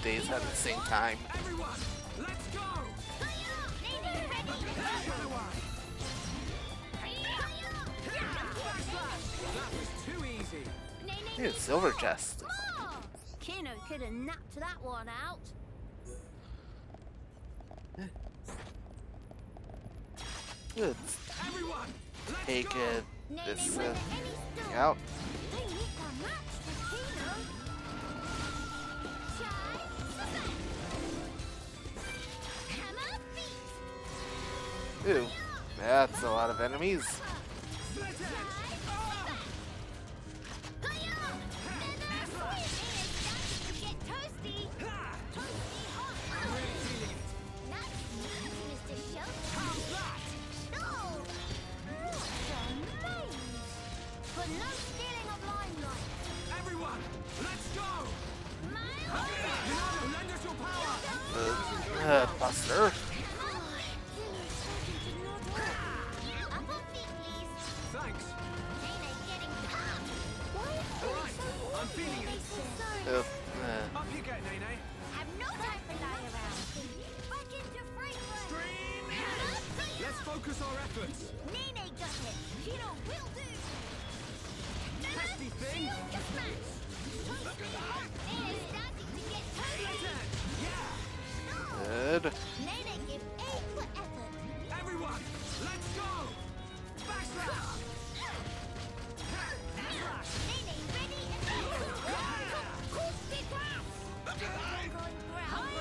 days at the same time. Everyone, let's go. That was too easy. Ew, silver chest. Kino could have napped that one out. Good. Everyone, let's Take go. this out. Ooh, that's a lot of enemies. Everyone, let's go. Lend us your power. Buster. Thanks. Alright, I'm feeling it. Up you get, Nene. I've no time for lie around. Back into free run. Let's focus our efforts. Nene got it. Kino will do. Pesky thing. Just smash. Nene's starting to get toasty. Good. Nene give equal effort. Everyone, let's go. Backslash. Nene ready and ready. Cool big pass. Going ground.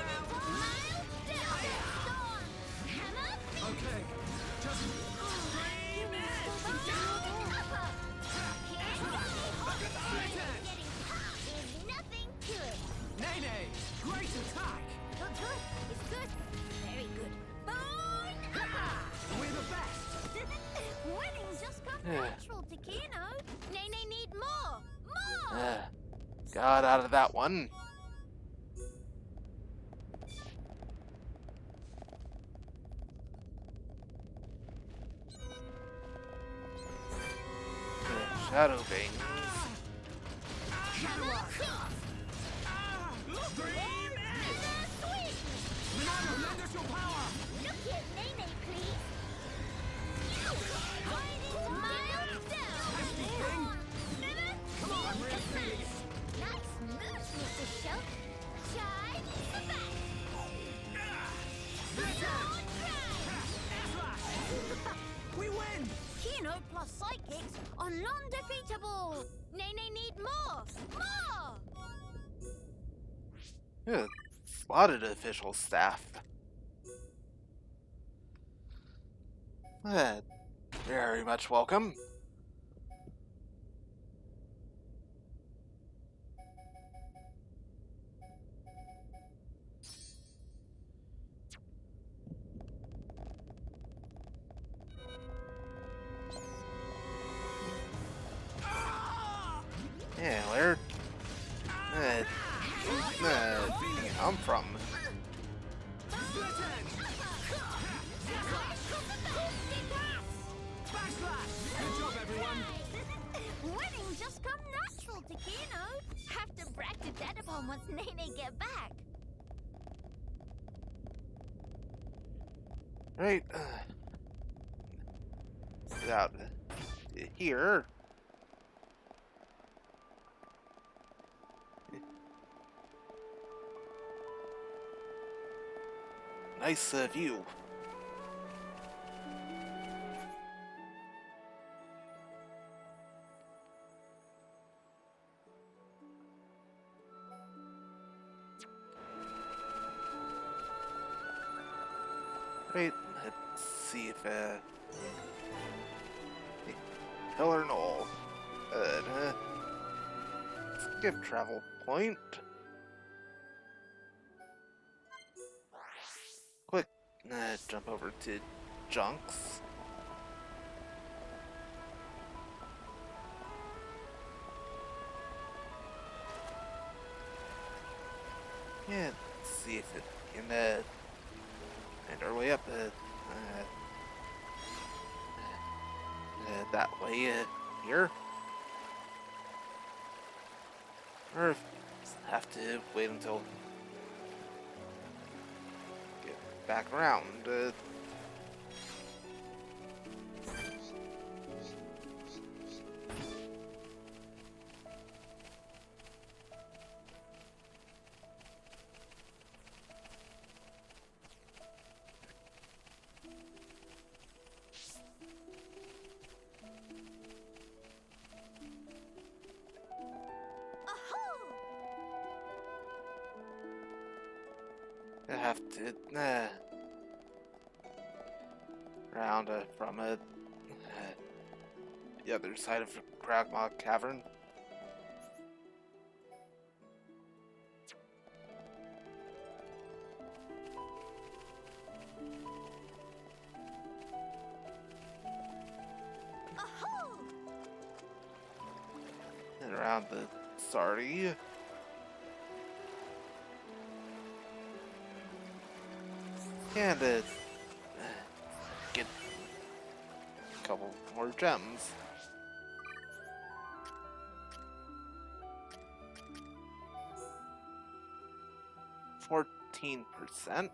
Mild down. Storm. Hammer. Okay, just scream it. Upper. There's nothing to it. Nene, great attack. Good. It's good. Very good. We're the best. Winning just comes natural to Kino. Nene need more. More. Got out of that one. Shadow Bangs. Lend us your power. Look at Nene, please. Mild down. Come on, I'm really feeling it. Nice moves, Mr. Show. Charge back. We win. Kino plus psychics are non-defeatable. Nene need more. More. Yeah, spotted official staff. Very much welcome. come from? Good job, everyone. Winning just come natural to Kino. Have to brag to Dad upon once Nene get back. Right. Get out here. Nice view. Right, let's see if Pillar Knoll. Let's give travel point. Quick, jump over to Junks. Yeah, let's see if it can find our way up that way here. Or have to wait until get back around. I have to round from the other side of Kragmaw Cavern. And around the Sardi. And get a couple more gems. %.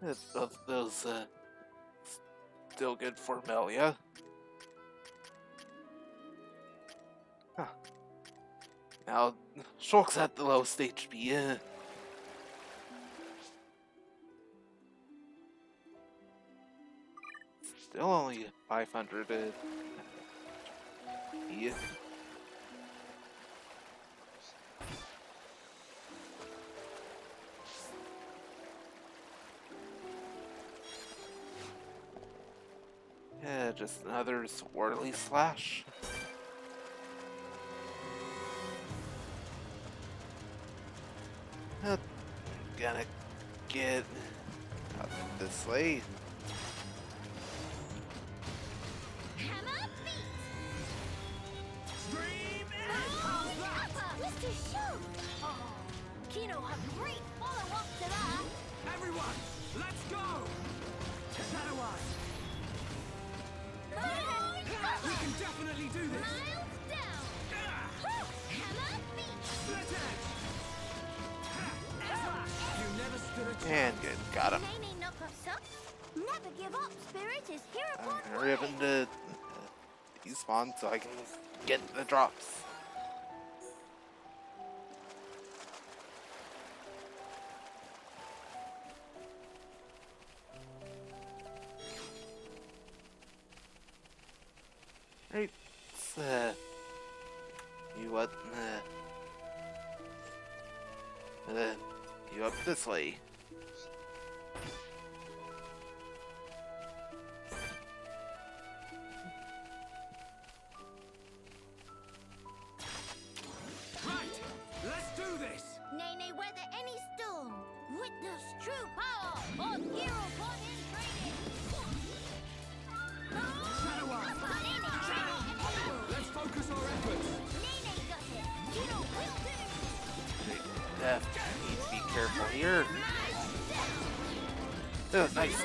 Both of those still good for Melia. Huh. Now, Shulk's at the lowest HP. Still only 500. Yeah. Yeah, just another swirly slash. Gonna get up this way. Hammer beat. Dream Mr. Shulk! Oh, Kino had great follow-up to that. Everyone, let's go! Shadow Eye, we can definitely do this! Miles down. Hammer beat. Split edge! You never stood a chance. And good, got him. Nene knock us up. Never give up. Spirit is here upon Hurry up and despawn so I can get the drops. Right, you what? You up this way. Right, let's do this! Nene weather any storm. Witness true power of hero upon in training. Shadow Eye, Oh, nice.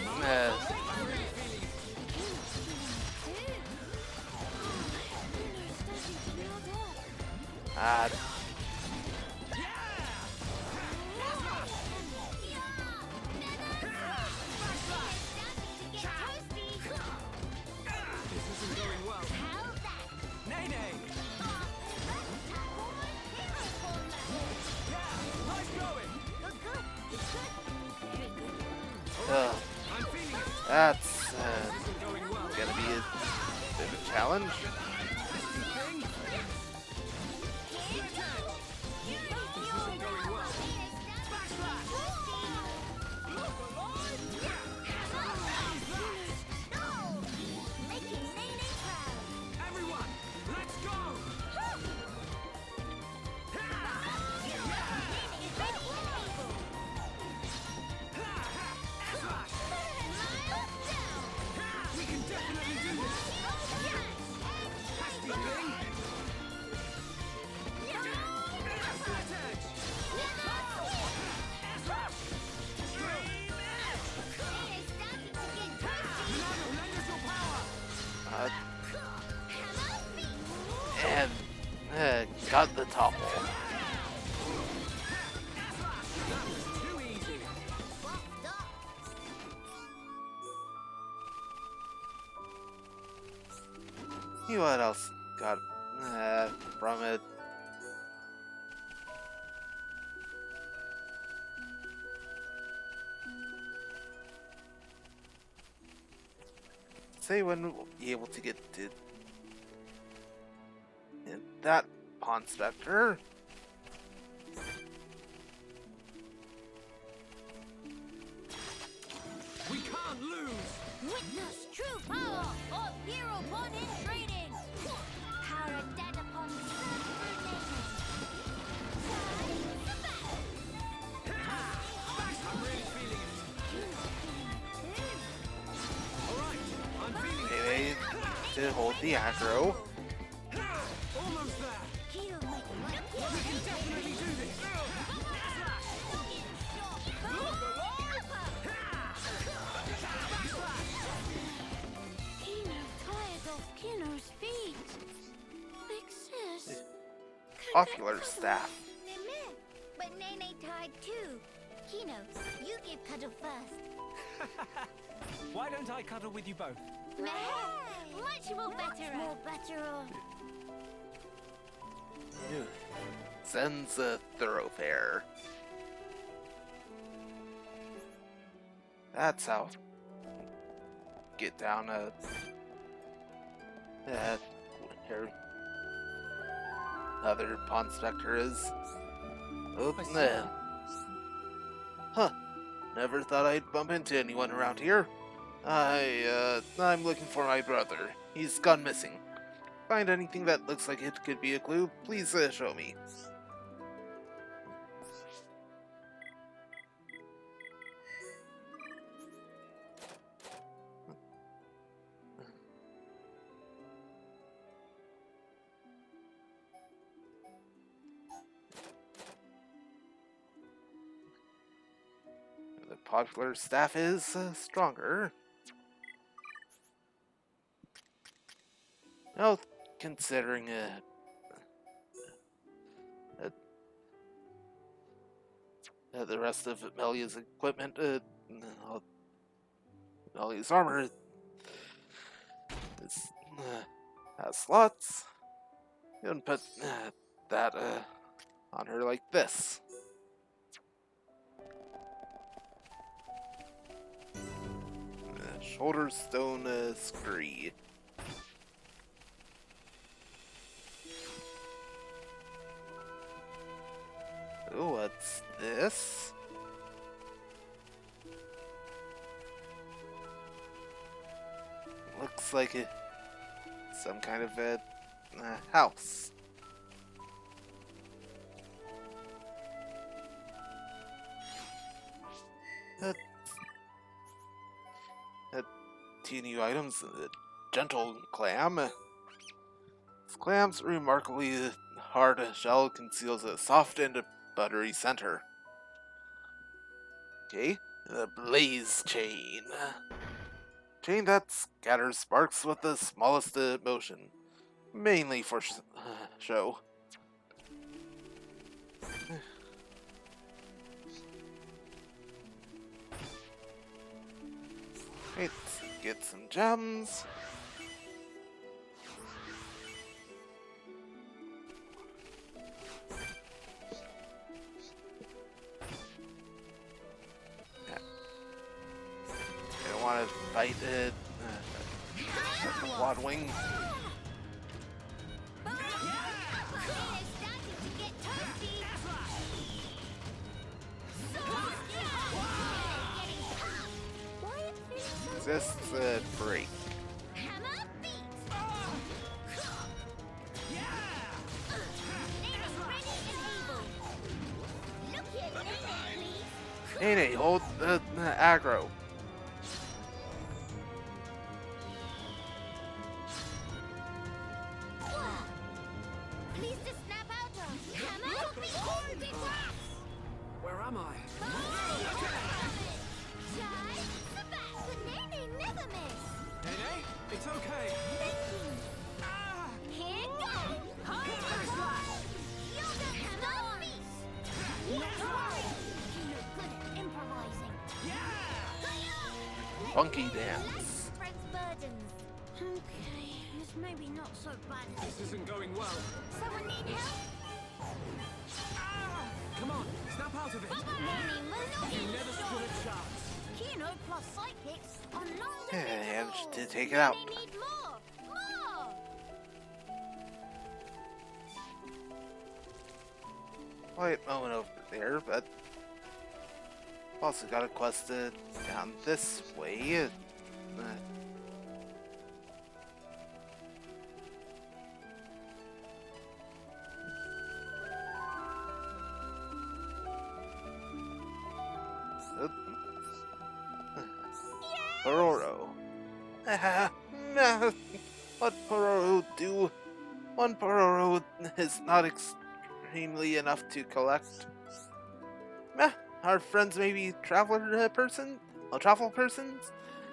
Ah. That's gonna be a bit of a challenge. And got the topple. See what else got from it. Say when we'll be able to get to that pawn specter. We can't lose! Witness true power of hero pawn in training! Power dead upon I'm really feeling it. Alright, I'm feeling it. Maybe to hold the aggro. Almost there. We can definitely do this. Kino tired of Kino's feet. Exist. Popular staff. But Nene tied too. Kino, you give cuddle first. Why don't I cuddle with you both? Much more better. More better. Zen's a thoroughfare. That's how. Get down here. Another pawn specter is. Open there. Huh. Never thought I'd bump into anyone around here. I'm looking for my brother. He's gone missing. Find anything that looks like it could be a clue, please show me. The popular staff is stronger. Well, considering the rest of Melia's equipment, Melia's armor has slots. You can put that on her like this. Shoulder stone scree. Oh, what's this? Looks like some kind of a house. Two new items. The gentle clam. This clam's remarkably hard shell conceals a soft and buttery center. Okay, The blaze chain. Chain that scatters sparks with the smallest motion. Mainly for show. Let's get some gems. I don't want to fight it. Wadwing. Resists break. Nene, hold the aggro. Where am I? Nene, it's okay. Funky dance. Okay, it's maybe not so bad. This isn't going well. Someone need help? Come on, snap out of it. You never stood a chance. Kino plus psychics on long Managed to take it out. They need more! More! Quiet moment over there, but also got a quest down this way. Pororo. What Pororo do? One Pororo is not extremely enough to collect. Our friends may be travel persons?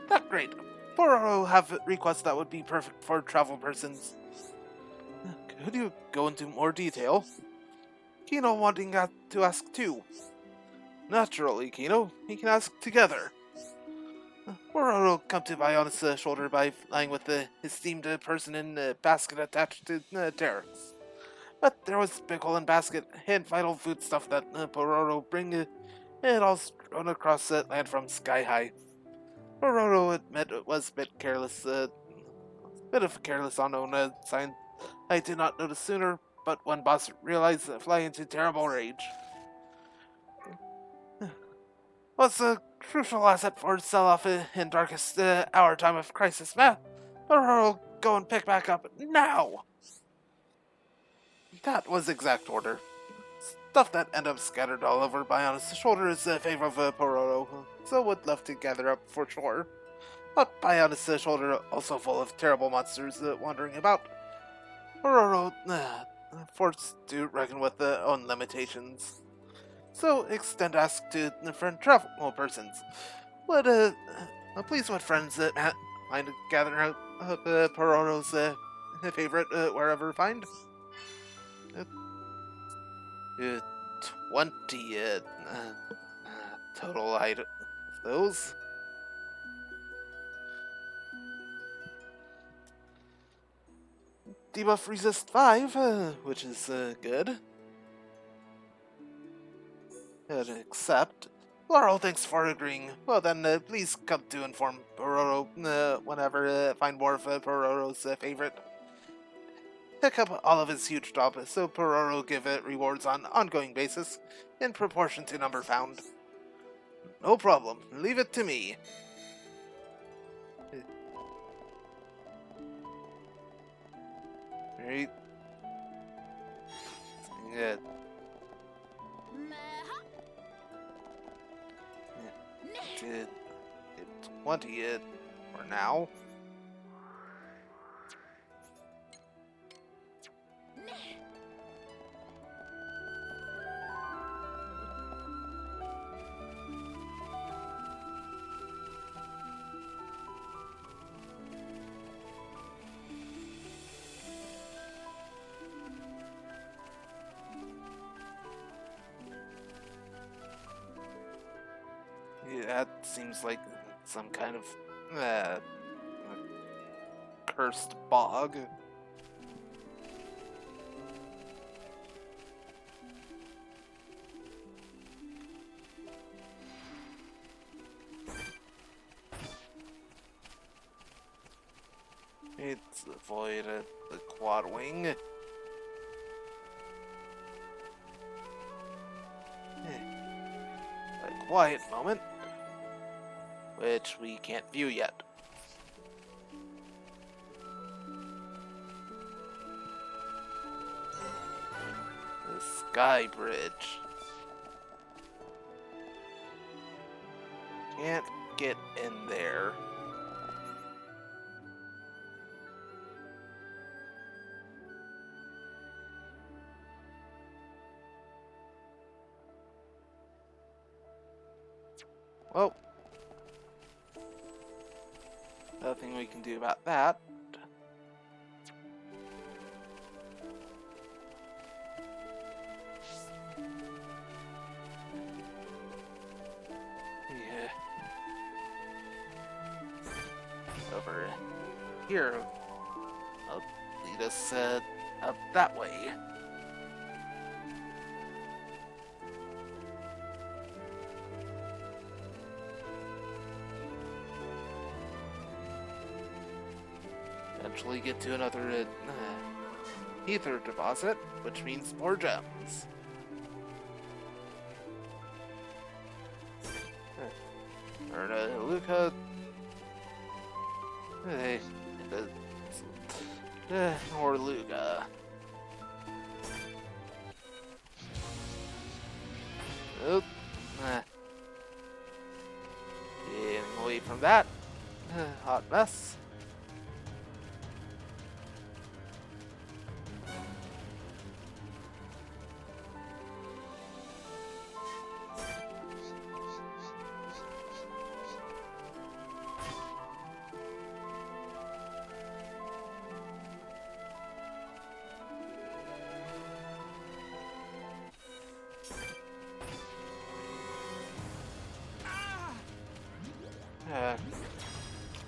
Not great. Pororo have requests that would be perfect for travel persons. Could you go into more detail? Kino wanting to ask too. Naturally, Kino. We can ask together. Pororo come to Bionis' shoulder by flying with the esteemed person in a basket attached to Terrax. But there was big hole in basket and vital food stuff that Pororo bring it all strewn across land from sky high. Pororo admit it was a bit careless, bit of careless on own sign. I did not notice sooner, but when boss realized fly into terrible rage. Was a crucial asset for sell-off in darkest hour time of crisis. Pororo, go and pick back up now! That was exact order. Stuff that ended up scattered all over Bionis' shoulder is in favor of Pororo, so would love to gather up for sure. But Bionis' shoulder also full of terrible monsters wandering about. Pororo forced to reckon with their own limitations. So extend ask to friend travel persons. Would please would friends mind gathering up Pororo's favorite wherever find? 20 total item of those. Debuff resist 5, which is good. Accept. Laurel, thanks for agreeing. Well then, please come to inform Pororo whenever find more of Pororo's favorite. Pick up all of his huge job, so Pororo give it rewards on ongoing basis, in proportion to number found. No problem, leave it to me. Right. Good. Did 20 for now. seems like some kind of cursed bog. Let's avoid the quad wing. A quiet moment, which we can't view yet. The sky bridge. Can't get in there. Well, nothing we can do about that. Yeah. Over here. I'll lead us up that way. Eventually get to another ether deposit, which means more gems. Luca. Or Luga. Oop. Getting away from that. Hot mess.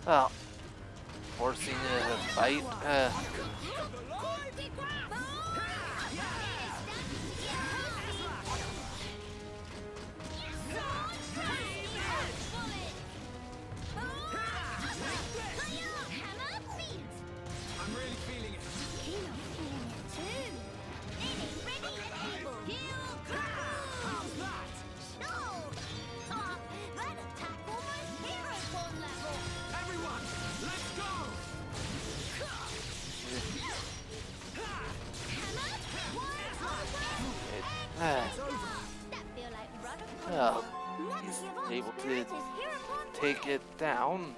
Well, forcing a fight. I'm really feeling it. How's that? Everyone, let's go! Well, he's able to take it down.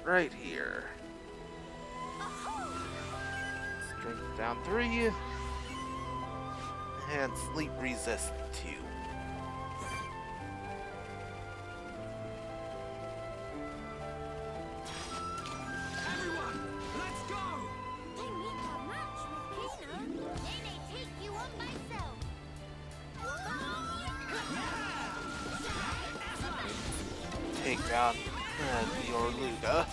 Right here. Strength down 3. And sleep resist 2. Everyone, let's go! Take down your Luga.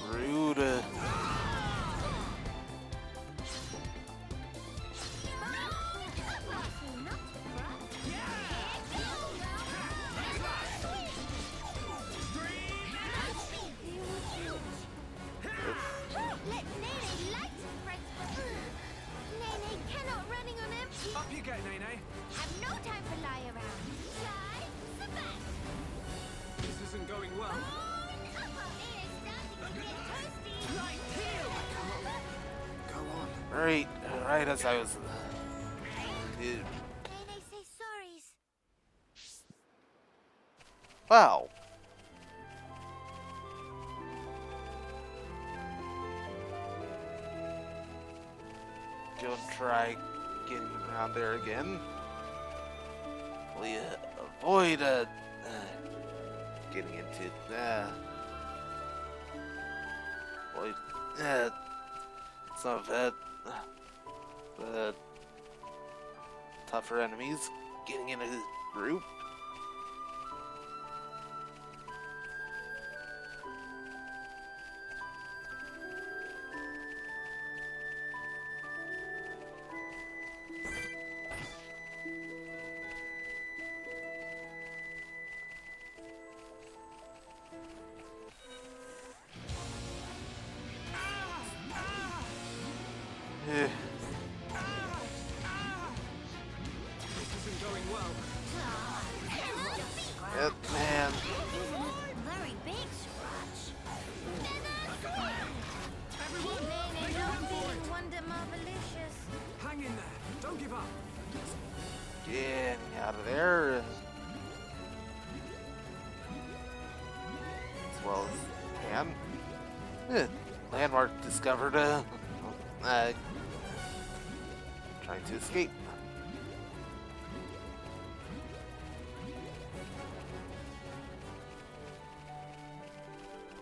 Rude. Up you get, Nene. Have no time for lie around. This isn't going well. Go on. Right as I was. Dude. Nene say sorries. Wow. go and try getting around there again. We avoid getting into avoid some of the tougher enemies getting in a group. Eh, Isn't going well. man. Very big scratch. May not be wonder marvelicious. Hang in there. Don't give up. Getting out of there as well as can. Landmark discovered. Trying to escape.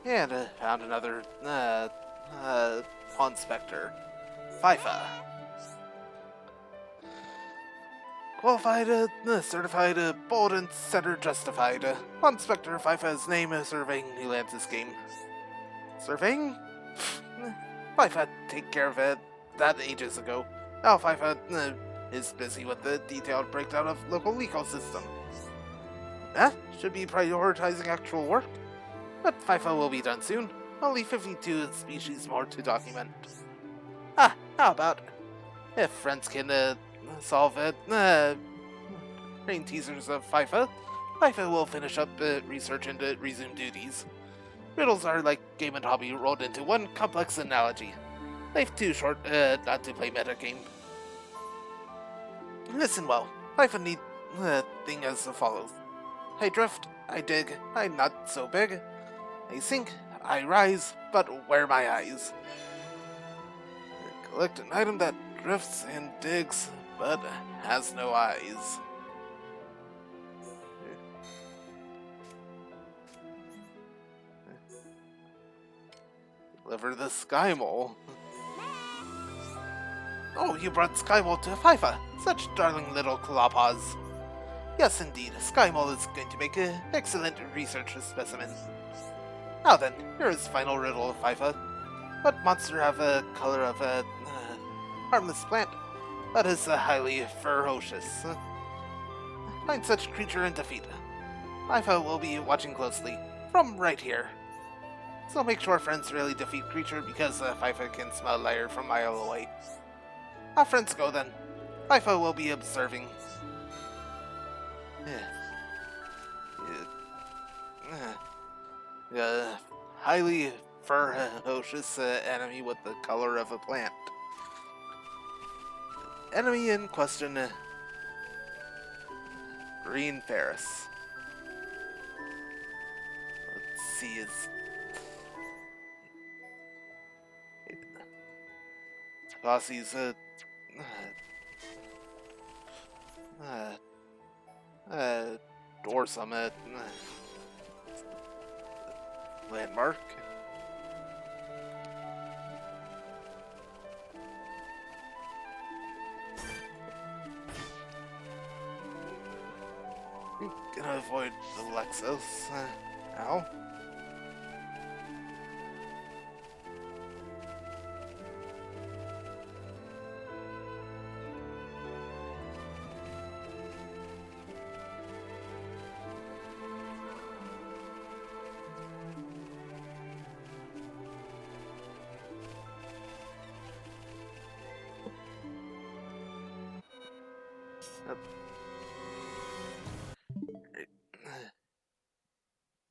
And found another pawn specter, FIFA. Qualified, certified, bold and center justified. Pawn specter FIFA's name surveying new lands this game. Surveying? FIFA take care of that ages ago. Now FIFA is busy with the detailed breakdown of local ecosystem. Should be prioritizing actual work. But FIFA will be done soon. Only 52 species more to document. How about if friends can solve brain teasers of FIFA, FIFA will finish up research and resume duties. Riddles are like game and hobby rolled into one complex analogy. Life too short not to play metagame. Listen well, FIFA need thing as follows. I drift, I dig, I not so big. I sink, I rise, but where my eyes? Collect an item that drifts and digs, but has no eyes. Deliver the Sky Mole. Oh, you brought Sky Mole to FIFA. Such darling little clawpaws. Yes, indeed. Sky Mole is going to make an excellent research specimen. Now then, here is final riddle of FIFA. What monster have a color of a harmless plant, but is highly ferocious? Find such creature and defeat. FIFA will be watching closely, from right here. So make sure friends really defeat creature because FIFA can smell liar from a mile away. Our friends go then. FIFA will be observing. Highly ferocious enemy with the color of a plant. Enemy in question, Green Ferris. Let's see his... Bossie's, door summit, landmark. Gonna avoid the Lexus now.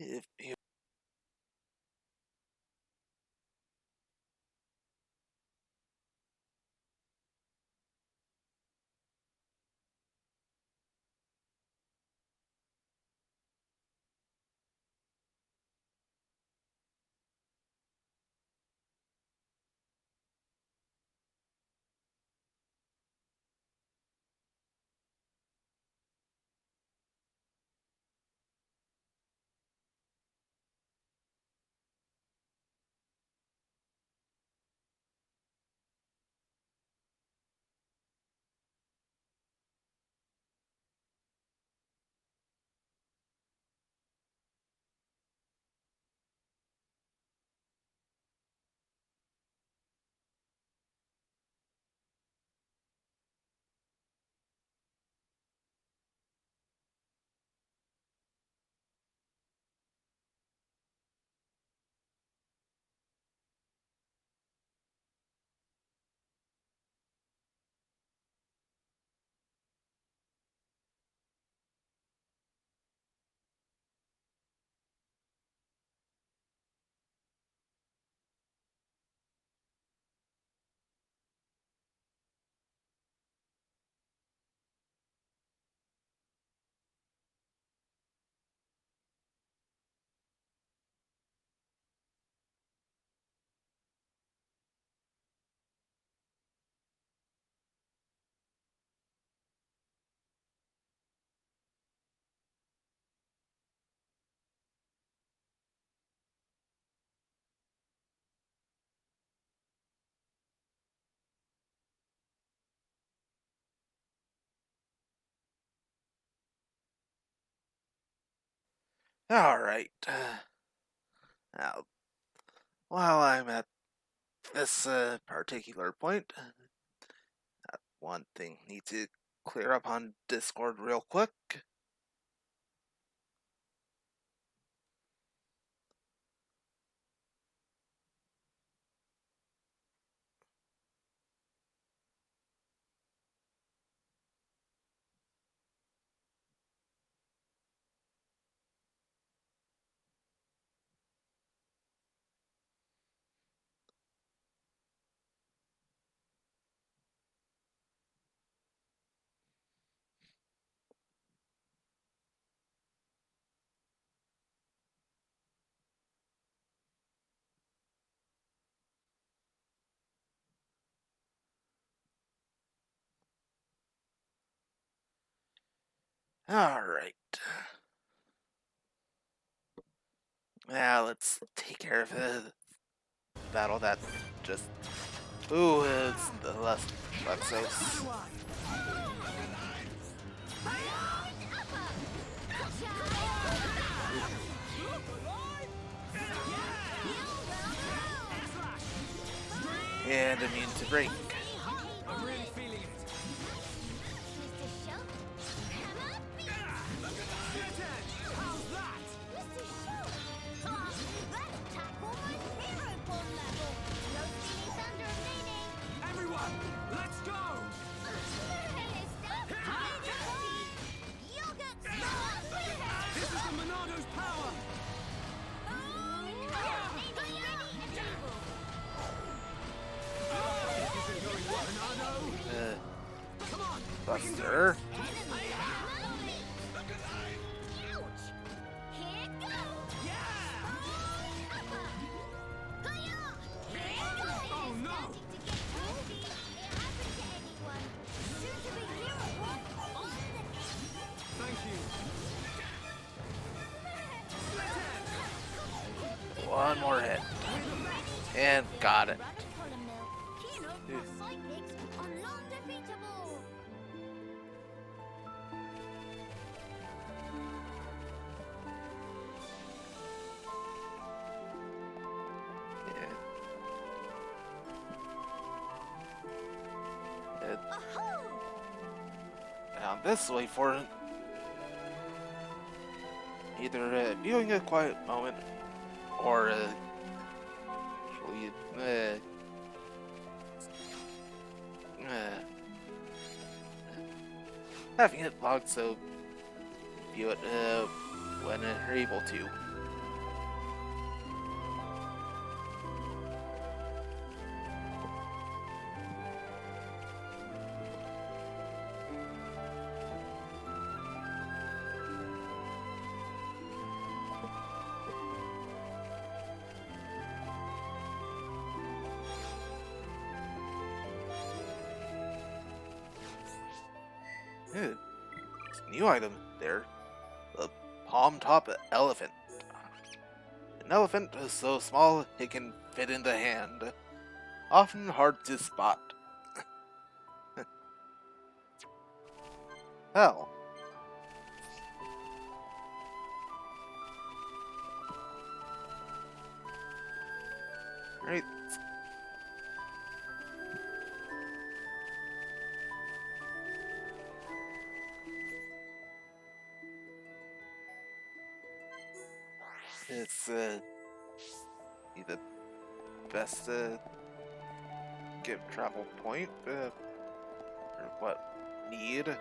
If you Alright. Now, while I'm at this particular point, one thing need to clear up on Discord real quick. Alright. Now let's take care of the battle that just... Ooh, it's the last Lexos. And immune to break. I'm really feeling it. How's that? Mr. Show! That attack almost hero bomb level! No feeling thunder remaining! Everyone, let's go! Yogurt! This is the Monado's power! Buster. Thank you. One more hit. And got it. Now this way for either viewing a quiet moment or actually having it logged so view it when you're able to. New item there. The palm top elephant. An elephant is so small it can fit in the hand. Often hard to spot. Hell. Right. It's be the best give travel point or what need.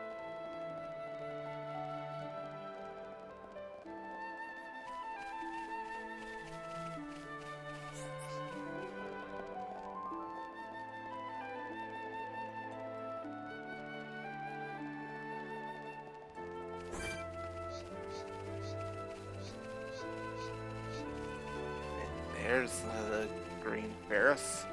There's the green Ferris.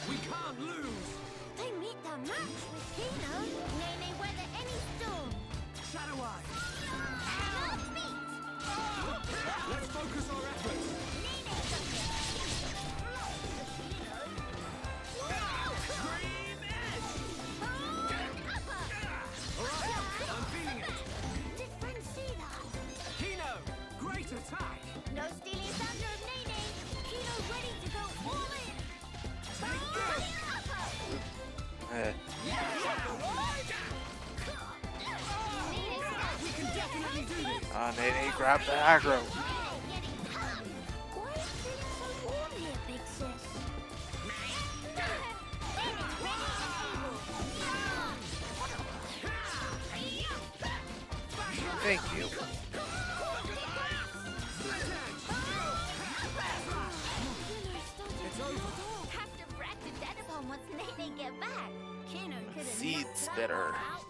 We can't lose! They meet their match with Kino. May weather any storm. Shadow Eye! Beat! Let's focus our efforts! on, Nene, grab the aggro. Why is it so warm here, big sis? Thank you. Have to rat to death upon once Nene get back. Kino could have Seed knocked that spitter. part out.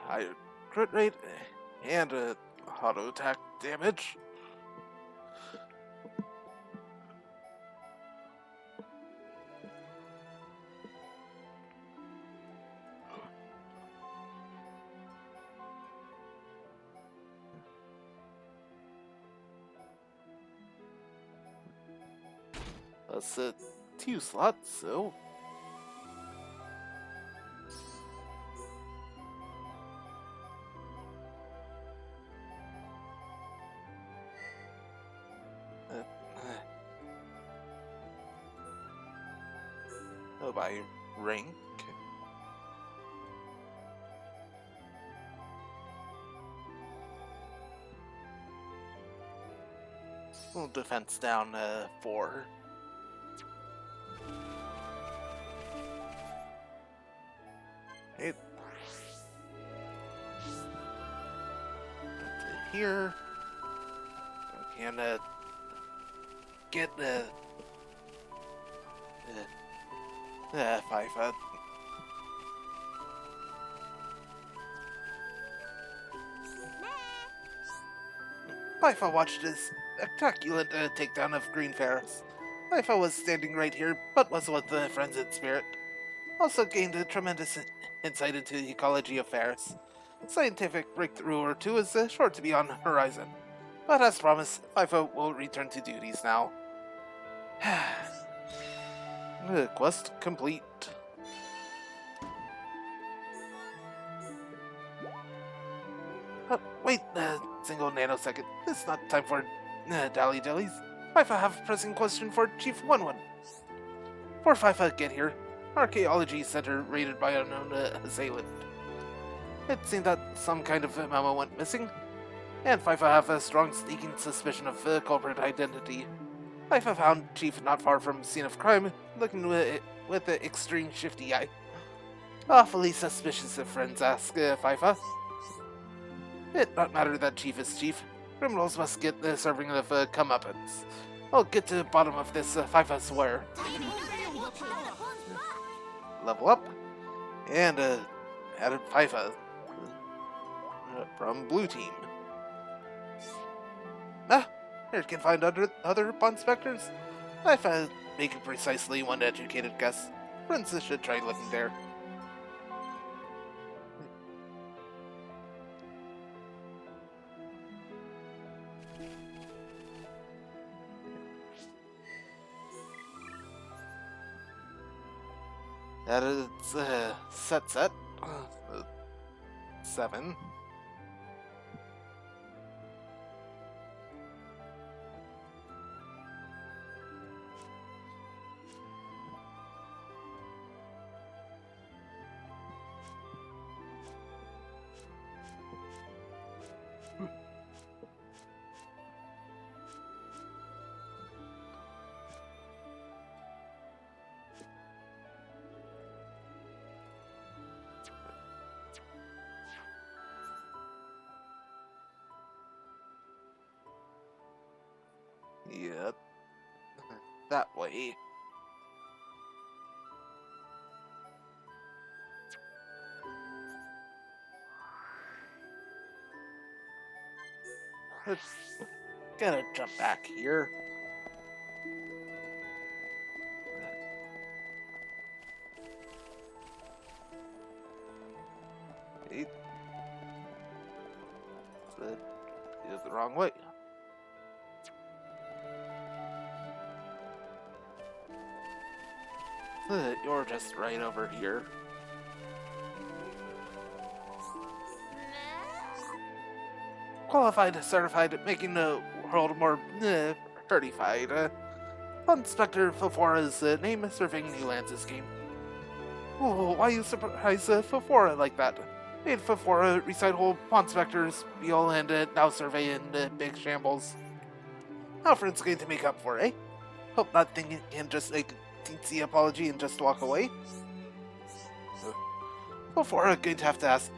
Higher crit rate and auto attack damage. That's 2 slots, so by rank. Well, defense down 4. It here we can get the 5 Lifa watched his spectacular takedown of Green Ferris. Lifa was standing right here, but was with the frenzied spirit. Also gained a tremendous insight into the ecology of Ferris. Scientific breakthrough or two is sure to be on the horizon. But as promised, Lifa will return to duties now. Quest complete. Wait a single nanosecond. It's not time for dally-dillies. Fifa have a pressing question for Chief 1-1. Before Fifa get here, Archaeology Center raided by unknown assailant. It seemed that some kind of memo went missing, and Fifa have a strong sneaking suspicion of culprit identity. Fifa found Chief not far from scene of crime, looking with an extreme shifty eye. Awfully suspicious if friends ask Fifa. It not matter that Chief is Chief. Criminals must get the serving of comeuppance. I'll get to the bottom of this, Fifa swear. Level up, and added Fifa from Blue Team. Here can find other Bond Specters. Fifa making precisely one educated guess. Friends should try looking there. That is set. 7. Yep. That way. Let's gotta jump back here. It is the wrong way. You're just right over here. Qualified, certified, making the world more certified. Inspector Fofora's name surveying new lands this game. Oh, why you surprise Fofora like that? Made Fofora recite whole Pond Spector's spiel and now survey in big shambles. Alfred's going to make up for it, eh? Hope not thinking he can just make a teensy apology and just walk away. Fofora going to have to ask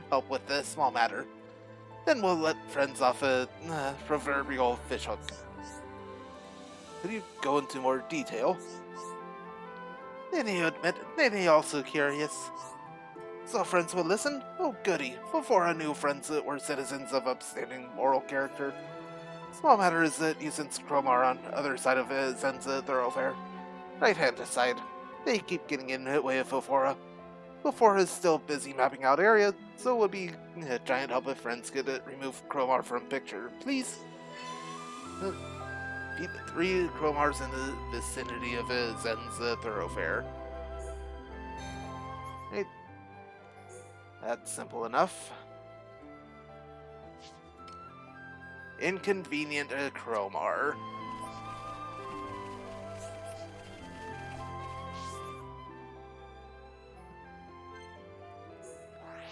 help with this small matter. Then we'll let friends off a proverbial fishhook. Could you go into more detail? Then you admit, then he also curious. So friends would listen? Oh goody, Fofora knew friends that were citizens of upstanding moral character. Small matter is that since Cromar on other side of Zen's thoroughfare. Right hand side. They keep getting in the way of Fofora. Fofora is still busy mapping out area, so it would be a giant help if friends could remove Cromar from picture, please. 3 Cromars in the vicinity of Zen's thoroughfare. Right. That's simple enough. Inconvenient Cromar.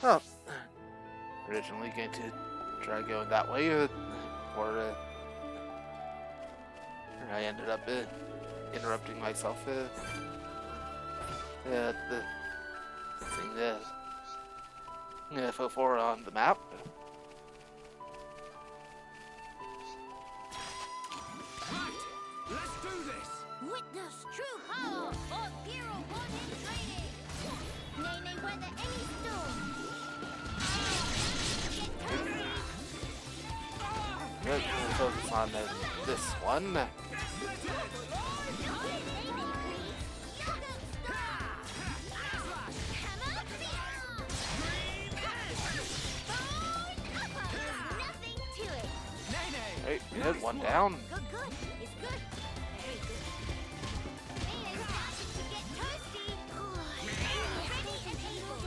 Well, originally going to try going that way, or I ended up interrupting myself. Seeing Fofora on the map. Let's do this! Witness true power of Hero 1 in training! Nay, weather any storm! Let's focus on this one. Hey, good, one down. Good. It's good. Very good. Man, it's starting to get toasty. Ready and able.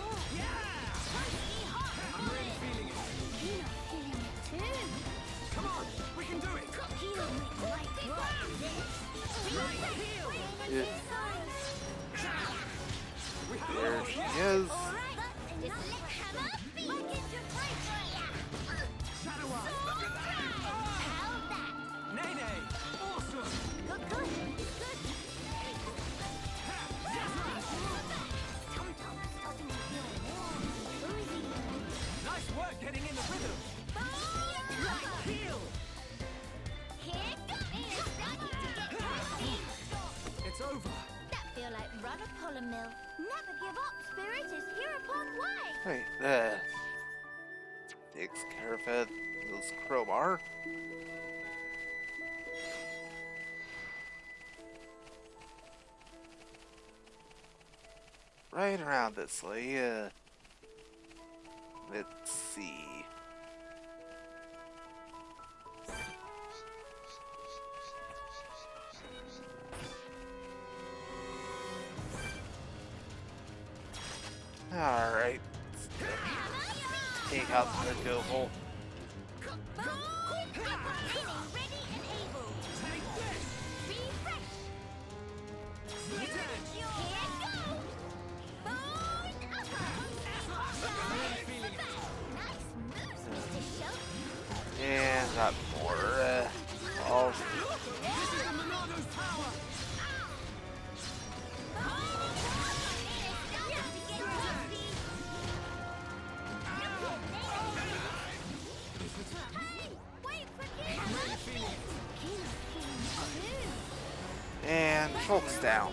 Toasty hot. I'm really feeling it. Kino feeling it too. Come on, we can do it! Kino make right There she is. Nene! Awesome! Nice work getting in the rhythm! Heal! It's over! That feel like run upon a mill. Never give up, spirit is here upon way. Right, takes care of those Cromar. Right around this way, let's see. Alright. Take out the Doble. And got more, all and Shulk's down.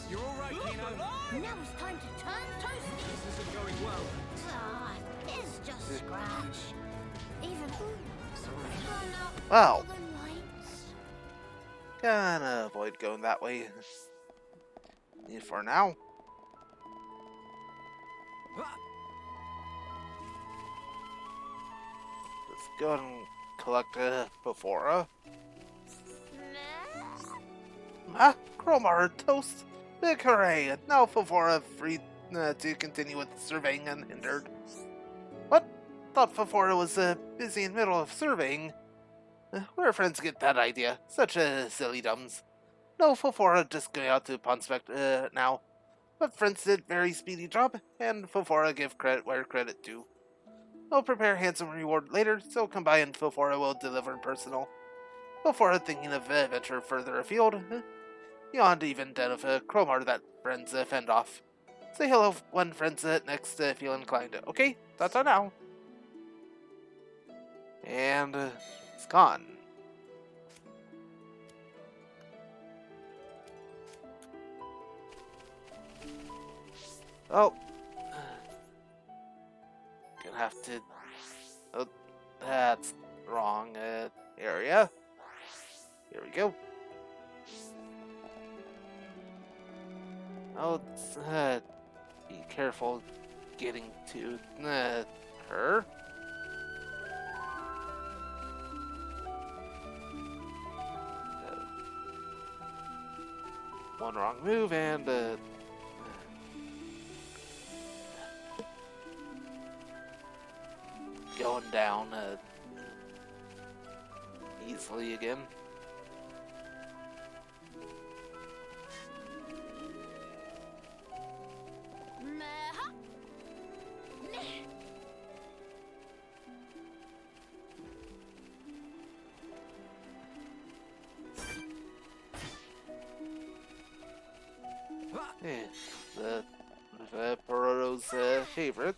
You're alright, Kino? Now it's time to turn toasty. This isn't going well. Ah, it's just a scratch. Even turn out Well. all the lights. Gonna avoid going that way for now. Let's go ahead and collect Bofora. Cromar toast. Big hooray! Now Fofora free to continue with surveying unhindered. What? Thought Fofora was busy in the middle of surveying. Where friends get that idea? Such silly dumbs. No, Fofora just going out to Ponspect now. But friends did very speedy job, and Fofora give credit where credit due. I'll prepare handsome reward later, so come by and Fofora will deliver in personal. Fofora thinking of venture further afield, beyond even den of Cromar that friends fend off. Say hello when friends next feel inclined. Okay, that's all now. And it's gone. Oh. Gonna have to... Oh, that's wrong area. Here we go. Oh, be careful getting to her. One wrong move and going down easily again. The Peroto's favorite.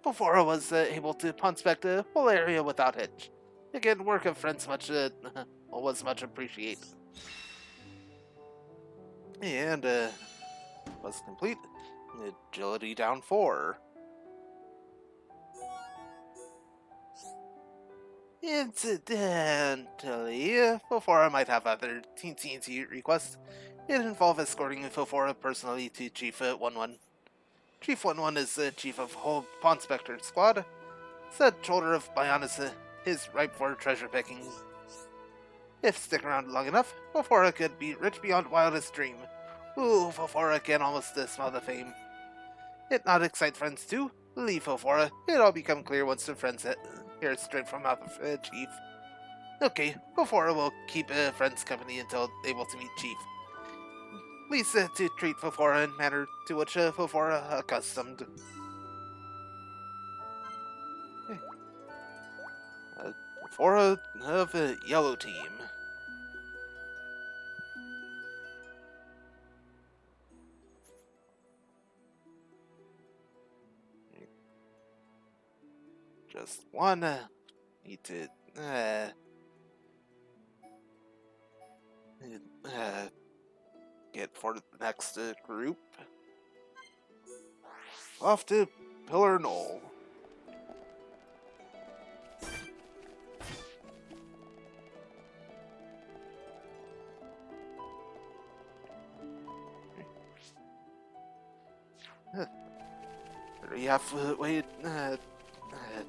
Before I was able to punspect the whole area without hitch. Again, work of friends much was much appreciated. And was complete. Agility down 4. Incidentally, before I might have other teensy requests, it involve escorting Fofora personally to Chief 1-1. Chief 1-1 is the chief of whole Ponspector squad. Said shoulder of Bionis is ripe for treasure picking. If stick around long enough, Fofora could be rich beyond wildest dream. Ooh, Fofora can almost smell the fame. It not excite friends too? Leave Fofora. It all become clear once the friends hear it straight from mouth of Chief. Okay, Fofora will keep friends company until able to meet Chief. Please to treat Fofora in manner to which Fofora accustomed. Fofora of the Yellow Team. Just one. Need to get for the next group. Off to Pillar Knoll. Already halfway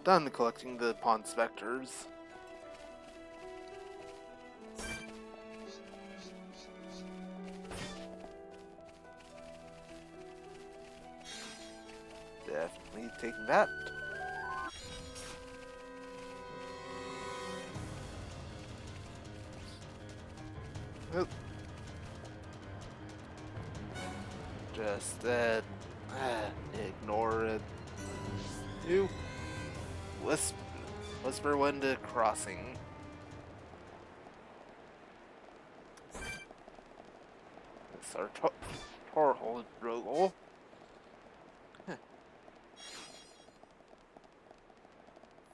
done collecting the Pawn Specters. Definitely taking that. Oh. Just ignore it. You whisper wind crossing. It's our Torhold Drogle.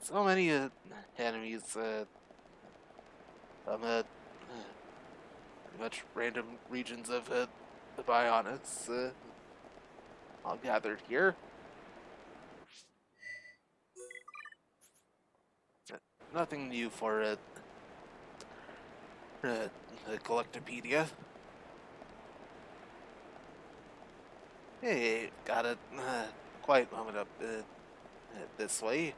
So many enemies from pretty much random regions of the Bionis all gathered here. Nothing new for the Collectopedia. Hey, got a quiet moment up this way.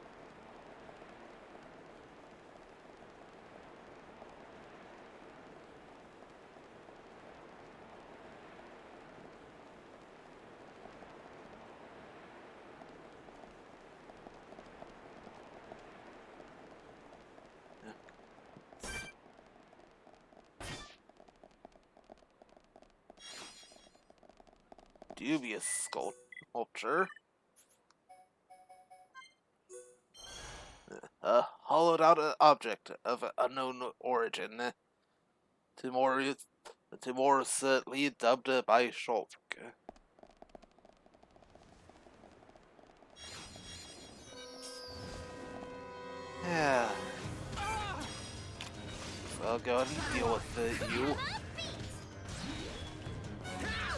dubious sculpture. A hollowed out object of unknown origin. Timorously dubbed by Shulk. Yeah. So I'll go ahead and deal with you.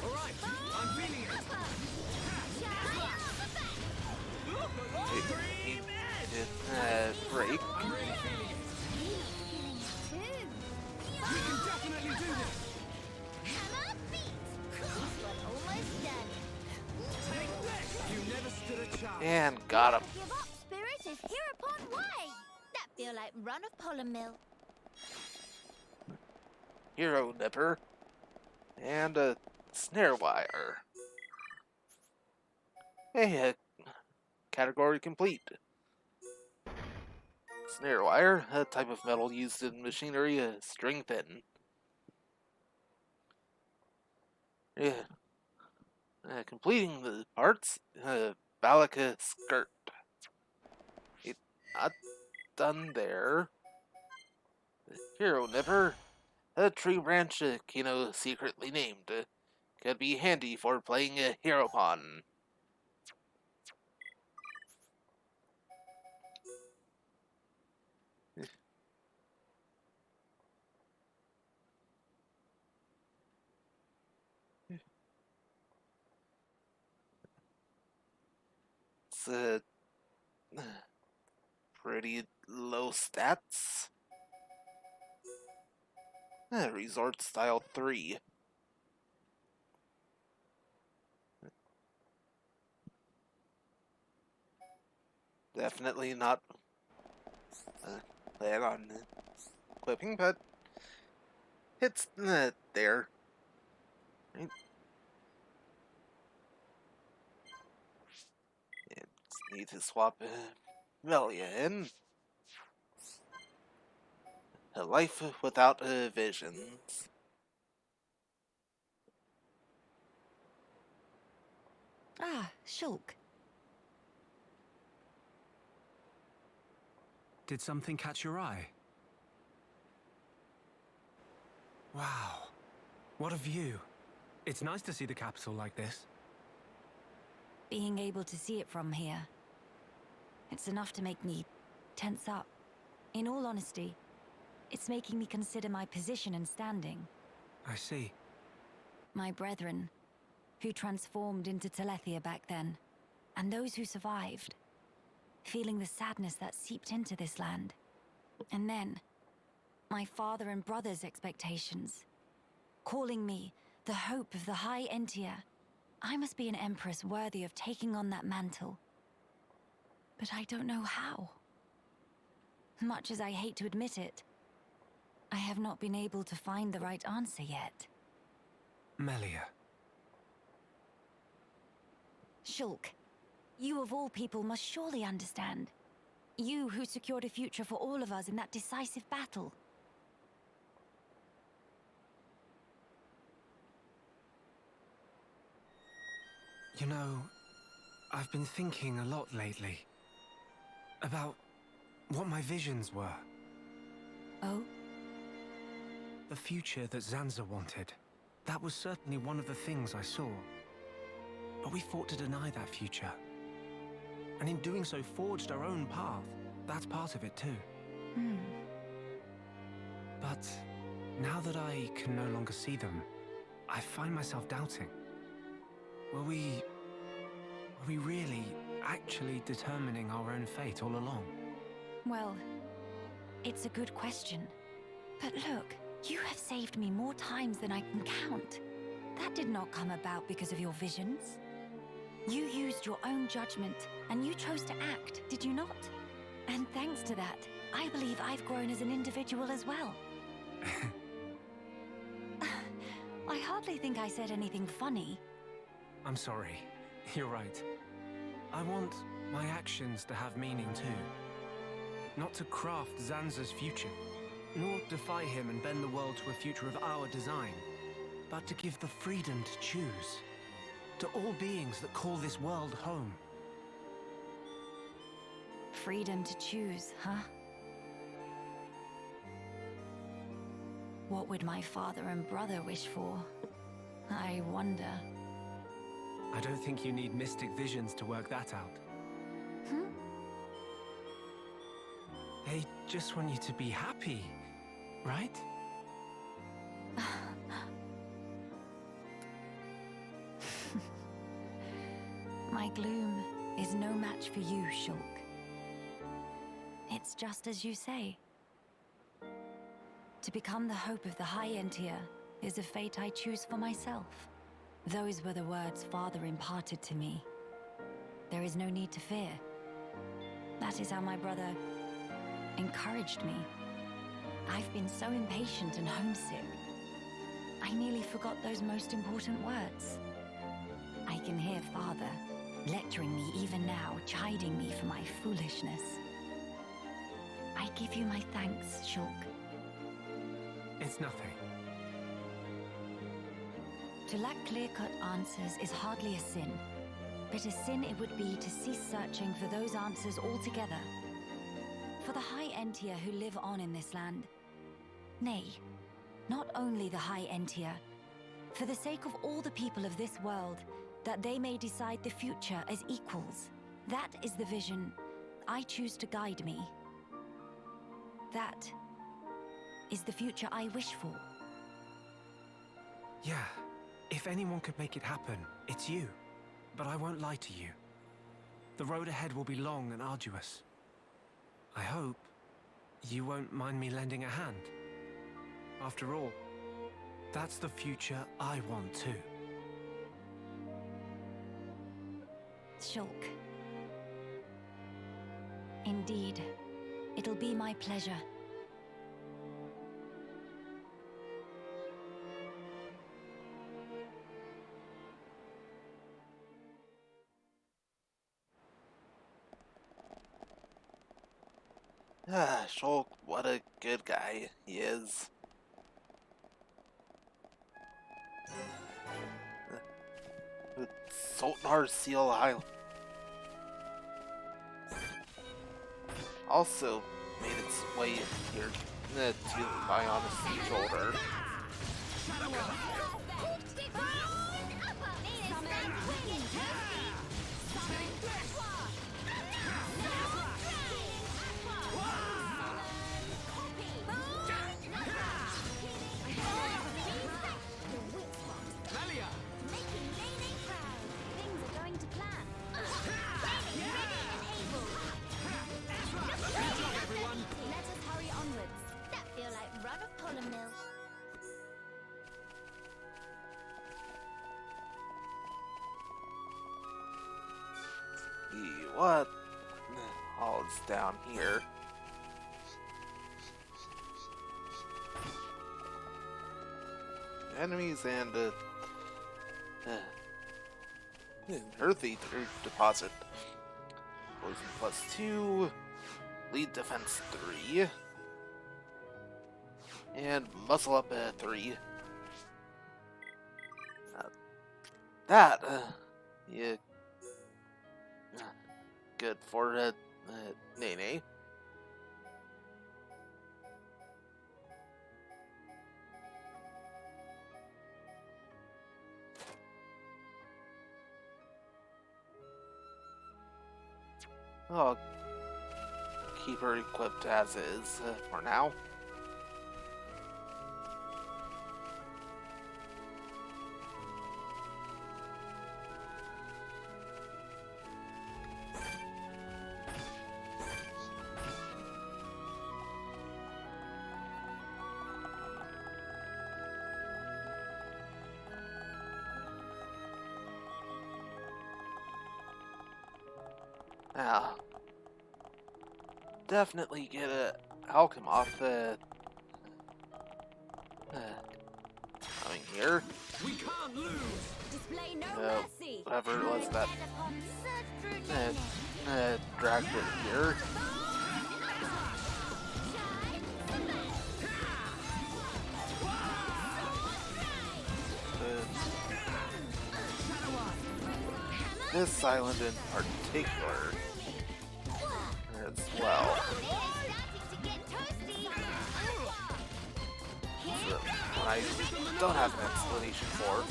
Alright, I'm feeling it. Break. I'm really feeling it. We can definitely do this. Take this. You never stood a chance. And got him. Give up, Spirit is hereupon way. That feel like run of Pollen Mill. Hero Nipper. And a snare wire. Hey, category complete. Snare wire, a type of metal used in machinery, string thin. Yeah. Completing the parts, Balaka skirt. It's not done there. Hero Nipper, a tree branch Kino secretly named. Could be handy for playing a hero pawn. It's pretty low stats. Resort style 3. Definitely not plan on equipping, but it's there. Right? Yeah, just need to swap Melia in. A life without visions. Ah, Shulk. Did something catch your eye? Wow. What a view. It's nice to see the capital like this. Being able to see it from here, it's enough to make me tense up. In all honesty, it's making me consider my position and standing. I see. My brethren, who transformed into Telethia back then, and those who survived, feeling the sadness that seeped into this land. And then, my father and brother's expectations, calling me the hope of the High Entia. I must be an empress worthy of taking on that mantle. But I don't know how. Much as I hate to admit it, I have not been able to find the right answer yet. Melia. Shulk, you of all people must surely understand. You who secured a future for all of us in that decisive battle. You know, I've been thinking a lot lately about what my visions were. Oh? The future that Zanza wanted. That was certainly one of the things I saw. But we fought to deny that future. And in doing so, forged our own path. That's part of it too. But now that I can no longer see them, I find myself doubting. Were we really, actually determining our own fate all along? Well, it's a good question. But look, you have saved me more times than I can count. That did not come about because of your visions. You used your own judgment, and you chose to act, did you not? And thanks to that, I believe I've grown as an individual as well. I hardly think I said anything funny. I'm sorry. You're right. I want my actions to have meaning too. Not to craft Zanza's future, nor defy him and bend the world to a future of our design, but to give the freedom to choose. to all beings that call this world home. Freedom to choose, huh? What would my father and brother wish for? I wonder. I don't think you need mystic visions to work that out. They just want you to be happy, right? My gloom is no match for you, Shulk. It's just as you say. To become the hope of the High Entier is a fate I choose for myself. Those were the words Father imparted to me. There is no need to fear. That is how my brother encouraged me. I've been so impatient and homesick. I nearly forgot those most important words. I can hear Father lecturing me even now, chiding me for my foolishness. I give you my thanks, Shulk. It's nothing. To lack clear-cut answers is hardly a sin, but a sin it would be to cease searching for those answers altogether. For the High Entier who live on in this land. Nay, not only the High Entier, for the sake of all the people of this world, that they may decide the future as equals. That is the vision I choose to guide me. That is the future I wish for. Yeah, if anyone could make it happen, it's you. But I won't lie to you. The road ahead will be long and arduous. I hope you won't mind me lending a hand. After all, that's the future I want too. Shulk. Indeed, it'll be my pleasure. Shulk, what a good guy he is. Sultanar Seal Island also made its way here to my honest shoulder. What all is down here? Enemies and earthy deposit. Poison +2, lead defense 3, and muscle up 3. That yeah. Good for Nene. I'll keep her equipped as is for now. Now, definitely get a Alchemoth coming here. We can't lose. Display no mercy. Whatever it was that dragged it here. this island in particular as well. So, what I don't have an explanation for.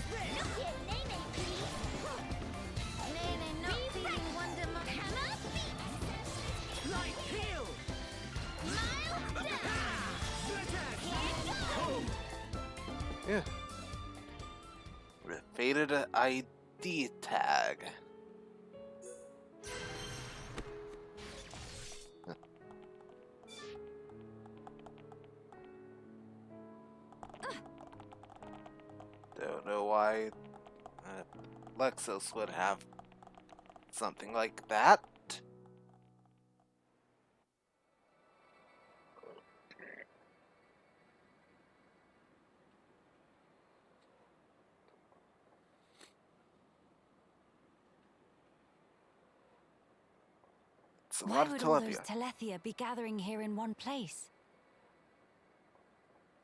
Yeah. Faded ID tag. Don't know why Lexos would have something like that. It's a Why lot of would all those telepia. Telethia be gathering here in one place?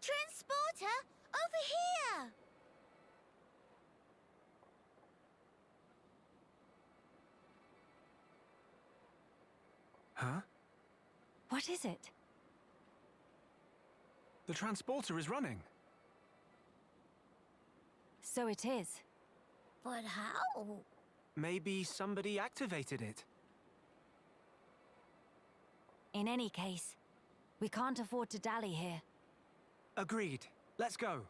Transporter, over here! Huh? What is it? The transporter is running. So it is. But how? Maybe somebody activated it. In any case, we can't afford to dally here. Agreed. Let's go.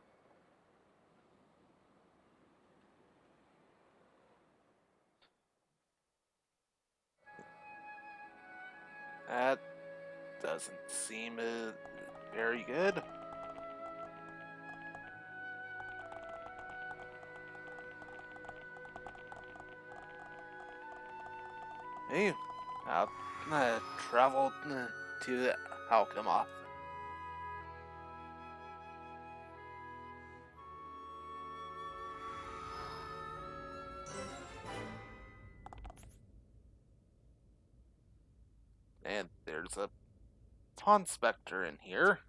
That doesn't seem very good. Hey, I'll travel to Alchemath. And there's a Pawn Spectre in here.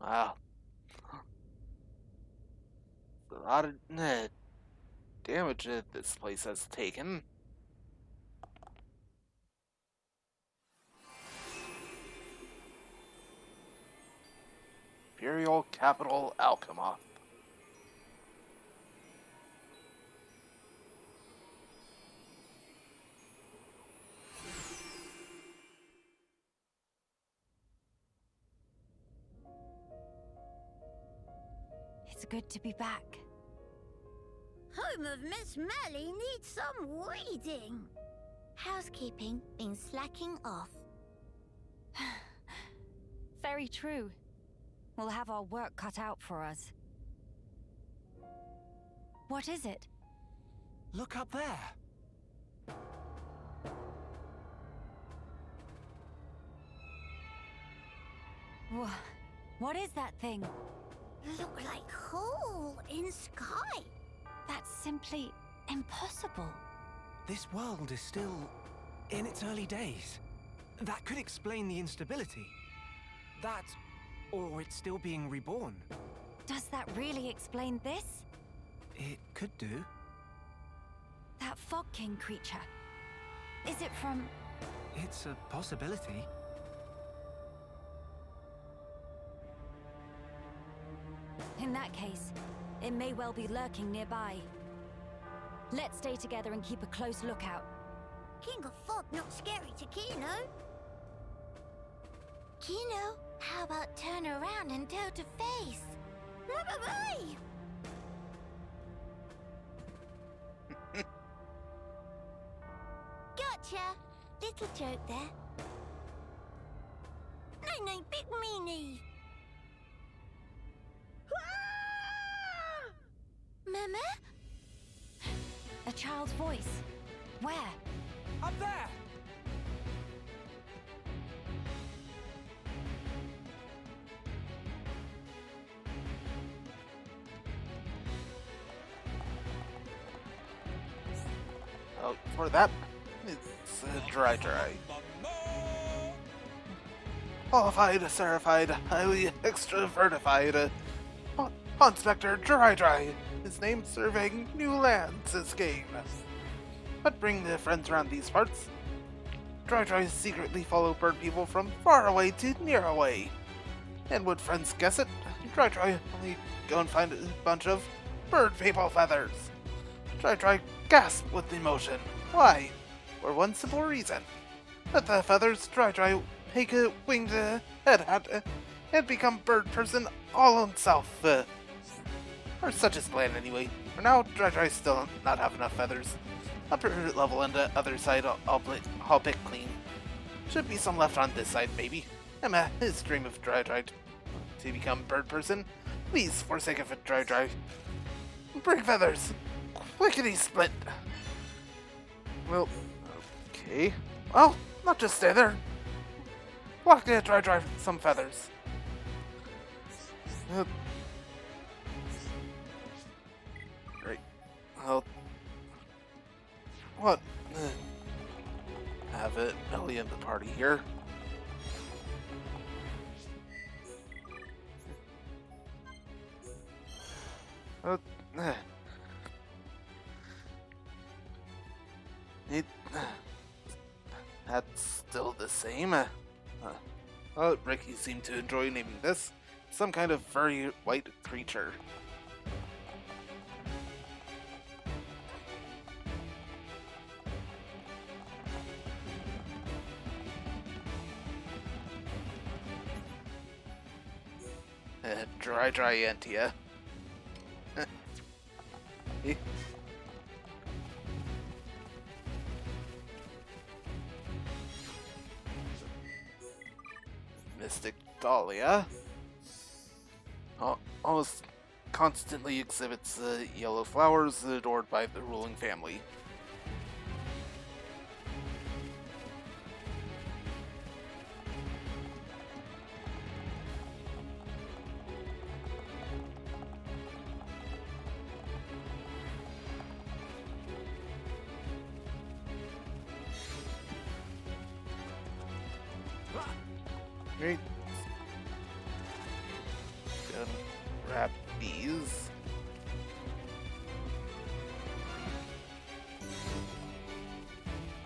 Wow. A lot of damage that this place has taken. Imperial Capital Alchemath. It's good to be back. Home of Miss Melly needs some weeding. Housekeeping been slacking off. Very true. We'll have our work cut out for us. What is it? Look up there. What is that thing? Look like hole in sky. That's simply impossible. This world is still in its early days. That could explain the instability. That, or it's still being reborn. Does that really explain this? It could do. That Fog King creature. Is it from... It's a possibility. In that case, it may well be lurking nearby. Let's stay together and keep a close lookout. King of Fog not scary to Kino. Kino, how about turn around and toe to face? Bye-bye! Gotcha! Little joke there. No, big meanie. Mama? A child's voice. Where? Up there! Oh, for that, it's Dry. Qualified, certified, highly extrovertified, Inspector Dry. His name surveying new lands this game. But bring the friends around these parts. Dry secretly follow bird people from far away to near away. And would friends guess it? Dry only go and find a bunch of bird people feathers. Dry gasp with emotion. Why? For one simple reason. That the feathers Dry make a winged head hat and become bird person all himself. Or such his plan anyway. For now, Dry still not have enough feathers. Upper level and the other side I'll pick clean. Should be some left on this side, maybe. Emma, his dream of Dry to become bird person. Please forsake of it, Dry. Bring feathers! Quickety split! Well, okay. Well, not just stay there. Walk to Dry some feathers. Great. Well, what? Have it Ellie in the party here. That's still the same. Ricky seemed to enjoy naming this. Some kind of furry white creature. Dry Antia. Mystic Dahlia. Almost constantly exhibits yellow flowers adored by the ruling family. Great. Gonna grab these.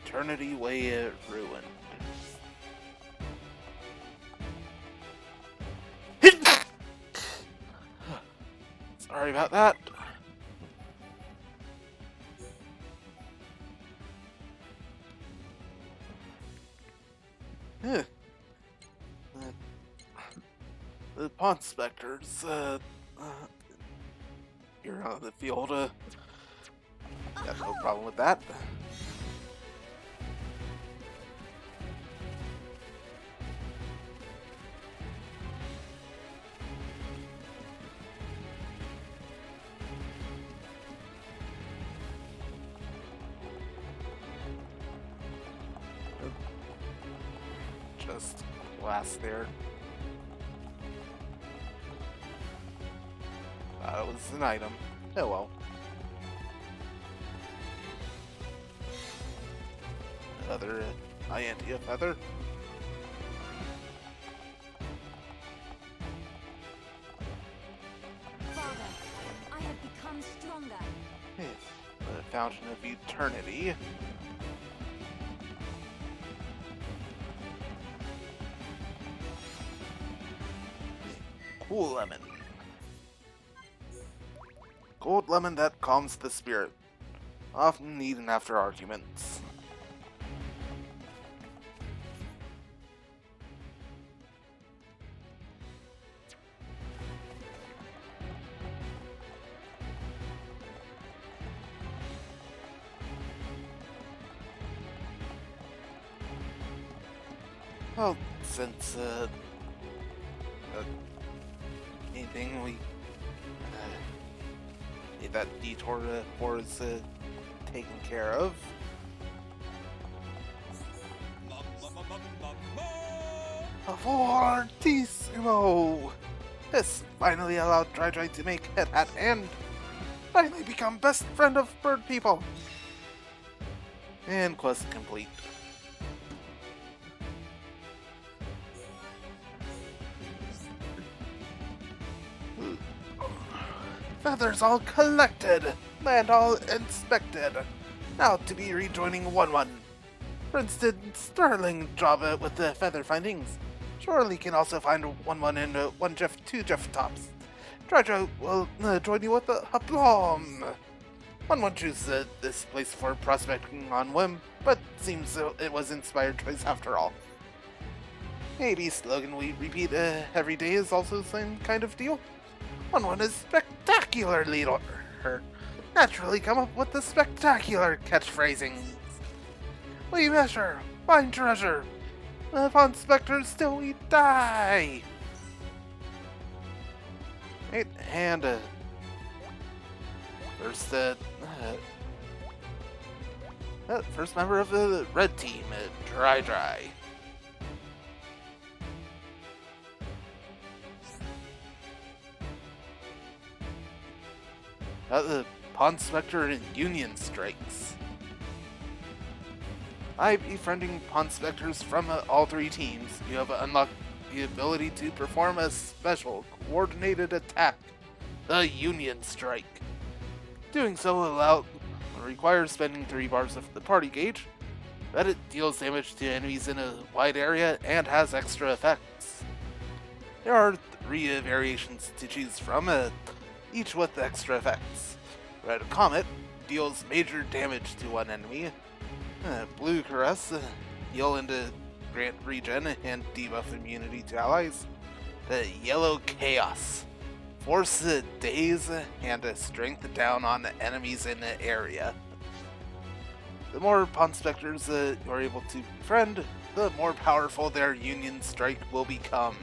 Eternity Way ruined. Sorry about that. The Pond Specters, you're on the field, got no problem with that. Just glass there. It was an item. Oh well. Another Iantia feather. Father, I have become stronger. The Fountain of Eternity. Cool lemon. Cold lemon that calms the spirit. Often eaten after arguments. Well, since, anything we that detour for is taken care of. Fortissimo! This finally allowed Dry to make head hat and finally become best friend of bird people. And quest complete. Feathers all collected, land all inspected. Now to be rejoining 1-1. Princeton sterling job with the feather findings. Surely can also find 1-1 and 1 Jeff 2 Jeff tops. Treasure will join you with the aplomb. 1-1 chooses this place for prospecting on whim, but seems it was inspired choice after all. Maybe slogan we repeat every day is also the same kind of deal. 1-1 is spectacular leader. Naturally come up with the spectacular catchphrasing. We measure, find treasure. Upon specters still we die. Right, and first member of the red team, Dry. The Pond Spectre and Union strikes. By befriending Pond Spectres from all 3 teams, you have unlocked the ability to perform a special coordinated attack, the Union Strike. Doing so requires spending 3 bars of the party gauge, but it deals damage to enemies in a wide area and has extra effects. There are 3 variations to choose from, each with extra effects. Red Comet deals major damage to one enemy. Blue Caress heal into grant regen and debuff immunity to allies. Yellow Chaos force daze and strength down on enemies in the area. The more Pond Spectres you are able to befriend, the more powerful their Union Strike will become.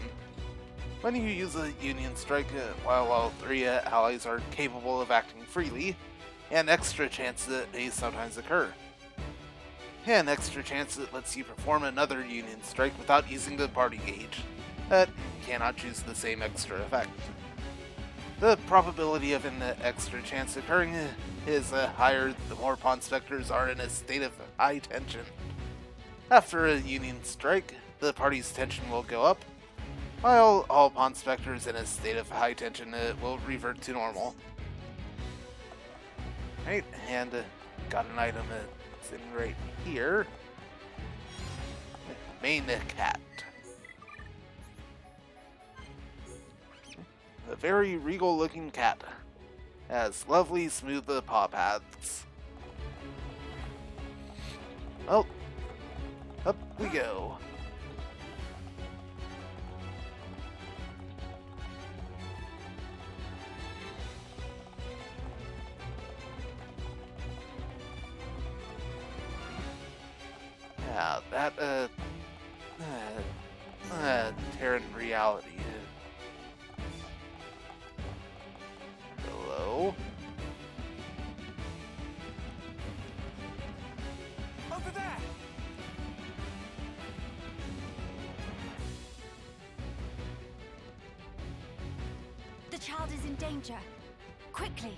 When you use a Union Strike while all 3 allies are capable of acting freely, an extra chance may sometimes occur. An extra chance that lets you perform another Union Strike without using the party gauge, but cannot choose the same extra effect. The probability of an extra chance occurring is higher the more Pond Spectres are in a state of high tension. After a Union Strike, the party's tension will go up, while all Pond Spectres in a state of high tension will revert to normal. Right, and got an item sitting right here. Main cat. A very regal looking cat. Has lovely smooth paw pads. Well, up we go. Yeah, that, Terran reality. Hello? Over there! The child is in danger. Quickly!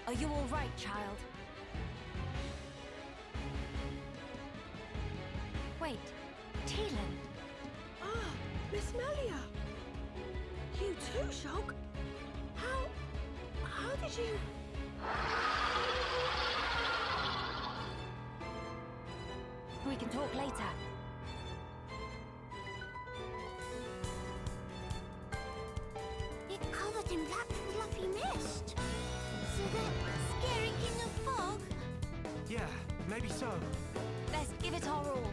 Are you all right, child? Wait, Teelan. Ah, Miss Melia. You too, Shulk? How did you... We can talk later. It covered in black fluffy mist. So the scary king of fog? Yeah, maybe so. Let's give it our all.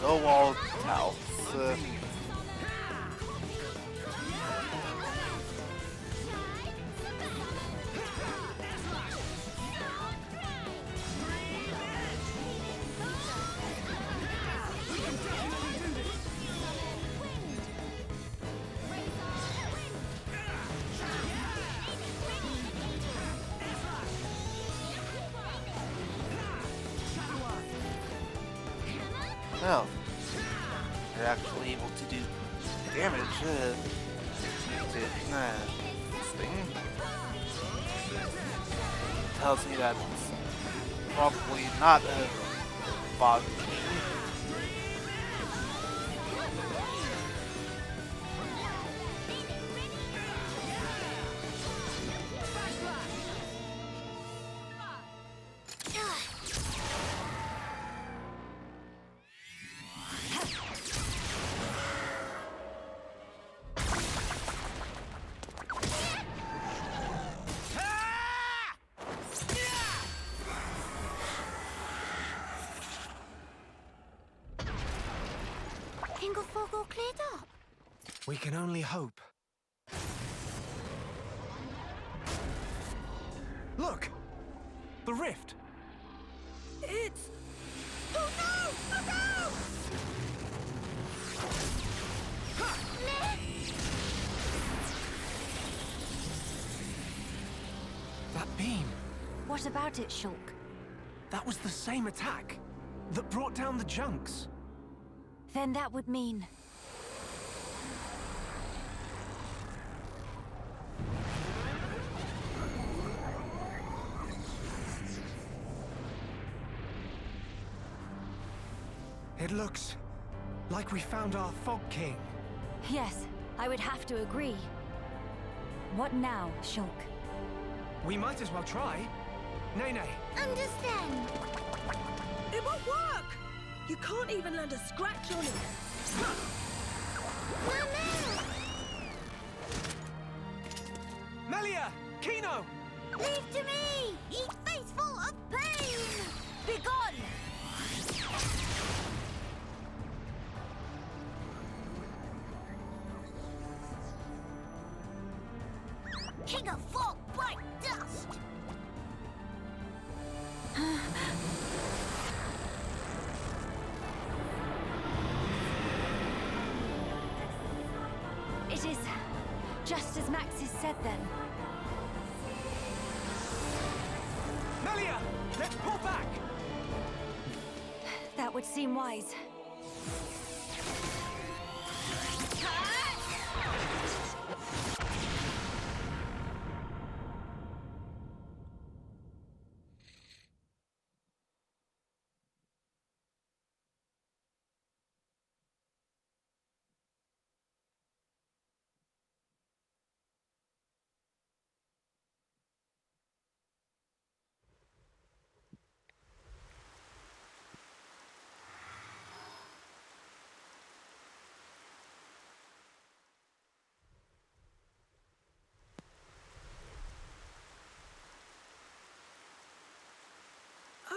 No wall house. Well, they're actually able to do damage to this thing. Tells me that it's probably not a fog machine. Fog all cleared up. We can only hope. Look! The rift! It's... Oh no! Oh no! That beam! What about it, Shulk? That was the same attack that brought down the junks. Then that would mean... It looks like we found our Fog King. Yes, I would have to agree. What now, Shulk? We might as well try. Nene. Understand. It won't work! You can't even land a scratch on it. Mama! Melia! Kino! Leave to me! Ye faithful of pain! Begone! King of fog, bright dust! It is just as Maxis said then. Melia! Let's pull back! That would seem wise.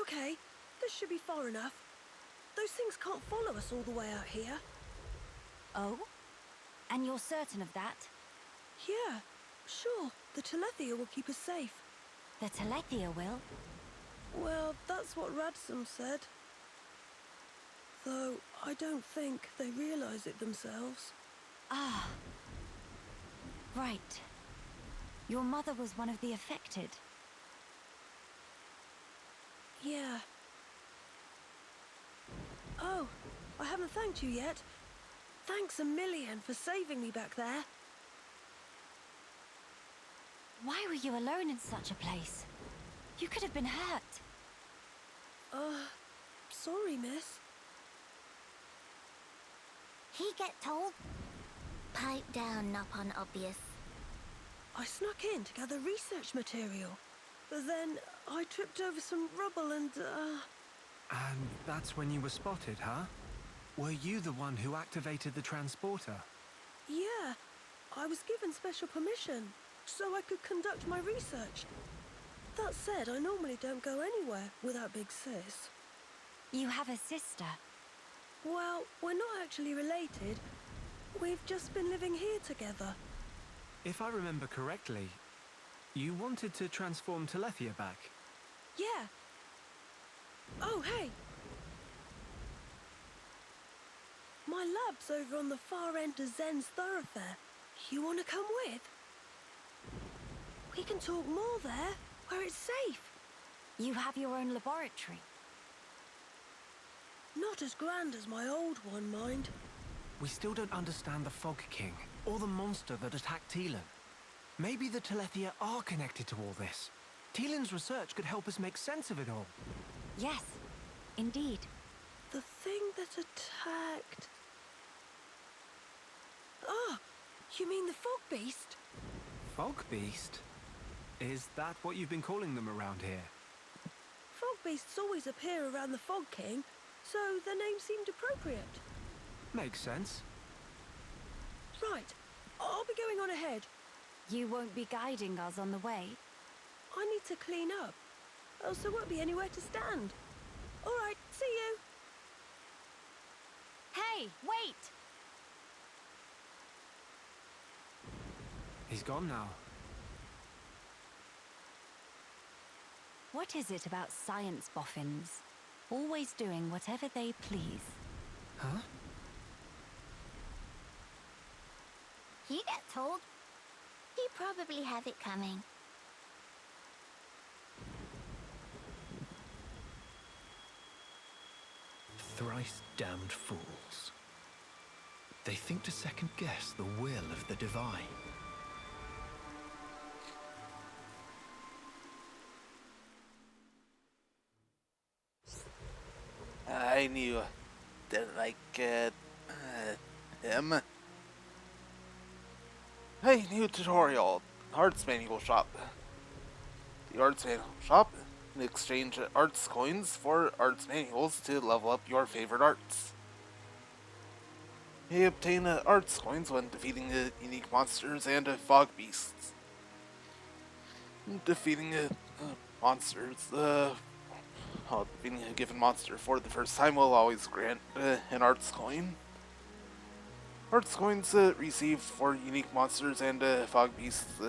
Okay, this should be far enough. Those things can't follow us all the way out here. Oh? And you're certain of that? Yeah, sure. The Telethia will keep us safe. The Telethia will? Well, that's what Radsum said. Though, I don't think they realize it themselves. Ah. Right. Your mother was one of the affected. Yeah. Oh, I haven't thanked you yet. Thanks a million for saving me back there. Why were you alone in such a place? You could have been hurt. Sorry, miss. He get told? Pipe down, not unobvious. I snuck in to gather research material. But then I tripped over some rubble and, And that's when you were spotted, huh? Were you the one who activated the transporter? Yeah, I was given special permission, so I could conduct my research. That said, I normally don't go anywhere without Big Sis. You have a sister. Well, we're not actually related. We've just been living here together. If I remember correctly, you wanted to transform Telethia back. Yeah. Oh, hey! My lab's over on the far end of Zen's thoroughfare. You want to come with? We can talk more there, where it's safe. You have your own laboratory. Not as grand as my old one, mind. We still don't understand the Fog King, or the monster that attacked Teelan. Maybe the Telethia are connected to all this. Teelan's research could help us make sense of it all. Yes, indeed. The thing that attacked... Ah, you mean the Fog Beast? Fog Beast? Is that what you've been calling them around here? Fog Beasts always appear around the Fog King, so the name seemed appropriate. Makes sense. Right, I'll be going on ahead. You won't be guiding us on the way? I need to clean up, else there won't be anywhere to stand. All right, see you. Hey, wait! He's gone now. What is it about science boffins? Always doing whatever they please. Huh? He got told. He probably have it coming. Thrice damned fools. They think to second guess the will of the divine. I knew didn't like him. Hey, new tutorial. Arts manual shop. The arts manual shop. Exchange arts coins for arts manuals to level up your favorite arts. You obtain arts coins when defeating unique monsters and fog beasts. Defeating monsters, defeating a given monster for the first time will always grant an arts coin. Arts coins received for unique monsters and fog beasts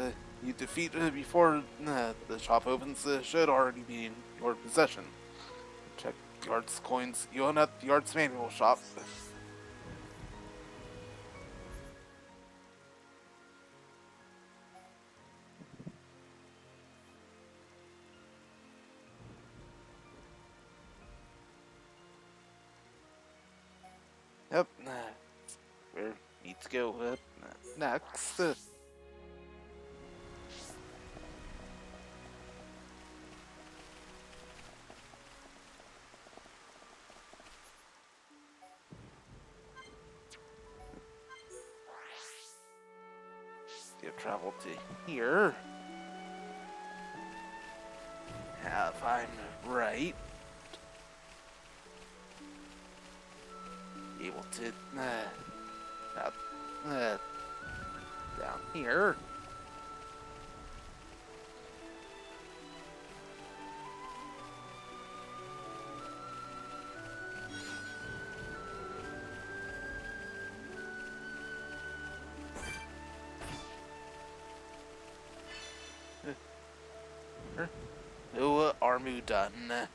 you defeat before the shop opens should already be in your possession. Check the arts coins you own at the arts manual shop. Yep, where we need to go next. You travel to here. If I'm right. Able to down here. No Armu done.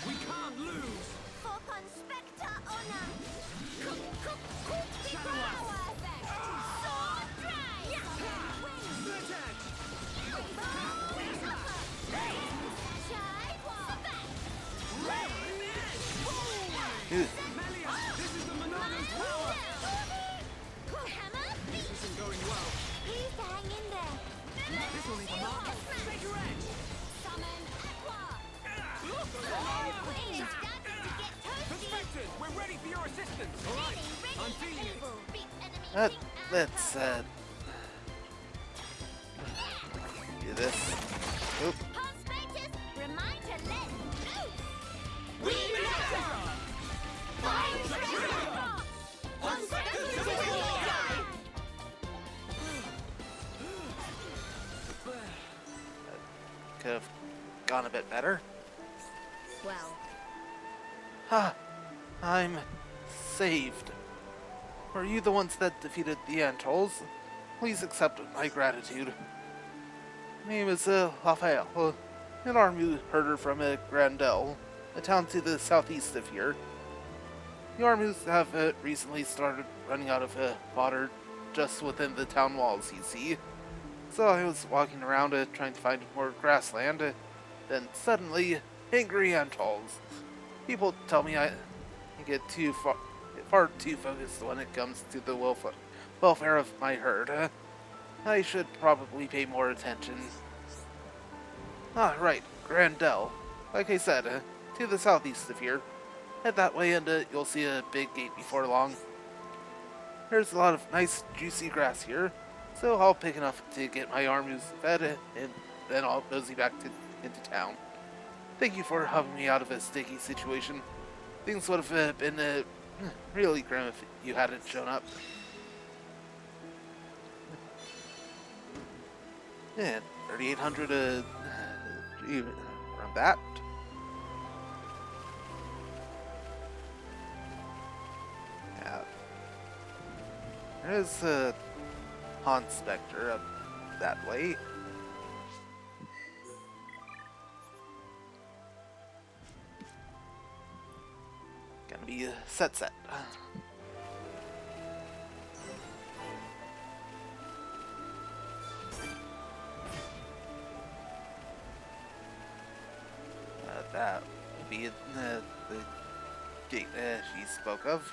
We can't lose! Falcon Spectre Honor! Melia, this is the Monada's power! Hammer! This isn't going well. Please hang in there. This will leave a mark. Make your edge! Summon Aqua! Perspective, we're ready for your assistance! Alright, I'm feeling it. Let's do this. Oop. Remind to let loose! We matter! Could have gone a bit better. Well, Ha! I'm saved. Were you the ones that defeated the Antrolls? Please accept my gratitude. My name is Raphael, an Armu herder from Grandel, a town to the southeast of here. The Armus have recently started running out of water just within the town walls, you see. So I was walking around trying to find more grassland then suddenly, angry ant trolls. People tell me I get far too focused when it comes to the welfare of my herd. I should probably pay more attention. Ah, right, Grandel. Like I said, to the southeast of here. Head that way and you'll see a big gate before long. There's a lot of nice, juicy grass here, so I'll pick enough to get my armies fed, and then I'll nosy back into town. Thank you for helping me out of a sticky situation. Things would have been really grim if you hadn't shown up. And 3,800 around that. Yeah. There's a Pond Spectre up that way. Gonna be a set. That would be the gate she spoke of.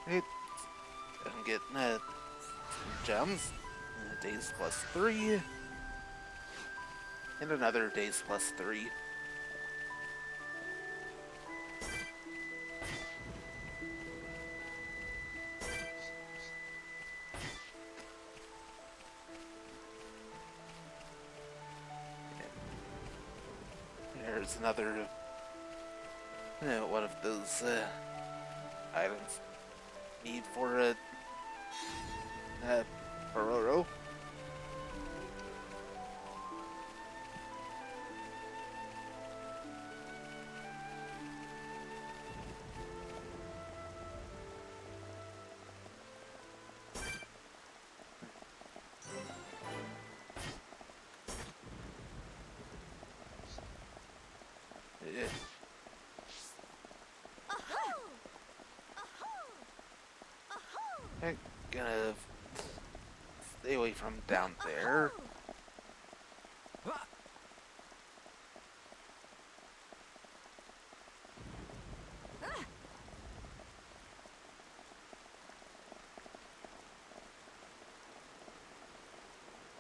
It can get gems, days plus 3, and another days plus 3. There's another one of those items need for a Pororo. I'm gonna stay away from down there.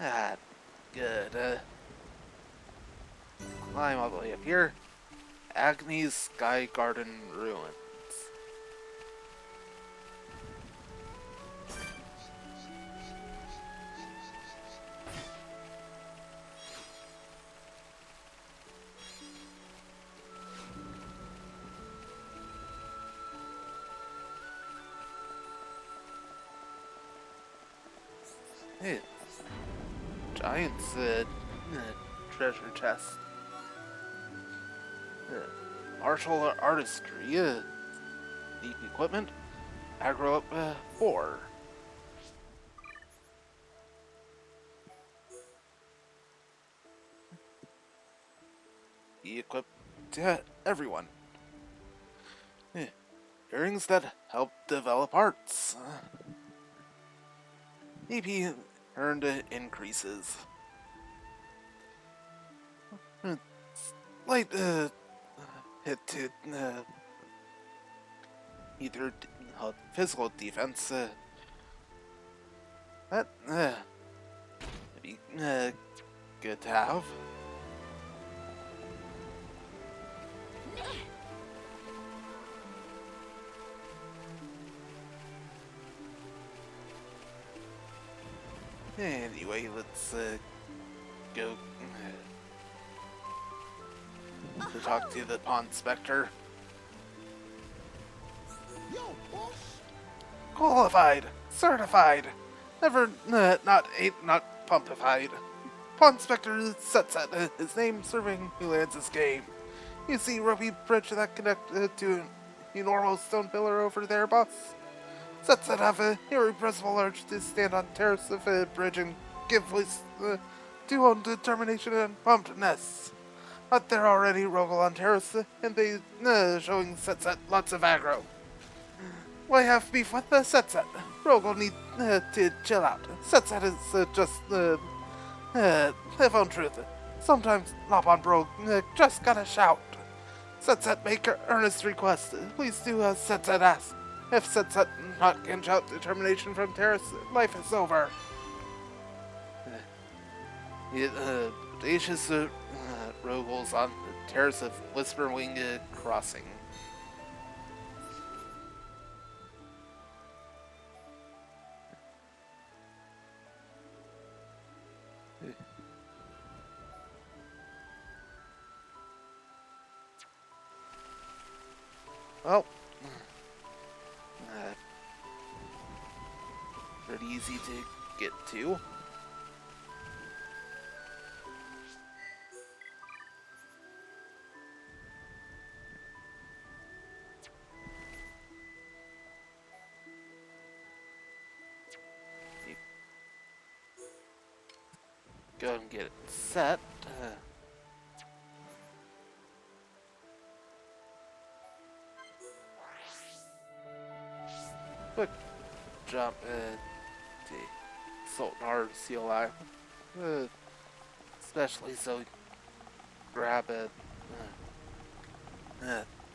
Ah, good. Climb all the way up here. Agni's Sky Garden Ruins. Hey, Giant's treasure chest. Martial artistry, deep equipment, aggro up 4. Be equipped to everyone. Earrings that help develop arts. EP earned increases. Slight hit to either physical defense. That would be good to have. Anyway, let's go to talk to the Pond Spectre. Yo, boss. Qualified, certified, never not pumpified. Pond Spectre sets at his name serving who lands this game. You see ropey bridge that connect to an enormous stone pillar over there, boss? Sets that have a irrepressible urge to stand on terrace of a bridge and give voice to own determination and pumpedness. But they're already Rogel on terrace, and they showing sets at lots of aggro. Why have beef with the Setset? Rogue will need to chill out. Setset is just the phone truth. Sometimes Lop on Brogue just gotta shout. Setset make earnest request. Please do as Setset asks. If Setset not can shout determination from Terrace, life is over. Audacious Rogals on the Terrace of Whisperwing Crossing. Well, pretty easy to get to. Go and get it set. Quick jump to Sultanar CLI. Especially so grab a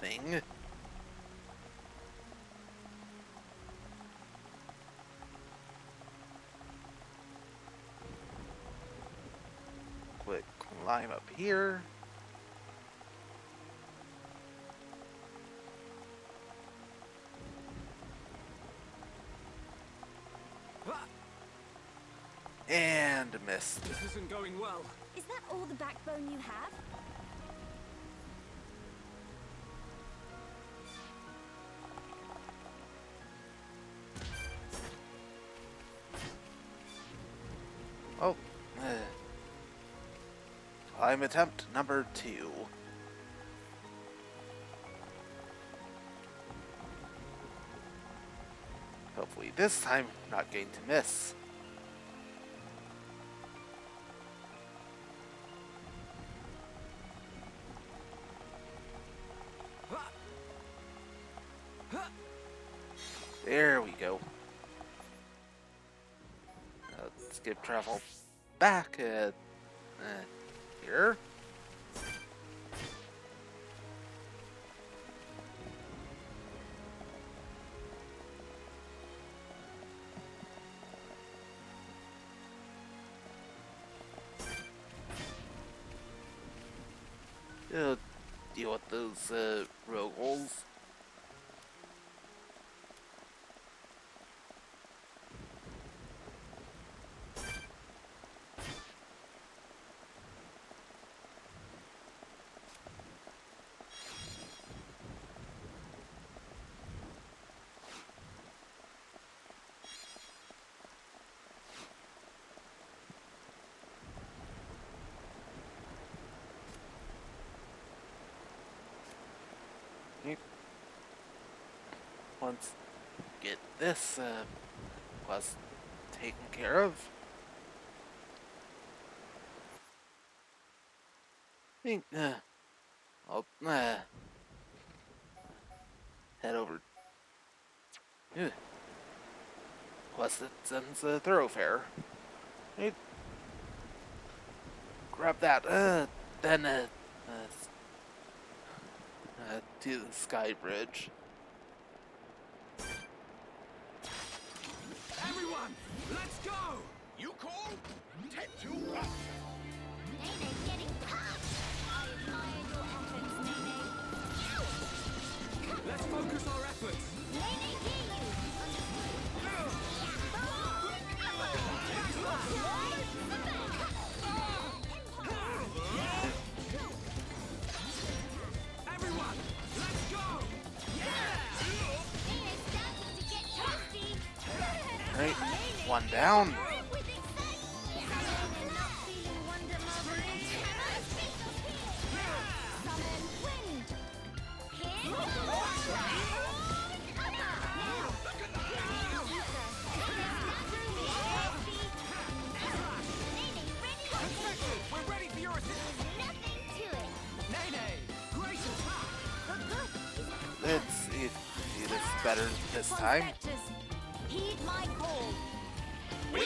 thing. Quick climb up here. And missed. This isn't going well. Is that all the backbone you have? Oh. Climb attempt number 2. Hopefully this time not going to miss. There we go. Skip travel back here. Deal with those Rogals. Once get this quest taken care of, I think I'll head over. Quest that sends a thoroughfare. Right. Grab that. Then to the sky bridge. Everyone, let's go! You call? Take 2 us. Nene's getting pumped! I admire your efforts, Nene. Let's focus our efforts. Nene, hear you! Everyone, let's go! Nene's starting to get toasty! Right, one down. We're ready for your assistance. Nothing to it. Nene, great attack. Let's see if this better this time. Heed my call. We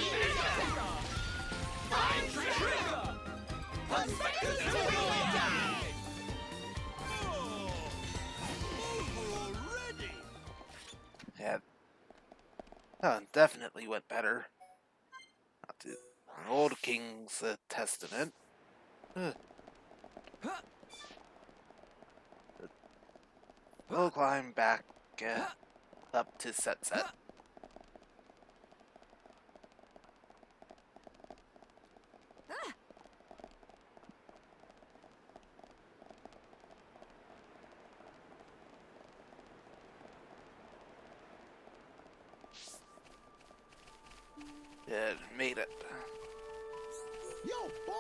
find trigger! Prospectors to the attack! Already! Yeah, that definitely went better. Not to an old king's testament. We'll climb back up to Set. Yeah, made it. Yo, boss!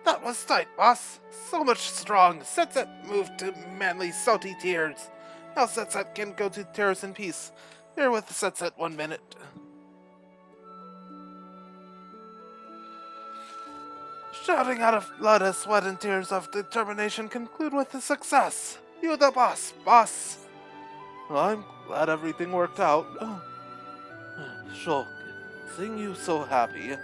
That was tight, boss. So much strong. Set moved to manly salty tears. Now Set can go to terrace in peace. Bear with Set 1 minute. Shouting out of blood, sweat, and tears of determination conclude with a success. You the boss, boss. Well, I'm glad everything worked out. Shulk, seeing you so happy.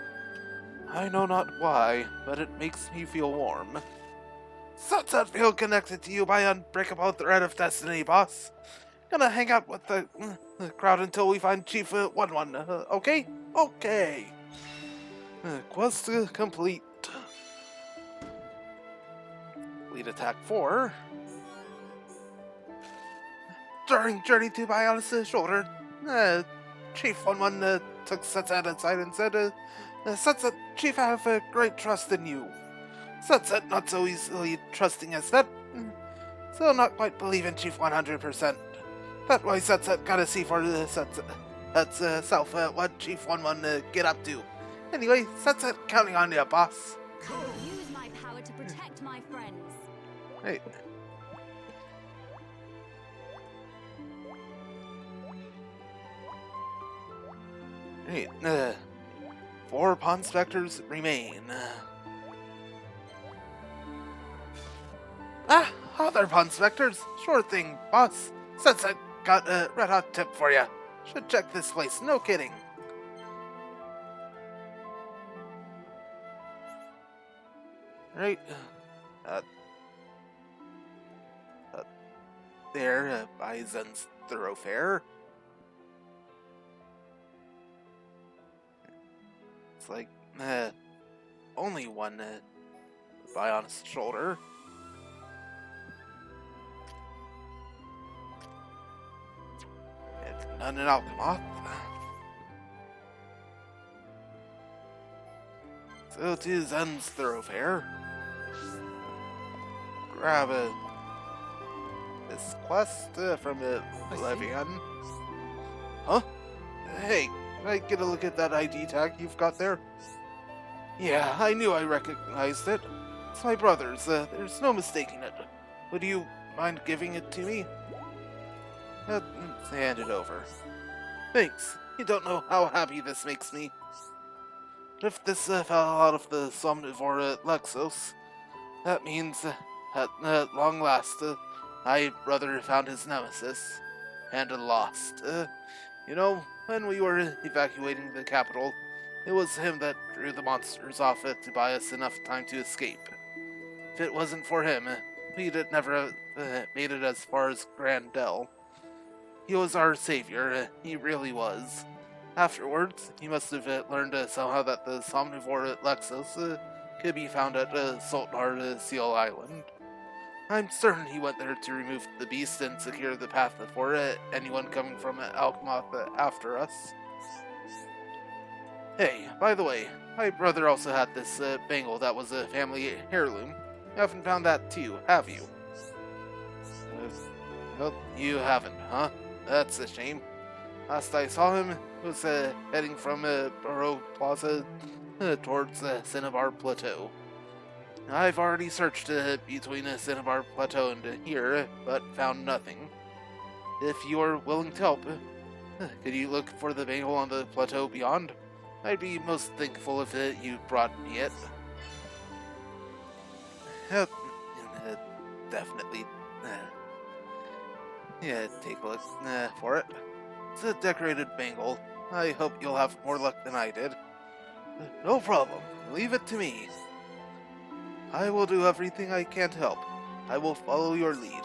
I know not why, but it makes me feel warm. Sunset feel connected to you by unbreakable thread of destiny, boss. Gonna hang out with the crowd until we find Chief 1-1, okay? Okay. Quest complete. Lead attack 4. During journey to Bionis' shoulder, Chief 1-1 took Setset aside and said, Setset, Chief, I have great trust in you. Setset not so easily trusting as that, so not quite believe in Chief 100%. That way Setset gotta see for Setset's self what Chief 1-1 get up to. Anyway, Setset counting on you, boss. I will use my power to protect my friends. Hey. Hey, 4 Pond Specters remain. Other Pond Specters? Sure thing, boss. Setset got a red hot tip for you. Should check this place, no kidding. Right. There, by Zen's Thoroughfare. It's like, only one, Bionis' shoulder. And none in Alchemoth. So to Zen's Thoroughfare. Grab this quest from Levian. Huh? Hey, can I get a look at that ID tag you've got there? Yeah, I knew I recognized it. It's my brother's. There's no mistaking it. Would you mind giving it to me? Hand it over. Thanks. You don't know how happy this makes me. If this fell out of the Somnivore Lexos, that means at long last, my brother found his nemesis, and lost. You know, when we were evacuating the capital, it was him that drew the monsters off it to buy us enough time to escape. If it wasn't for him, we'd never made it as far as Grand Dell. He was our savior, he really was. Afterwards, he must have learned somehow that the Somnivore Lexos could be found at Sultnar Seal Island. I'm certain he went there to remove the beast and secure the path for anyone coming from Alchemoth after us. Hey, by the way, my brother also had this bangle that was a family heirloom. You haven't found that too, have you? Nope, you haven't, huh? That's a shame. Last I saw him, he was heading from Burrow Plaza towards Cinnabar Plateau. I've already searched between Cinnabar Plateau and here, but found nothing. If you are willing to help, could you look for the bangle on the plateau beyond? I'd be most thankful if you brought me it. Definitely. Yeah, take a look for it. It's a decorated bangle. I hope you'll have more luck than I did. No problem. Leave it to me. I will do everything I can to help. I will follow your lead.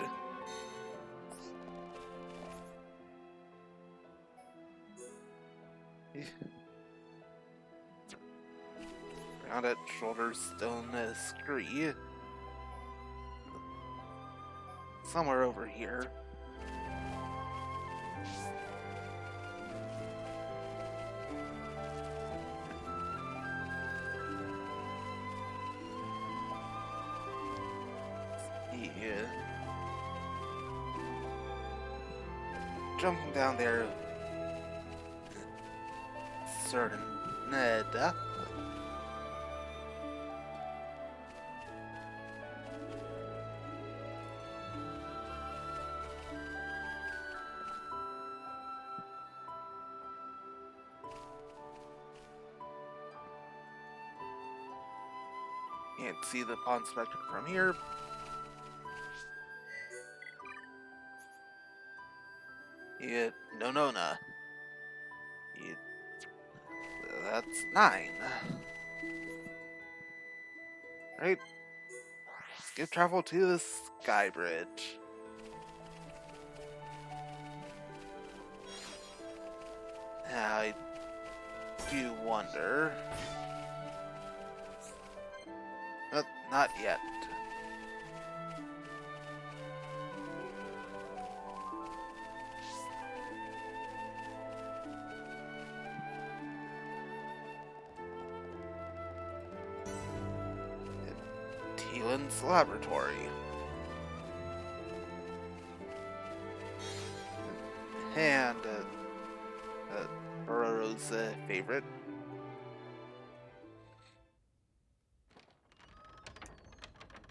Found at Shoulder Stone Scree. Somewhere over here. Yeah. Jumping down there. Certain death. Can't see the pawn spectre from here. Yeah, no. Yeah, that's 9. Right. Skip travel to the Sky Bridge. I do wonder. Not yet. Teelan's laboratory. And Burrow's favorite.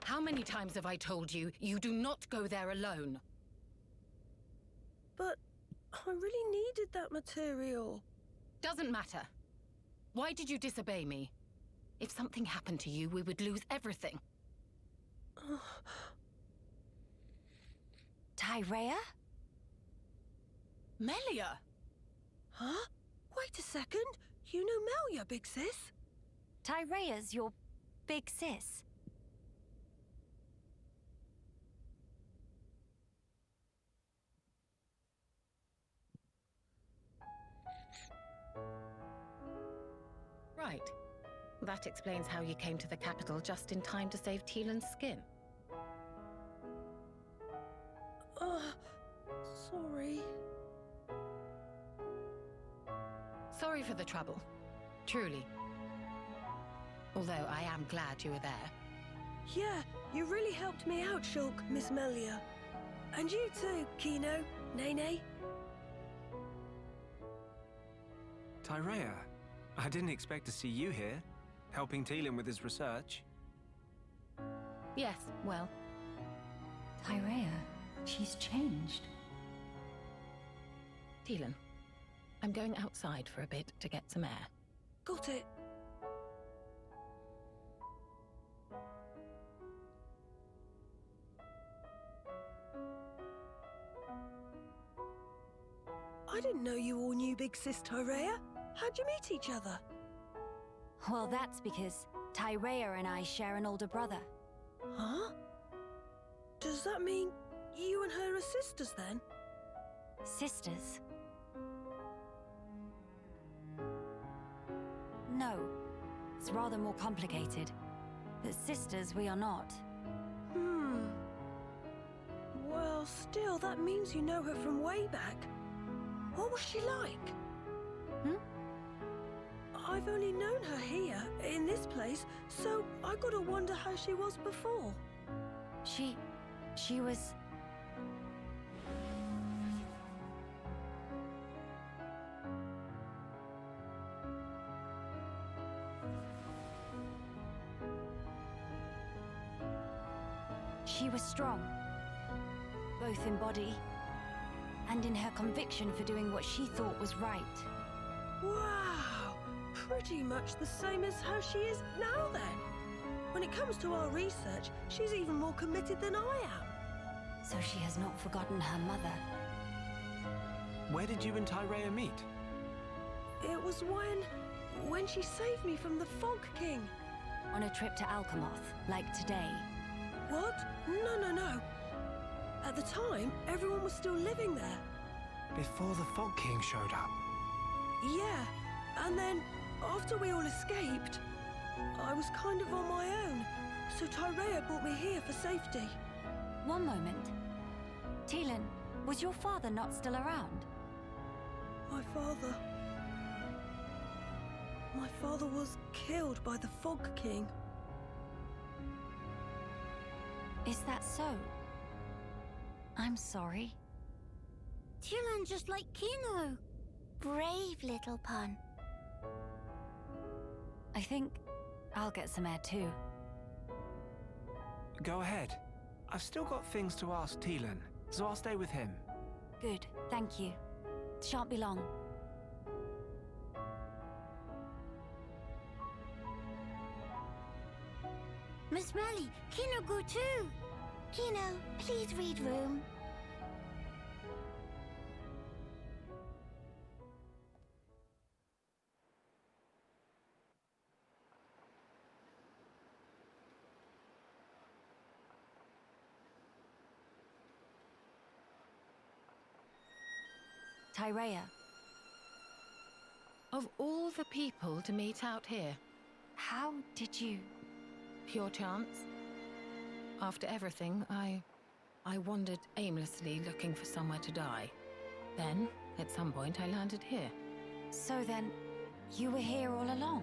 How many times have I told you, you do not go there alone? But I really needed that material. Doesn't matter. Why did you disobey me? If something happened to you, we would lose everything. Tyrea? Melia? Huh? Wait a second. You know Melia, big sis? Tyrea's your big sis. Right. That explains how you came to the capital just in time to save Teelan's skin. Sorry. Sorry for the trouble. Truly. Although I am glad you were there. Yeah, you really helped me out, Shulk, Miss Melia. And you too, Kino, Nene. Tyrea, I didn't expect to see you here, helping Teelan with his research. Yes, well. Tyrea, she's changed. Teelan, I'm going outside for a bit to get some air. Got it. I didn't know you all knew Big Sis Tyrea. How'd you meet each other? Well, that's because Tyrea and I share an older brother. Huh? Does that mean you and her are sisters then? Sisters? No. It's rather more complicated. But sisters we are not. Well, still, that means you know her from way back. What was she like? I've only known her here, in this place, so I gotta wonder how she was before. She was... She was strong, both in body and in her conviction for doing what she thought was right. Wow! Pretty much the same as how she is now then. When it comes to our research, she's even more committed than I am. So she has not forgotten her mother. Where did you and Tyrea meet? It was when she saved me from the Fog King. On a trip to Alchemoth, like today. What? No. At the time, everyone was still living there. Before the Fog King showed up? Yeah, and then, after we all escaped, I was kind of on my own, so Tyrea brought me here for safety. One moment. Teelan, was your father not still around? My father was killed by the Fog King. Is that so? I'm sorry. Teelan just like Kino. Brave little pun. I think I'll get some air too. Go ahead. I've still got things to ask Teelan, so I'll stay with him. Good, thank you. Shan't be long. Miss Melly, Kino go too. Kino, please read room. Tyrea. Of all the people to meet out here, How did you... pure chance. After everything, I wandered aimlessly looking for somewhere to die. Then, at some point, I landed here. So then, you were here all along?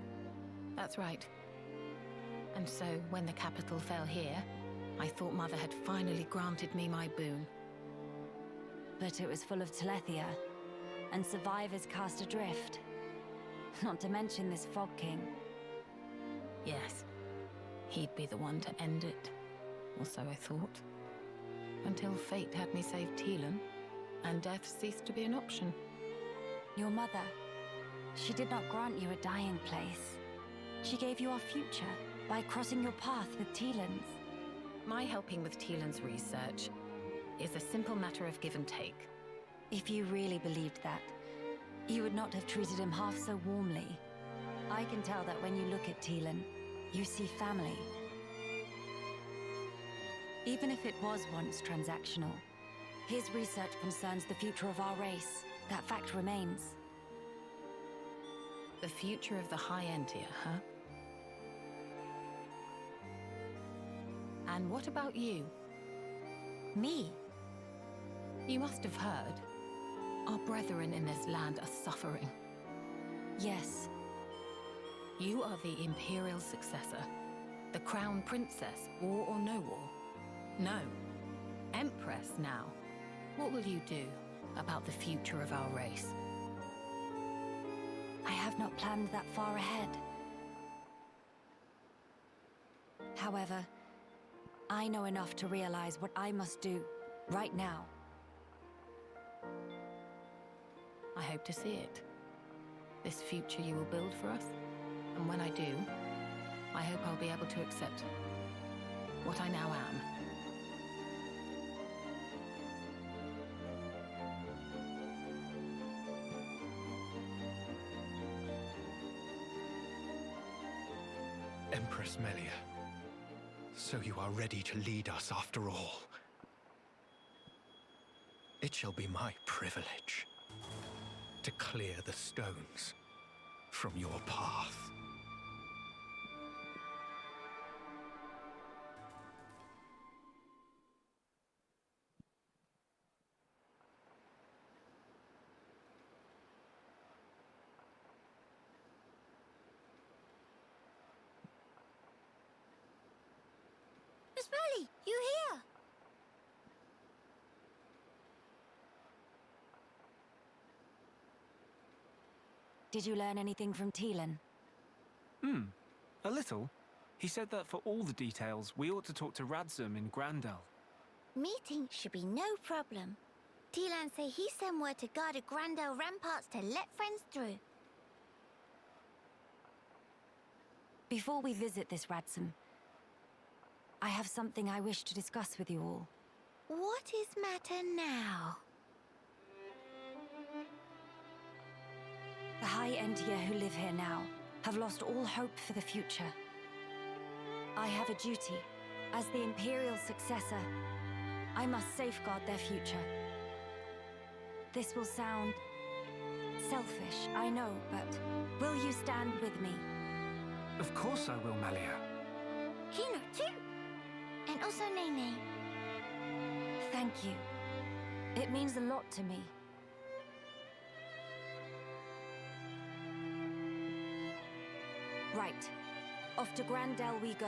That's right. And so, when the capital fell here, I thought Mother had finally granted me my boon. But it was full of Telethia, and survivors cast adrift. Not to mention this Fog King. Yes, he'd be the one to end it. Or so I thought. Until fate had me save Teelan, and death ceased to be an option. Your mother, she did not grant you a dying place. She gave you our future by crossing your path with Teelan's. My helping with Teelan's research is a simple matter of give and take. If you really believed that, you would not have treated him half so warmly. I can tell that when you look at Teelan, you see family. Even if it was once transactional, his research concerns the future of our race. That fact remains. The future of the High Entia, huh? And what about you? Me? You must have heard. Our brethren in this land are suffering. Yes. You are the Imperial successor. The Crown Princess, war or no war. No. Empress now. What will you do about the future of our race? I have not planned that far ahead. However, I know enough to realize what I must do right now. I hope to see it. This future you will build for us. And when I do, I hope I'll be able to accept what I now am. Empress Melia, so you are ready to lead us after all. It shall be my privilege to clear the stones from your path. Miss Melly, you here? Did you learn anything from Teelan? A little. He said that for all the details, we ought to talk to Radzum in Grandel. Meeting should be no problem. Teelan say he sent word to guard the Grandel ramparts to let friends through. Before we visit this Radzum, I have something I wish to discuss with you all. What is matter now? The High Entia who live here now have lost all hope for the future. I have a duty. As the Imperial successor, I must safeguard their future. This will sound selfish, I know, but will you stand with me? Of course I will, Malia. Kino too. And also Nene. Thank you. It means a lot to me. Right. Off to Grandel we go.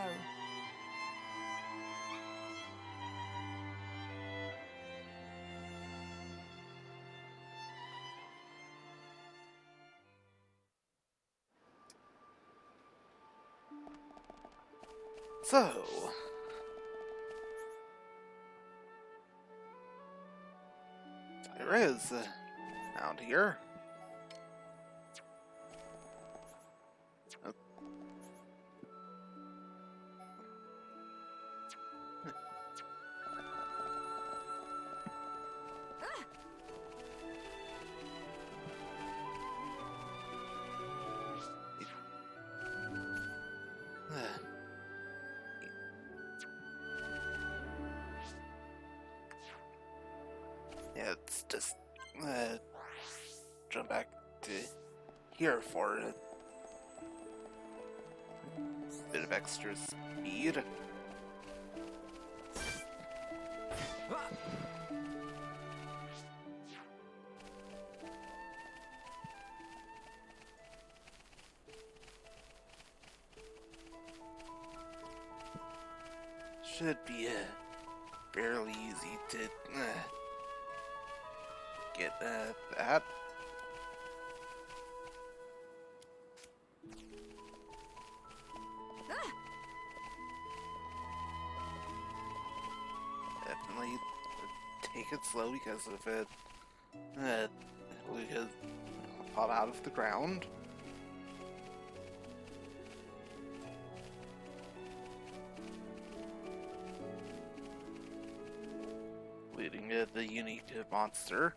So, there is out here. Yeah, let's just jump back to here for a bit of extra speed. Should be fairly easy to get that. Definitely take it slow because of it. We could pop out of the ground. Leading the unique monster.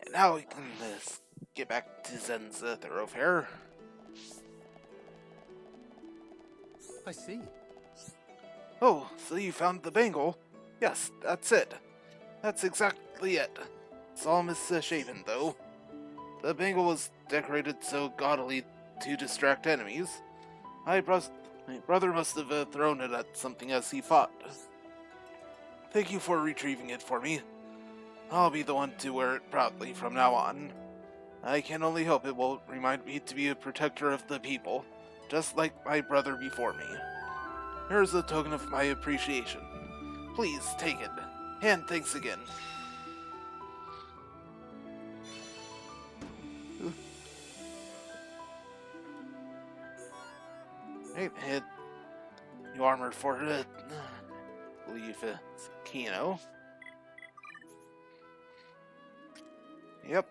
And now we can get back to Zen's thoroughfare. I see. Oh, so you found the bangle? Yes, that's it. That's exactly it. It's all misshapen, though. The bangle was decorated so gaudily to distract enemies. My brother must have thrown it at something as he fought. Thank you for retrieving it for me. I'll be the one to wear it proudly from now on. I can only hope it will remind me to be a protector of the people, just like my brother before me. Here's a token of my appreciation. Please take it, and thanks again. Right, head. New armor for it. I believe it's Kino. Yep.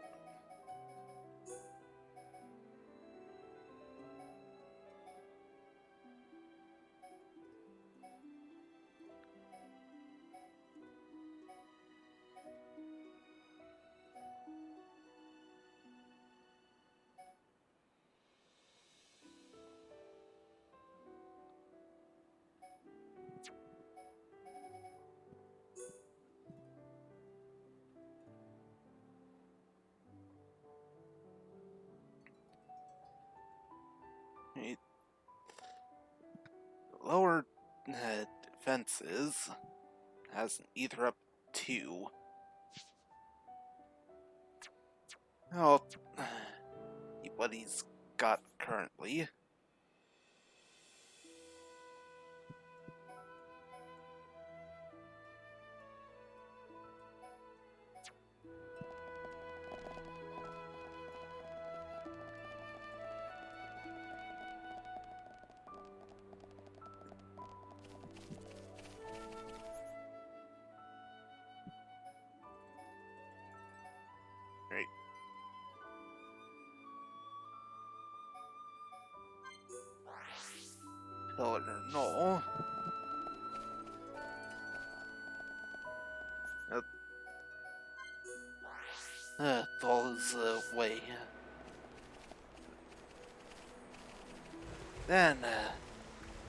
Lower defenses has an ether up 2. Oh, what he's got currently. Pillar Knoll. Falls away. Then,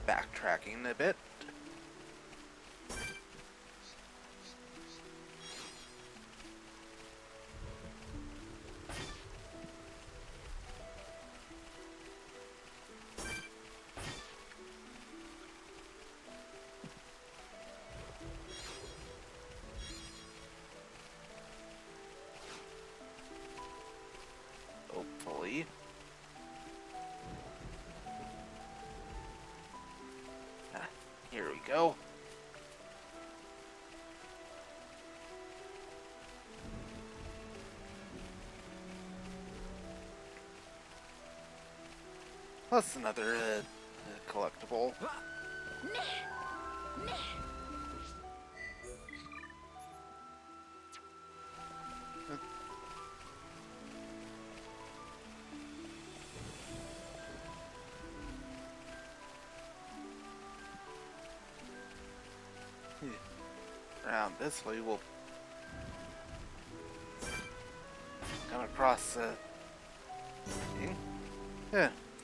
backtracking a bit. Hopefully. Here we go. Plus another collectible. Around this way we'll come across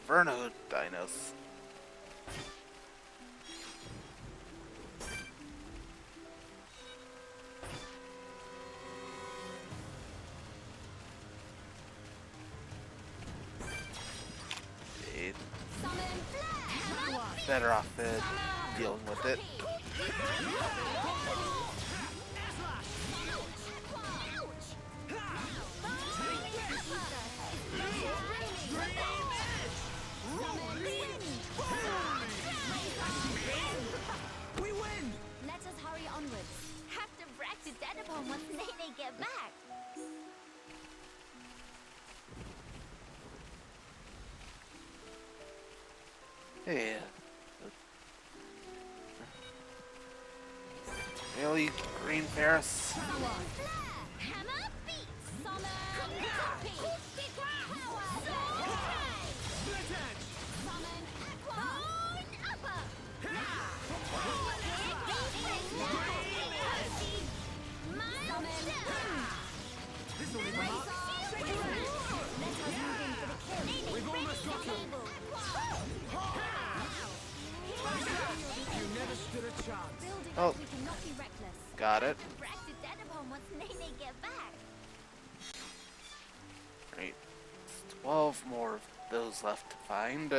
Verno Dinos. Better off dealing with it. We win! Let us hurry onwards. Have to brag to Dedapon once Nene get back. Hey. Really, Green Ferris? Hammer beat. Summon copy. Split edge. Summon aqua. Upper. This will leave a mark. We've almost got him. You never stood a chance. Oh, We cannot be reckless. got it. Brag to Dedapon once Nene get back. Great. 12 more of those left to find.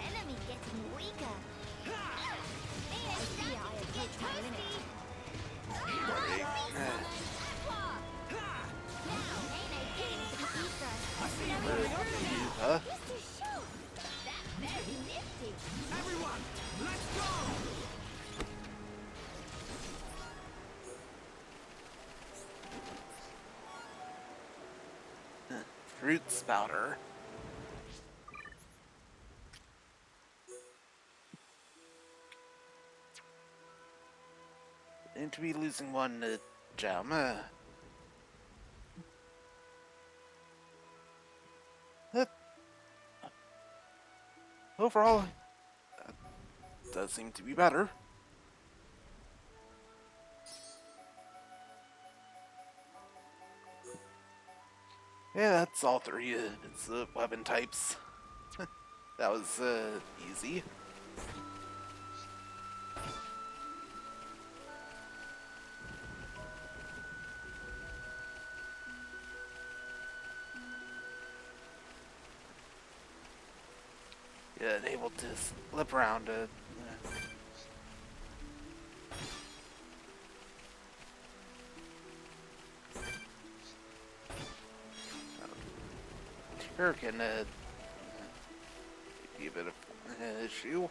Enemy getting weaker. Huh? Everyone, let's go! Fruit Spouter. Seem to be losing one gem. Overall, that does seem to be better. Yeah, that's all three. It's weapon types. That was easy. Yeah, able to slip around it. Here can be a bit of issue.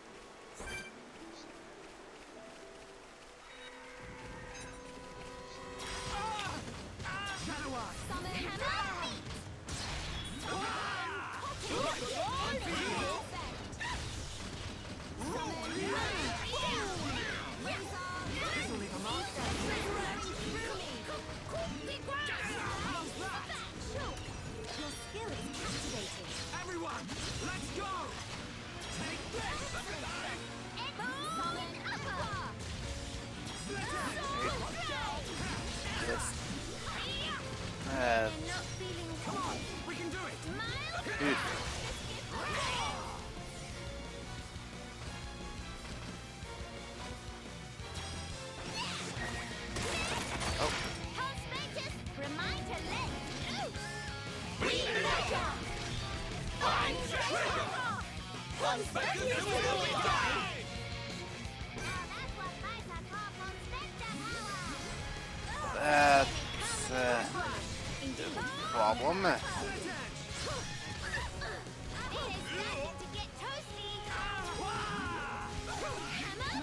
Everyone, let's go! Take this! Yes. Come on, we can do it! Dude. That's a problem.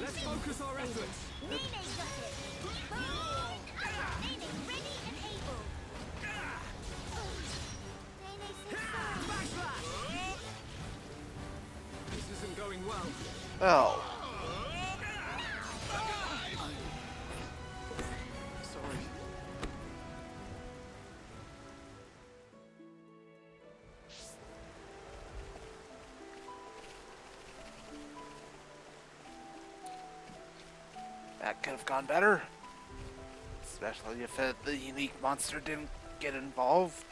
Let's focus our efforts! This isn't going well. Oh. Sorry. That could have gone better. Especially if the unique monster didn't get involved.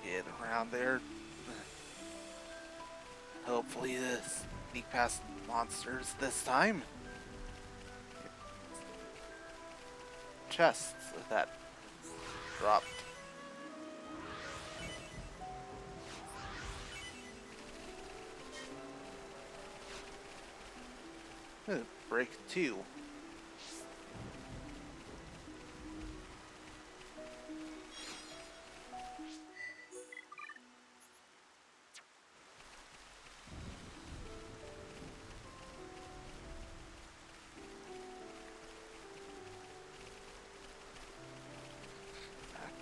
Get around there. Hopefully this sneak past monsters this time. Chests that dropped. Break 2.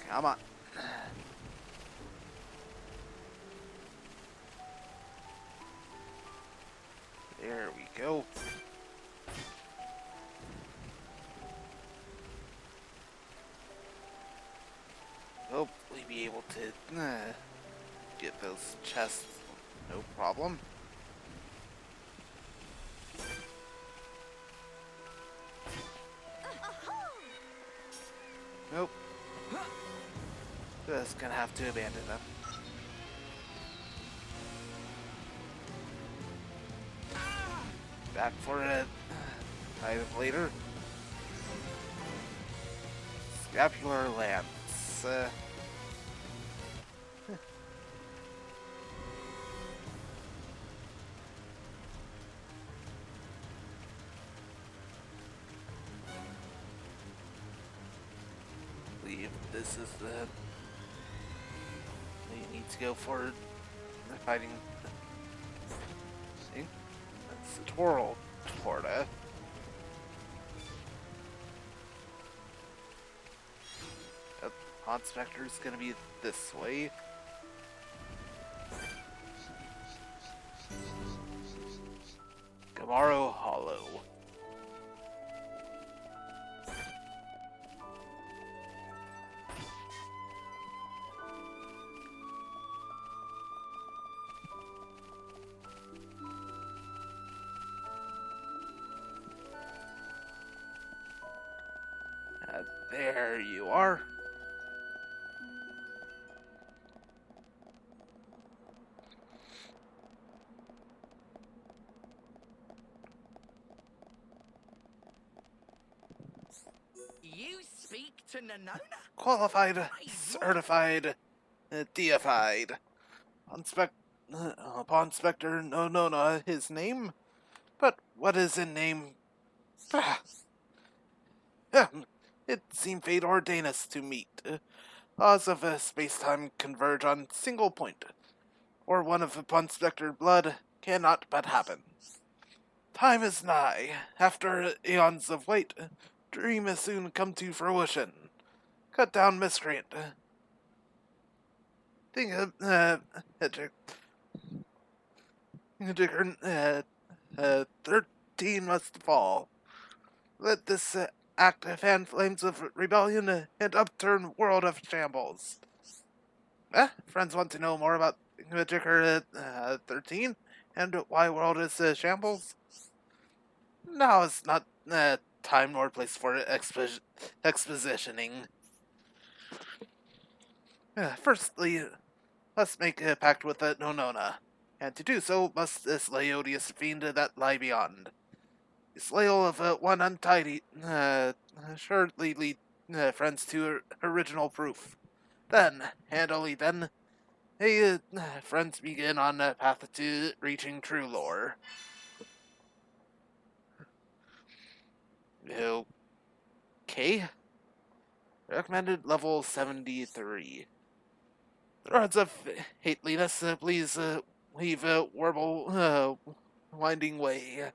Come on. There we go. Hopefully be able to get those chests, no problem. Nope. Just gonna have to abandon them. Back for it item later. Scapular lance. Believe this is the you need to go for fighting. See? That's the Toral Torta. Hot Spectre is gonna be this way. Gamaro Hollow. There you are. You speak to Nanona? Qualified, certified, deified. Upon Spectre Nona his name? But what is in name? It seemed fate ordained us to meet. Laws of space-time converge on single point, or one of upon Spectre blood cannot but happen. Time is nigh. After eons of wait, dream is soon come to fruition. Cut down miscreant. Think of, Dicker, 13 must fall. Let this act fan flames of rebellion and upturn world of shambles. Friends want to know more about Dicker 13 and why world is shambles? Now is not time nor place for expositioning. Firstly, must make a pact with Nonona, and to do so must slay odious fiend that lie beyond. The slayal of one untidy surely lead friends to original proof. Then, and only then, they friends begin on a path to reaching true lore. Okay. Recommended level 73. Threads of hateliness, please leave warble winding way.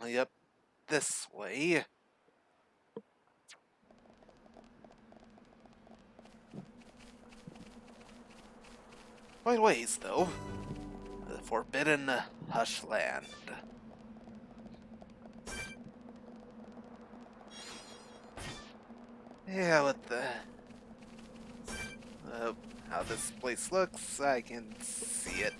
Yep, this way. Quite ways, though. The forbidden hush land. Yeah, with the how this place looks, I can see it.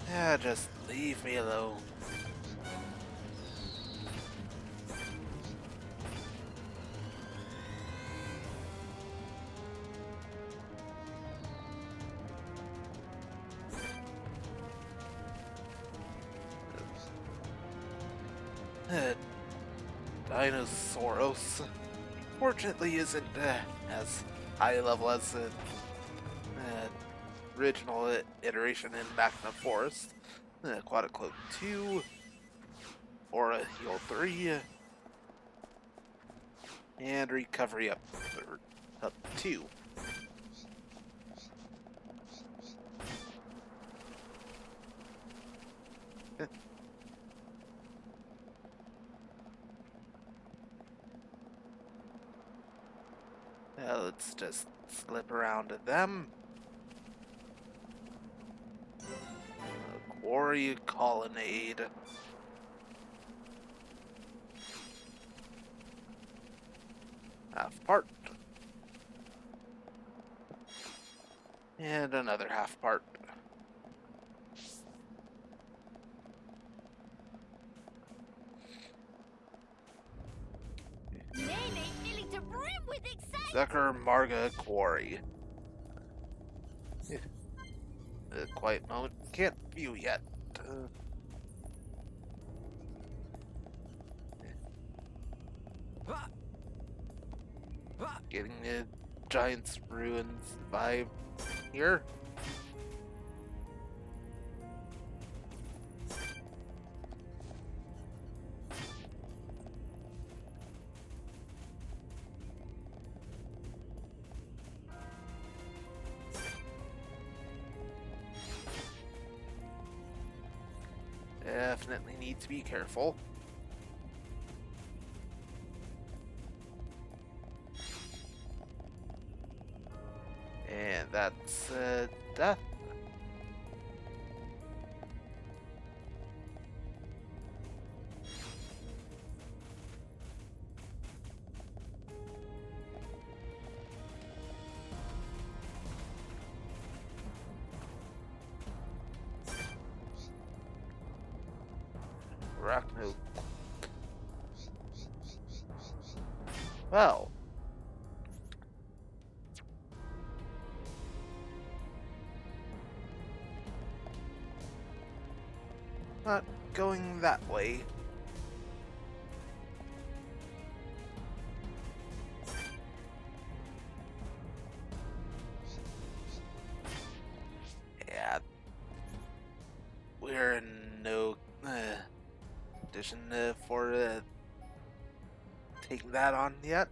Yeah, just leave me alone. Dinosauros, fortunately, isn't as high level as the original iteration in Magna Forest. Aquatic Cloak 2, Aura Heal 3, and Recovery up 2. Let's just slip around to them. Quarry Colonnade. Half part. And another half part. Nearly to brim with excitement. Zucker Marga Quarry. Quiet moment. Can't view yet. Getting the Giant's Ruins vibe here. Definitely need to be careful. And that's death. Arachno. Well. Not going that way. Yeah. We're in no condition for taking that on yet.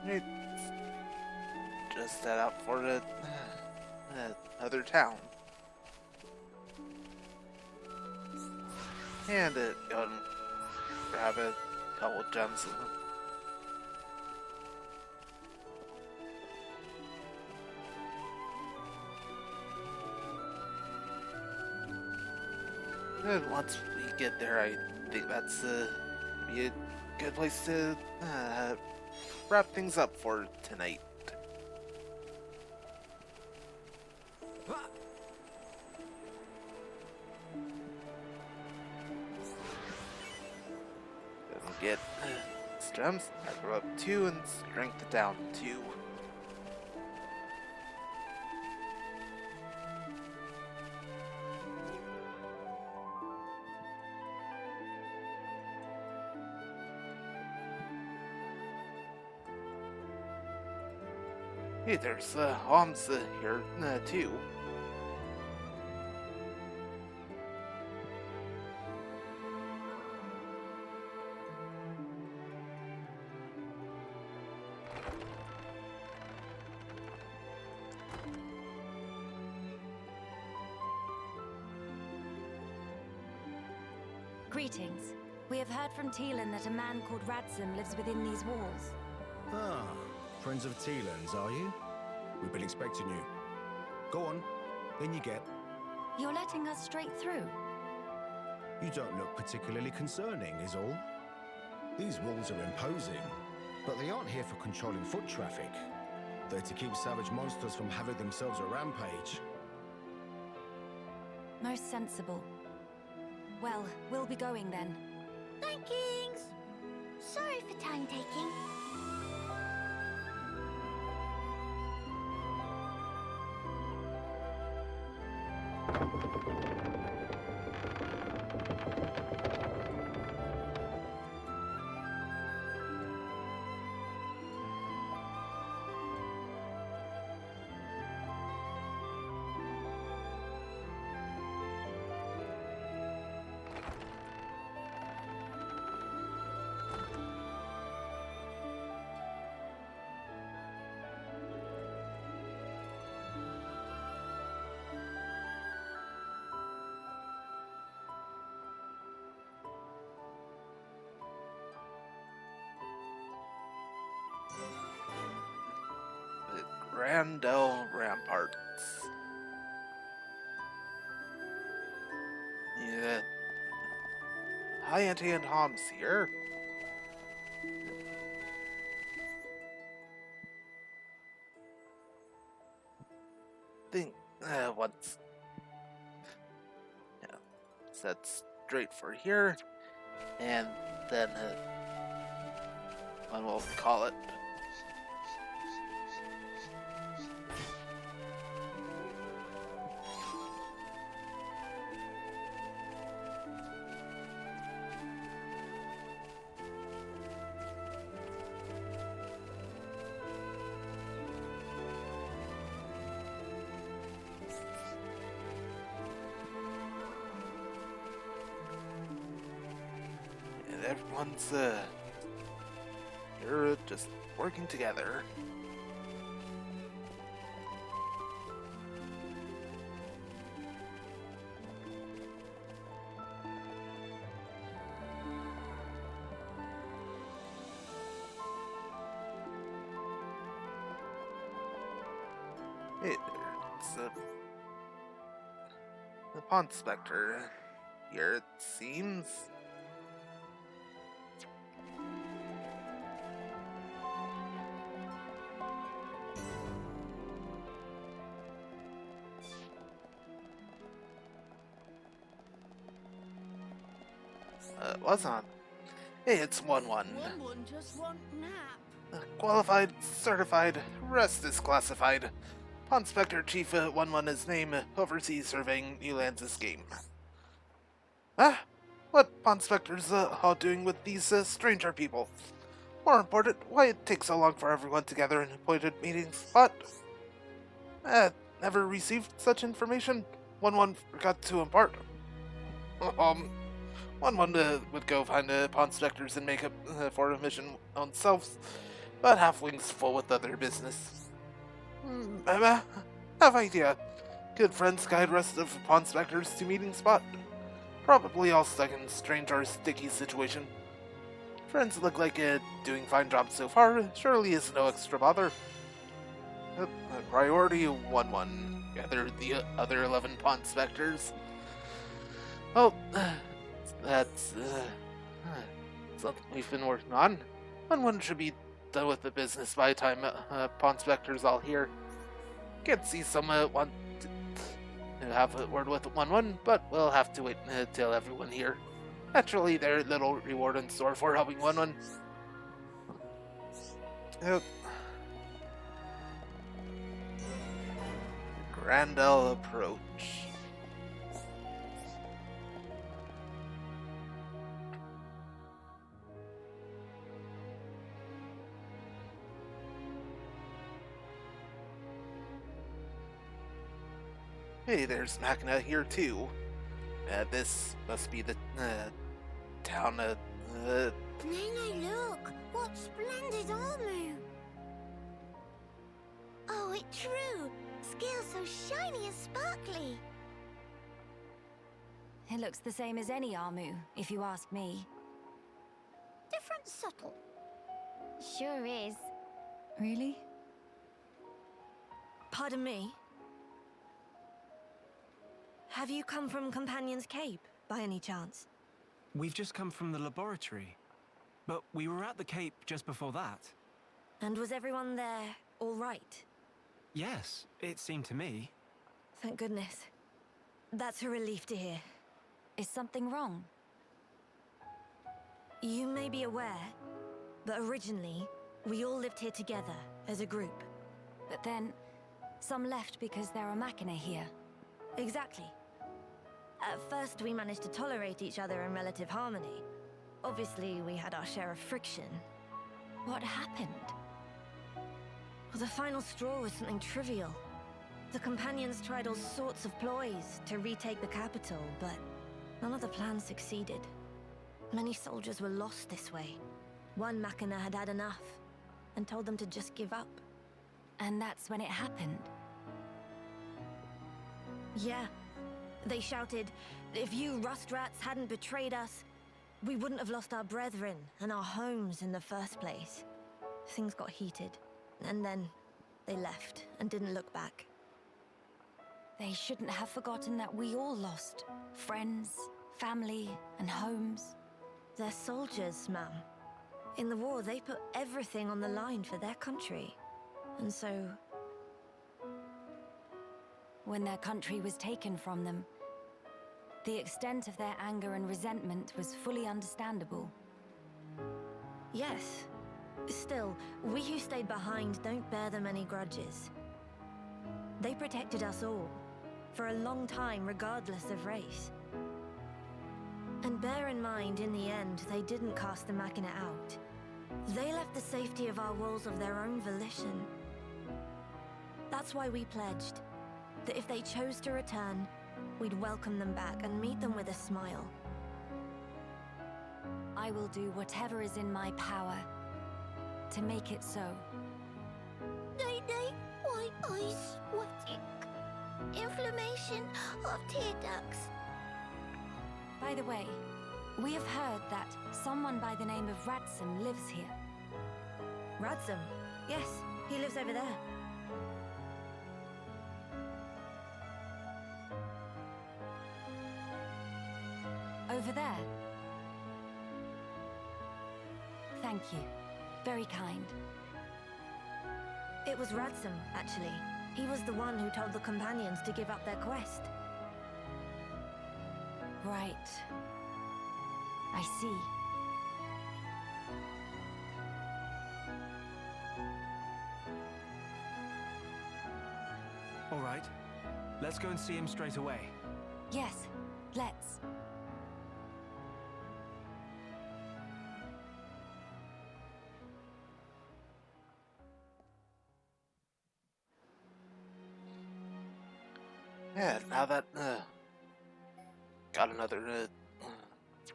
Right. Just set out for another town. And go and grab a couple gems. And once we get there, I think that's be a good place to wrap things up for tonight. Get gems, grow up 2 and strength down 2. Hey, there's Homs here too. Greetings. We have heard from Teelan that a man called Radzim lives within these walls. Ah, friends of Teelan's, are you? We've been expecting you. Go on, in you get. You're letting us straight through? You don't look particularly concerning, is all. These walls are imposing, but they aren't here for controlling foot traffic. They're to keep savage monsters from having themselves a rampage. Most sensible. Well, we'll be going then. Thankings! Sorry for time taking. The Grandel Ramparts. Yeah. Hi, Auntie and Homs here. Think once. Yeah, set straight for here, and then one we'll call it. And everyone's you're just working together. Hey, it's the Pond Spectre here, it seems. Was on. Hey, it's 1-1. 1-1 just want nap. Qualified, certified, rest is classified. Pawn Spectre Chief 1-1 his name, oversees surveying new lands this game. Ah, what Pawn Spectre's all doing with these stranger people? More important, why it takes so long for everyone to gather in appointed meeting spot? Never received such information. 1-1 forgot to impart. 1-1 would go find Pawn Specters and make up for a mission on selves, but Halfwing's full with other business. Have idea. Good friends guide rest of Pawn Specters to meeting spot. Probably all stuck in strange or sticky situation. Friends look like doing fine jobs so far, surely is no extra bother. Priority 1-1. Gather the other 11 Pawn Specters. Oh, that's something we've been working on. 1-1 should be done with the business by the time Pawn Specters all here. Can't see some want to have a word with 1-1, but we'll have to wait till everyone here. Naturally, there's little reward in store for helping 1-1. Grandel approach. Hey, there's Machina here too. This must be the town. Nene, look! What splendid armor! Oh, it's true! Scales so shiny and sparkly! It looks the same as any Armu, if you ask me. Different subtle. Sure is. Really? Pardon me? Have you come from Companion's Cape, by any chance? We've just come from the laboratory. But we were at the Cape just before that. And was everyone there all right? Yes, it seemed to me. Thank goodness. That's a relief to hear. Is something wrong? You may be aware, but originally, we all lived here together as a group. But then, some left because there are Machina here. Exactly. At first, we managed to tolerate each other in relative harmony. Obviously, we had our share of friction. What happened? Well, the final straw was something trivial. The Companions tried all sorts of ploys to retake the capital, but none of the plans succeeded. Many soldiers were lost this way. One Machina had had enough, and told them to just give up. And that's when it happened? Yeah. They shouted, if you rust rats hadn't betrayed us, we wouldn't have lost our brethren and our homes in the first place. Things got heated, and then they left and didn't look back. They shouldn't have forgotten that we all lost friends, family, and homes. They're soldiers, ma'am. In the war, they put everything on the line for their country. And so... when their country was taken from them, the extent of their anger and resentment was fully understandable. Yes. Still, we who stayed behind don't bear them any grudges. They protected us all, for a long time regardless of race. And bear in mind, in the end, they didn't cast the Machina out. They left the safety of our walls of their own volition. That's why we pledged that if they chose to return, we'd welcome them back and meet them with a smile. I will do whatever is in my power to make it so. Nene, white eyes sweating. Inflammation of tear ducts. By the way, we have heard that someone by the name of Radsum lives here. Radsum? Yes, he lives over there. Over there? Thank you. Very kind. It was Radsum, actually. He was the one who told the Companions to give up their quest. Right. I see. All right. Let's go and see him straight away. Yes, let's. Yeah, now that got another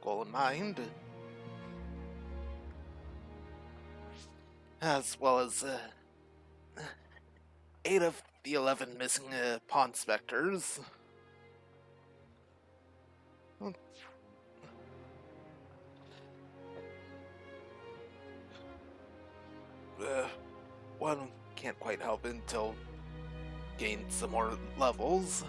goal in mind, as well as 8 of the 11 missing pawn specters. One can't quite help until gain some more levels.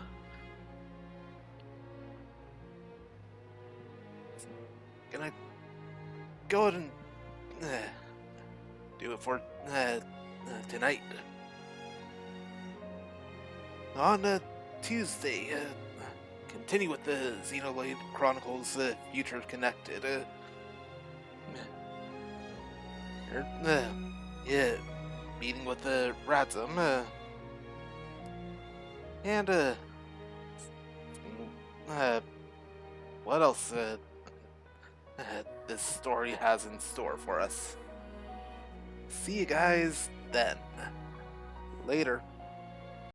Gonna go ahead and do it for tonight. On Tuesday, continue with the Xenoblade Chronicles Future Connected. Yeah, meeting with Ratsum, and what else this story has in store for us. See you guys then. Later.